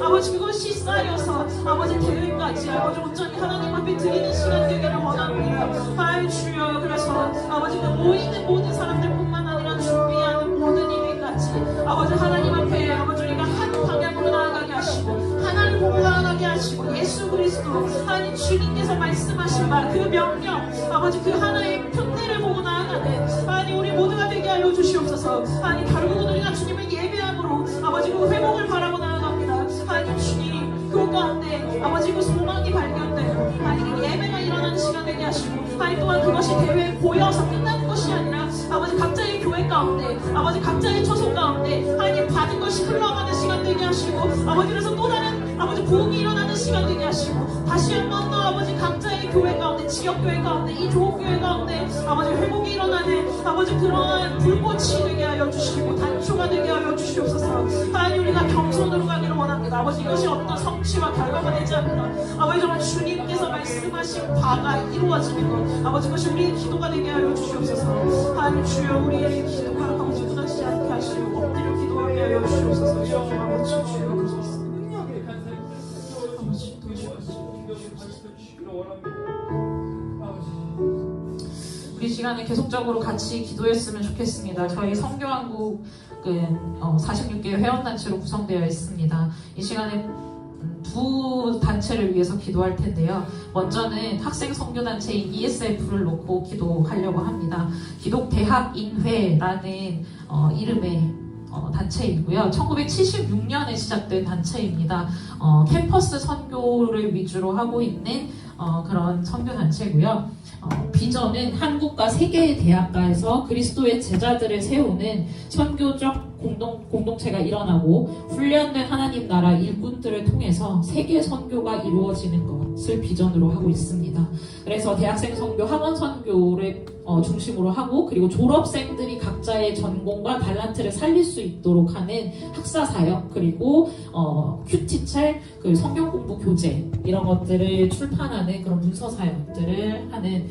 아버지 그것이 쌓여서 아버지 대회까지 아버지 온전히 하나님 앞에 드리는 시간 되기를 원합니다. 아이 주여, 그래서 아버지 그 모이는 모든 사람들뿐만 아니라 준비하는 모든 일들까지 아버지 하나님 앞에 아버지 우리가 한 방향으로 나아가게 하시고 하나님 보고 나아가게 하시고 예수 그리스도 하나님 주님께서 말씀하신 바 그 명령 아버지 그 하나의 편대를 보고 나아가는 하나님 우리 모두가 되게 하여 주시옵소서. 하나님 다루고 우리가 주님을 예배함으로 아버지 그 회복을 바라고 나아갑니다. 하나님 주님 그 가운데 아버지 그 소망이 발견되고 하나님 그 예배가 일어나는 시간 되게 하시고 하나님 또한 그것이 대회에 보여서 끝나는 것이 아니라 아버지 각자의 교회 가운데 아버지 각자의 처소 가운데 하나님 받은 것이 흘러가는 시간 되게 하시고 아버지 그래서 또 다른 아버지 부흥이 일어나는 시간 되게 하시고 다시 한번 더 아버지 각자의 교회 가운데 지역교회 가운데 이 조국교회 가운데 아버지 회복이 일어나는 아버지 그러한 불꽃이 되게 하여 주시고 단초가 되게 하여 주시옵소서. 하나님 우리가 겸손으로 가기를 원합니다. 아버지 이것이 어떤 성취와 결과가 되지 않는다. 아버지 정말 주님께서 말씀하신 바가 이루어지는 것 아버지 그것이 우리의 기도가 되게 하여 주시옵소서. 하나님 주여 우리의 기도가 아버지 무너지지 않게 하시고 엎드려 기도하게 하여 주시옵소서. 아버지 주여 그리스도 우리 시간에 계속적으로 같이 기도했으면 좋겠습니다. 저희 성교한국은 46개 회원단체로 구성되어 있습니다. 이 시간에 두 단체를 위해서 기도할 텐데요. 먼저는 학생 선교단체인 ESF를 놓고 기도하려고 합니다. 기독대학인회라는 이름의 단체이고요. 1976년에 시작된 단체입니다. 캠퍼스 선교를 위주로 하고 있는 그런 선교단체고요. 비전은 한국과 세계의 대학가에서 그리스도의 제자들을 세우는 선교적 공동체가 일어나고 훈련된 하나님 나라 일꾼들을 통해서 세계 선교가 이루어지는 것을 비전으로 하고 있습니다. 그래서 대학생 선교, 학원 선교를 중심으로 하고 그리고 졸업생들이 각 각자의 전공과 달란트를 살릴 수 있도록 하는 학사 사역, 그리고 큐티첼, 그 성경 공부 교재 이런 것들을 출판하는 그런 문서 사역들을 하는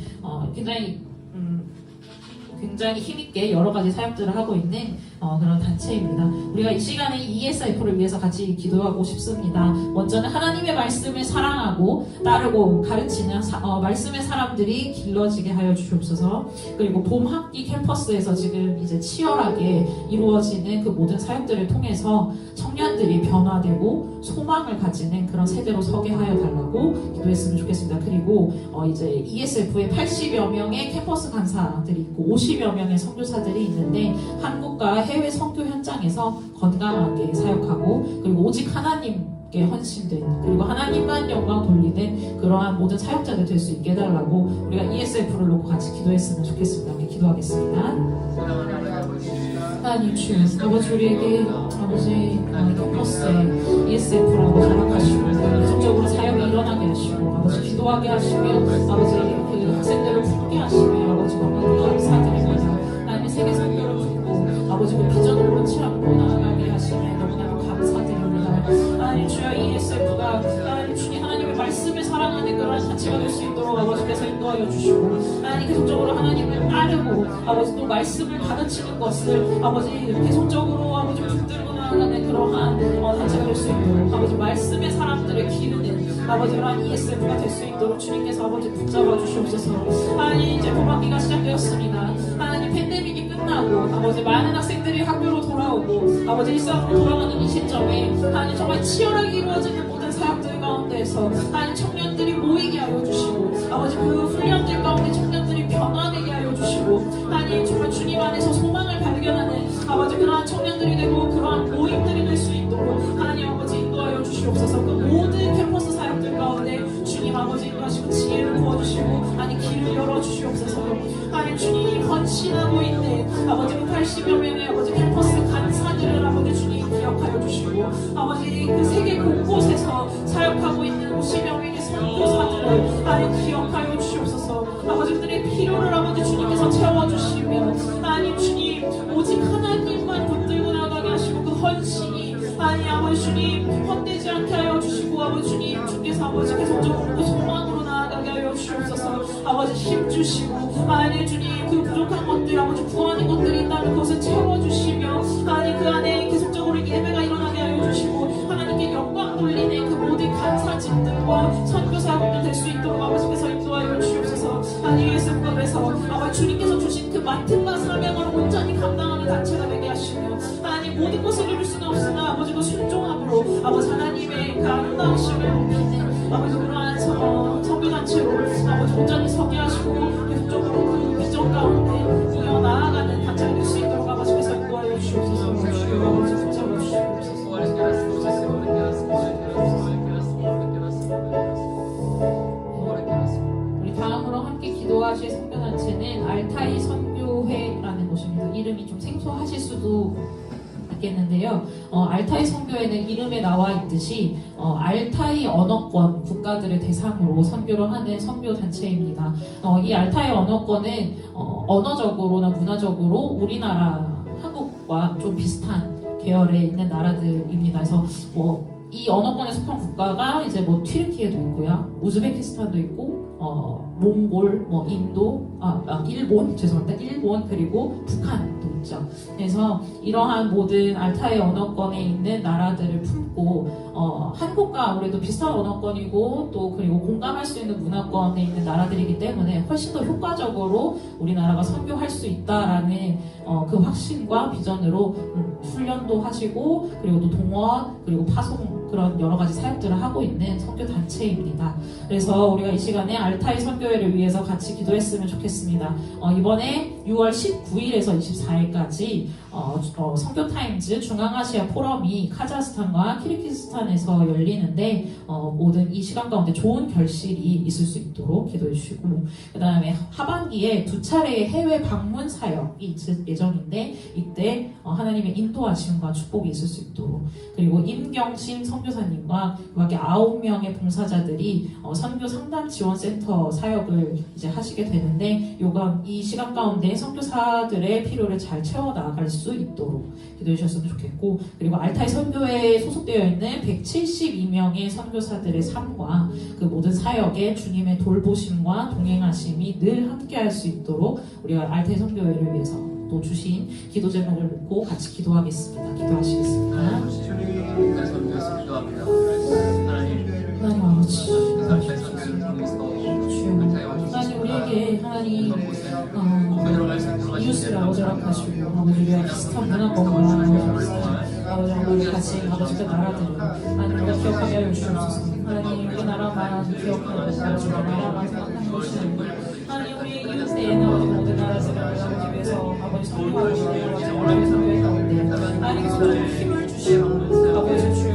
굉장히 힘있게 여러 가지 사역들을 하고 있는 그런 단체입니다. 우리가 이 시간에 ESF를 위해서 같이 기도하고 싶습니다. 먼저는 하나님의 말씀을 사랑하고 따르고 가르치는 말씀의 사람들이 길러지게 하여 주시옵소서. 그리고 봄 학기 캠퍼스에서 지금 이제 치열하게 이루어지는 그 모든 사역들을 통해서 청년들이 변화되고 소망을 가지는 그런 세대로 서게 하여 달라고 기도했으면 좋겠습니다. 그리고 이제 ESF에 80여 명의 캠퍼스 간사들이 있고 50여 명의 선교사들이 있는데 한국과 해외 선교 현장에서 건강하게 사역하고 그리고 오직 하나님께 헌신된 그리고 하나님만 영광 돌리는 그러한 모든 사역자들 될 수 있게 해달라고 우리가 ESF를 놓고 같이 기도했으면 좋겠습니다. 네, 기도하겠습니다. 하나님 주 아버지 우리에게 아버지 캠퍼스에 ESF라고 자락하시고 계속적으로 사역이 일어나게 하시고 아버지 기도하게 하시며 아버지 그 학생들을 품게 하시며 아버지 너무 감사드립니다. 하나님 세계 선교를 품고 아버지 그 비전을 그렇지 않고 나아가게 하시며 너무나도 감사드립니다. 하나님 주여 ESF가 하나님 주님 하나님의 말씀을 사랑하는 그런 단체가 될 수 있도록 아버지께서 인도하여 주시고 하나님 계속적으로 하나님을 따르고 아버지 또 말씀을 가르치는 것을 아버지 계속적으로 아버지 붙들고 나아가는 그러한 단체가 될 수 있도록 아버지 말씀의 사람들을 기르는 아버지 그러한 ESF가 될 수 있도록 주님께서 아버지 붙잡아 주시옵소서. 하나님 이제 봄학기가 시작되었습니다. 하나님 팬데믹이 끝나고 아버지 많은 학생들이 학교로 돌아오고 아버지 일상으로 돌아가는 이 시점에 하나님 정말 치열하게 이루어지는 모든 사역들 가운데에서 하나님 청년들이 모이게 하여 주시고 아버지 그 훈련들 가운데 청년들이 변화되게 하여 주시고 하나님 정말 주님 안에서 소망을 발견하는 아버지 그러한 청년들이 되고 그러한 모임들이 될 수 있도록 하나님 아버지 인도하여 주시옵소서. 그 모든 캠퍼스 사역들 가운데 주님 아버지 인도하시고 지혜를 부어주시고 하나님 길을 열어주시옵소서. 하나님 주님이 헌신하고 있는 아버지 80여 명의 아버지 캠퍼스 간사들을 아버지 주님 기억하여 주시고 아버지 그 세계 곳곳에서 사역하고 있는 50여 명의 선교사들을 하나님 기억하여 주시옵소서. 아버지들의 필요를 아버지 주님께서 채워주시며 하나님 주님 오직 하나님만 붙들고 나가게 하시고 그 헌신이 하나님 아버지 주님 헛되지 않게 하여 주시고 아버지 주님 주께서 아버지 계속적으로 그 소망으로 나아가게 하여 주시옵소서. 아버지 힘 주시고 하나님 주님 그 부족한 것들 아버지 구하는 것들이 있다면 그것을 채워주시며 하나님 그 안에 계속적으로 예배가 일어나게 하여 주시고 하나님께 영광 돌리는 그 모든 간사직들과 선교사분들 될 수 있도록 아버지께서 인도하여 주시옵소서. 하나님 예수님과 그래서 아버지 주님께서 주신 그 맡음과 사명을 온전히 감당하는 단체가 되게 하시며 하나님 모든 것을 이룰 수는 없으나 아버지 그 순종함으로 아버지 하나님의 그 아름다우심을 높이는 아버지 그러한 선교단체로 아버지 온전히 서게 하시고 계속적으로 그 비전 가운데 이어나아가는 단체가 될 수 있도록 아버지께서 인도하여 주시옵소서. 주여 아버지 붙잡아 주시옵소서. 우리 다음으로 함께 기도하실 선교단체는 알타이 선교회라는 곳입니다. 이름이 좀 생소하실 수도 있겠는데요. 알타이 선교회는 이름에 나와 있듯이 알타이 언어권 국가들을 대상으로 선교를 하는 선교 단체입니다. 이 알타이 언어권은 언어적으로나 문화적으로 우리나라 한국과 좀 비슷한 계열에 있는 나라들입니다. 그래서 이 언어권에 속한 국가가 이제 튀르키예도 있고요, 우즈베키스탄도 있고, 몽골, 인도, 일본, 죄송합니다. 일본, 그리고 북한도 있죠. 그래서 이러한 모든 알타이 언어권에 있는 나라들을 품고, 한국과 아무래도 비슷한 언어권이고, 또 그리고 공감할 수 있는 문화권에 있는 나라들이기 때문에 훨씬 더 효과적으로 우리나라가 선교할 수 있다라는 그 확신과 비전으로 훈련도 하시고, 그리고 또 동원, 그리고 파송, 그런 여러 가지 사역들을 하고 있는 선교 단체입니다. 그래서 우리가 이 시간에 알타이 선교회를 위해서 같이 기도했으면 좋겠습니다. 이번에 6월 19일에서 24일까지 선교타임즈 중앙아시아 포럼이 카자흐스탄과 키르기스탄에서 열리는데 모든 이 시간 가운데 좋은 결실이 있을 수 있도록 기도해 주시고, 그 다음에 하반기에 2차례의 해외 방문 사역이 있을 예정인데 이때 하나님의 인도하심과 축복이 있을 수 있도록, 그리고 임경신 선교사님과 그밖에 9명의 봉사자들이 선교 상담 지원센터 사역을 이제 하시게 되는데 요건 이 시간 가운데 선교사들의 필요를 잘 채워 나갈 수 있도록 기도해 주셨으면 좋겠고, 그리고 알타이 선교회에 소속되어 있는 172명의 선교사들의 삶과 그 모든 사역에 주님의 돌보심과 동행하심이 늘 함께할 수 있도록 우리가 알타이 선교회를 위해서 또 주신 기도 제목을 놓고 같이 기도하겠습니다. 기도하시겠습니다. 하나님 아버지, 주여, 하나님 우리에게 하나님 이웃을 아버지 허락하시고 아버지 우리와 비슷한 문화권과 아버지 같이 아버지의 나라들을 하나님 우리가 기억하게 하여 주옵소서. 하나님 우리 나라만 기억하고 아버지 나라만 생각하는 것이 아니고 하나님 우리 이웃의 아버지 모든 나라들을 아버지 위해서 아버지 성공하고 아버지 원하는 성교회 가운데 하나님 성도의 힘을 주시고 아버지 주여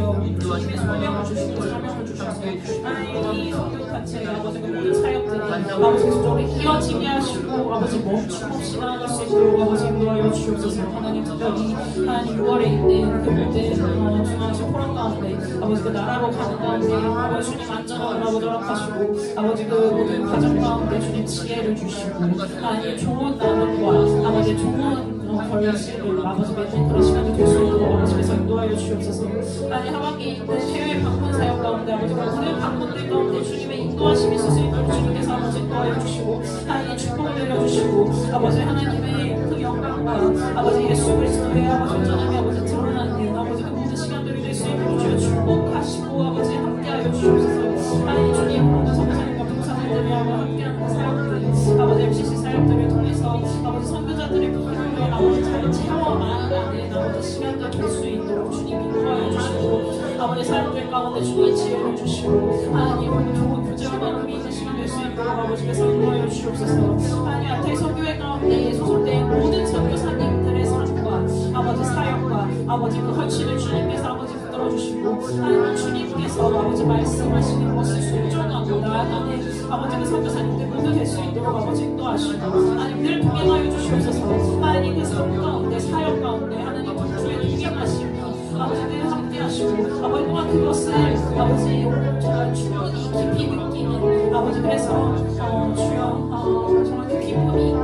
주님의 소명을 주시고 사명을 주셔서 하나님 이 성교 자체의 아버지 그 모든 사역들이 아버지 그쪽으로 이어지게 하시고 아버지 멈춤없이 나아갈 수 있도록 아버지 인도하여 주옵소서. 하나님 특별히 하나님 6월에 있는 그 모든 중앙아시아 포럼 가운데 아버지 그 나라로 가는 가운데 아버지 주님 안전함을 아버지 허락하시고 아버지 그 모든 과정 가운데 주님 지혜를 주시고 하나님 좋은 나눔과 아버지 좋은 결실을 아버지 맺는 그런 시간이 될 수 있도록 아버지께서 인도하여 주옵소서. 하나님 하반기에 있는 해외 방문 사역 가운데 아버지 모든 방문들 가운데 주님의 인도하심이 있을 수 있도록 주님께서 아버지 인도하여 주시고 하나님 축복을 내려주시고 아버지 하나님의 그 영광과 아버지 예수 그리스도의 아버지 온전함이 아버지 드러나는 아버지 그 모든 시간들이 될 수 있도록 주여 축복하시고 아버지 함께하여 주옵소서. 하나님 주님 모든 성도님과 봉사자들이 함께하는 사역들 아버지 MCC 사역들을 통해서 아버지 선교자들의 필요를 아버지 잘 채워 나가는 아버지 시간들 될 수 있도록 주님 인도하여 주시고 아버지 사역들 가운데 주님의 지혜를 주시고 하나님 좋은 교제와 나눔이 있는 시간 될 수 있도록 아버지께서 인도하여 주옵소서. 하나님 알타이 선교회 가운데 소속된 모든 선교사님들의 삶과 아버지 사역과 아버지 그 헌신을 주님께서 아버지 붙들어주시고 하나님 주님께서 아버지 말씀하시는 것을 순종하고 나아가는 아버지 그 선교사님들 모두 될 수 있도록 아버지 인도하시고 하나님 늘 동행하여 주시옵소서. 하나님 그 삶 가운데 사역 가운데 하나님 주의 동행하시고 아버지 늘 함께하시고 아버지 또한 그것을 아버지 정말 충분히 깊이 느끼는 아버지 그래서 주여 정말 그 기쁨이 있고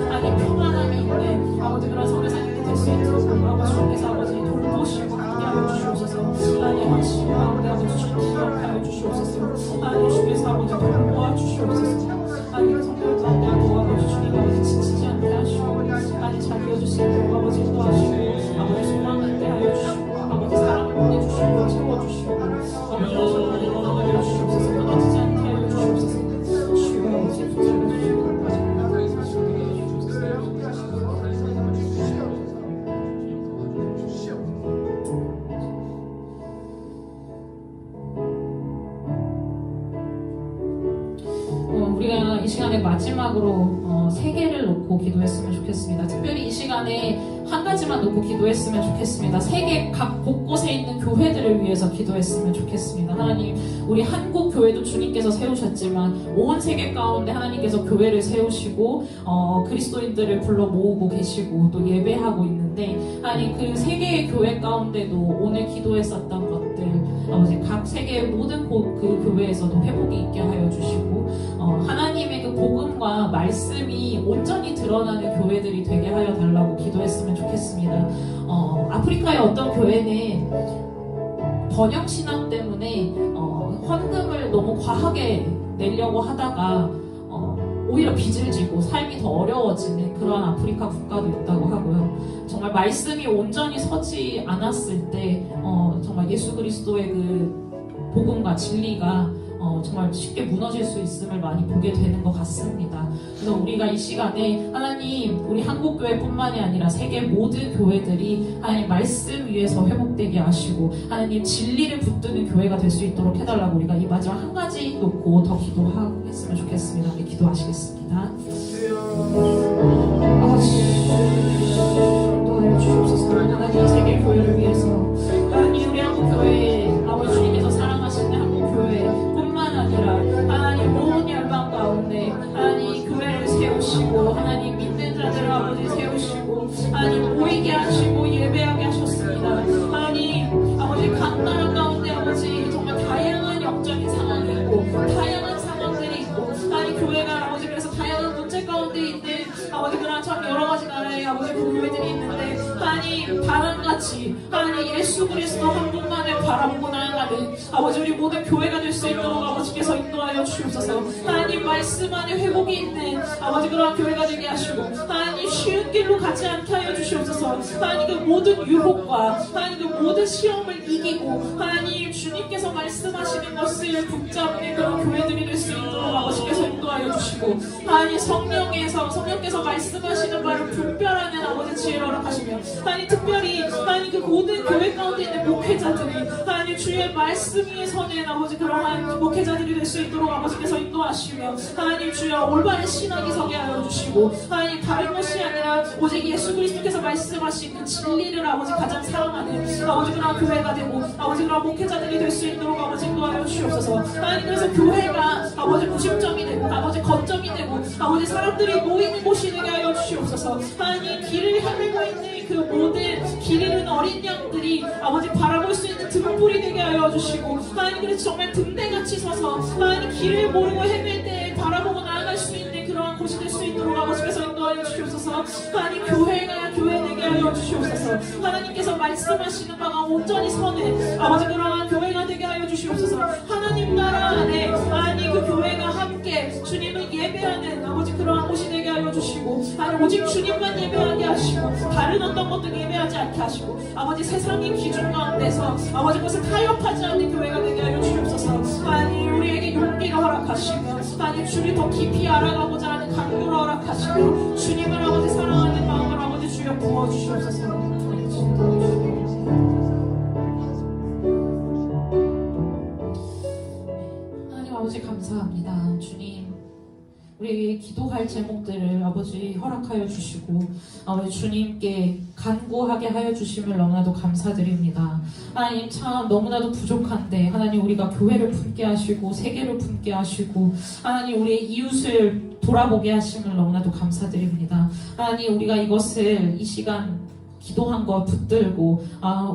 하나님 평안함이 있는 아버지 그런 선교사님이 될 수 있도록 아버지 주님께서 아버지 돌보시고 함께하여 주시옵소서. 하나님 하시고 가운데 아버지 주님 기억하여 주시옵소서. 하나님 주께서 아버지 돌보아 주시옵소서. 하나님 성령 가운데 아버지 주님 아버지 지치지 않게 하시고 하나님 잘 이어줄 수 있도록 아버지 인도하시고 아버지 소망을 떼하여 주시고 아버지 사랑을 보내주시고 채워주시고 아버지 하나님 건강하여 주시옵소서. 끊어지지 않게 하여 주시옵소서. 주여 아버지 붙잡아주시고 우리가 이 시간에 마지막으로 세 개를 놓고 기도했으면 좋겠습니다. 특별히 이 시간에 한 가지만 놓고 기도했으면 좋겠습니다. 세계 각 곳곳에 있는 교회들을 위해서 기도했으면 좋겠습니다. 하나님, 우리 한국 교회도 주님께서 세우셨지만 온 세계 가운데 하나님께서 교회를 세우시고 그리스도인들을 불러 모으고 계시고 또 예배하고 있는데 하나님 그 세계의 교회 가운데도 오늘 기도했었던 것들 아버지 각 세계의 모든 그 교회에서도 회복이 있게 하여 주시고 하나님의 그 복음과 말씀이 온전히 드러나는 교회들이 되게 하여 달라고 기도했으면 좋겠습니다. 아프리카의 어떤 교회는 번영신앙 때문에 헌금을 너무 과하게 내려고 하다가 오히려 빚을 지고 삶이 더 어려워지는 그런 아프리카 국가도 있다고 하고요. 정말 말씀이 온전히 서지 않았을 때 정말 예수 그리스도의 그 복음과 진리가 정말 쉽게 무너질 수 있음을 많이 보게 되는 것 같습니다. 그래서 우리가 이 시간에 하나님 우리 한국교회뿐만이 아니라 세계 모든 교회들이 하나님 말씀 위에서 회복되게 하시고 하나님 진리를 붙드는 교회가 될 수 있도록 해달라고 우리가 이 마지막 한 가지 놓고 더 기도하겠으면 좋겠습니다. 우리 기도하시겠습니다. 도와여 주옵소서. 하나님 세계 교회를 위해서 하나님 우리 한국교회 아버지 주님께서 사랑하시는 한국교회뿐만 아니라 하나님 모든 열방 가운데 하나님 교회를 세우시고 하나님 믿는 자들을 아버지 세우시고 하나님 모이게 하시고 예배하게 하셨습니다. 하나님 아버지 각 나라 가운데 아버지 하나님 바람같이 하나님 예수 그리스도 한 분만을 바라보고 나아가는 아버지 우리 모든 교회가 될 수 있도록 아버지께서 인도하여 주옵소서. 하나님 말씀 안에 회복이 있는 아버지 그러한 교회가 되게 하시고 하나님 쉬운 길로 가지 않게 하여 주시옵소서. 하나님 그 모든 유혹과 하나님 그 모든 시험을 이기고 하나님 주님께서 말씀하시는 것을 붙잡는 그런 교회들이 될 수 있도록 아버지께서 인도하여 주시고 하나님 성령께서 말씀하시는 바를 분별하는 아버지 지혜를 허락하시며 하나님 특별히 하나님 그 모든 교회 가운데 있는 목회자들이 하나님 주의 말씀 위에 서는 아버지 그러한 목회자들이 될 수 있도록 아버지께서 인도하시며 하나님 주여 올바른 신앙이 서게 하여 주시고 하나님 다른 것이 아니라 오직 예수 그리스도께서 말씀하신 그 진리를 아버지 가장 사랑하는 아버지 그러한 교회가 되고 아버지 그러한 목회자들이 될 수 있도록 아버지 인도하여 주시옵소서. 하나님 그래서 교회가 아버지 구심점이 되고 아버지 거점이 되고 아버지 사람들이 모이는 곳이 되게 하여 주시옵소서. 하나님 길을 헤매고 있는 그 모든 길 잃은 어린 양들이 아버지 바라볼 수 있는 등불이 되게 하여 주시고 하나님 그래서 정말 등대같이 서서 하나님 길을 모르고 헤맬 때 바라보고 나아갈 수 있는 그러한 곳이 될 수 있도록 아버지께서 인도하여 주시옵소서. 하나님 교회가 교회 되게 하여 주시옵소서. 하나님께서 말씀하시는 바가 온전히 서는 아버지 그러한 교회가 되게 하여 주시옵소서. 하나님 나라 안에 하나님 그 교회가 함께 주님을 예배하는 아버지 그러한 곳이 되게 하여 주시고 하나님 오직 주님만 예배하게 하시고 다른 어떤 것도 예배하지 않게 하시고 아버지 세상의 기준 가운데서 아버지 그것을 타협하지 않는 교회가 되게 하여 주시옵소서. 하나님 우리에게 용기를 허락하시며 하나님 주를 더 깊이 알아가고자 하는 간구를 허락하시고 주님을 아버지 사랑하는 마음을 아버지 주여 부어주시옵소서. 하나님 아버지 감사합니다. 주님 우리에게 기도할 제목들을 아버지 허락하여 주시고 아버지 주님께 간구하게 하여 주심을 너무나도 감사드립니다. 하나님 참 너무나도 부족한데 하나님 우리가 교회를 품게 하시고 세계를 품게 하시고 하나님 우리의 이웃을 돌아보게 하심을 너무나도 감사드립니다. 하나님 우리가 이것을 이 시간 기도한 거 붙들고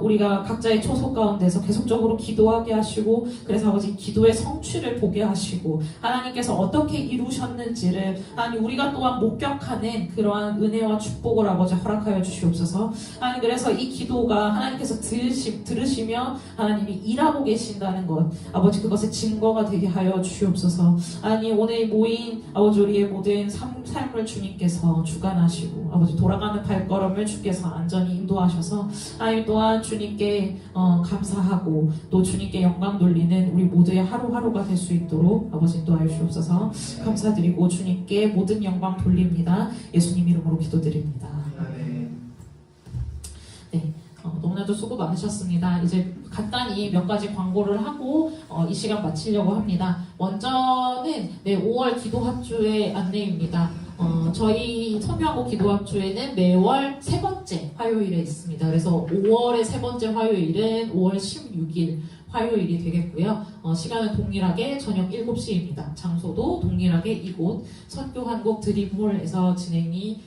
우리가 각자의 초소 가운데서 계속적으로 기도하게 하시고 그래서 아버지 기도의 성취를 보게 하시고 하나님께서 어떻게 이루셨는지를 하나님 우리가 또한 목격하는 그러한 은혜와 축복을 아버지 허락하여 주시옵소서. 하나님 그래서 이 기도가 하나님께서 들으시며 하나님이 일하고 계신다는 것 아버지 그것의 증거가 되게 하여 주시옵소서. 하나님 오늘 모인 아버지 우리의 모든 삶을 주님께서 주관하시고 아버지 돌아가는 발걸음을 주께서 안전히 인도하셔서 하나님 또한 주님께 감사하고 또 주님께 영광 돌리는 우리 모두의 하루하루가 될 수 있도록 아버지 인도하여 주옵소서. 감사드리고 주님께 모든 영광 돌립니다. 예수님 이름으로 기도드립니다. 네, 너무나도 수고 많으셨습니다. 이제 간단히 몇 가지 광고를 하고 이 시간 마치려고 합니다. 먼저는 5월 기도합주의 안내입니다. 저희 성교한국 기도합주에는 매월 세 번째 화요일에 있습니다. 그래서 5월의 세 번째 화요일은 5월 16일 화요일이 되겠고요. 시간은 동일하게 저녁 7시입니다. 장소도 동일하게 이곳 선교한국 드림홀에서 진행이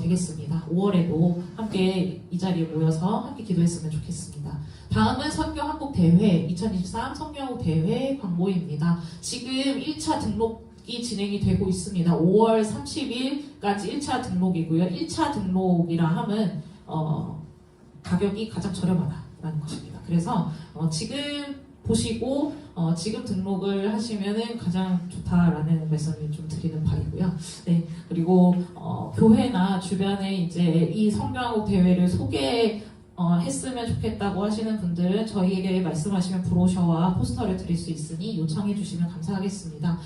되겠습니다. 5월에도 함께 이 자리에 모여서 함께 기도했으면 좋겠습니다. 다음은 선교한국 대회 2023 선교한국 대회 광고입니다. 지금 1차 등록이 진행이 되고 있습니다. 5월 30일까지 1차 등록이고요. 1차 등록이라 함은 가격이 가장 저렴하다라는 것입니다. 그래서 지금 보시고 지금 등록을 하시면은 가장 좋다라는 말씀을 좀 드리는 바이고요. 네, 그리고 교회나 주변에 이제 이 성교한국 대회를 했으면 좋겠다고 하시는 분들은 저희에게 말씀하시면 브로셔와 포스터를 드릴 수 있으니 요청해 주시면 감사하겠습니다.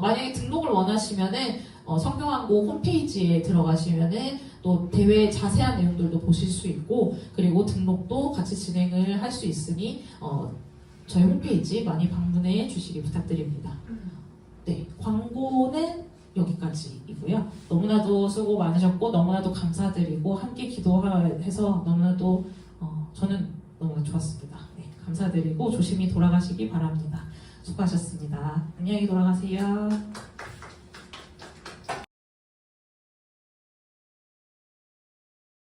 만약에 등록을 원하시면은 성교한국 홈페이지에 들어가시면은 또 대회 자세한 내용들도 보실 수 있고 그리고 등록도 같이 진행을 할 수 있으니 저희 홈페이지 많이 방문해 주시기 부탁드립니다. 네, 광고는 여기까지이고요. 너무나도 수고 많으셨고 너무나도 감사드리고 함께 기도해서 너무나도 저는 너무나 좋았습니다. 네, 감사드리고 조심히 돌아가시기 바랍니다. 수고하셨습니다. 안녕히 돌아가세요.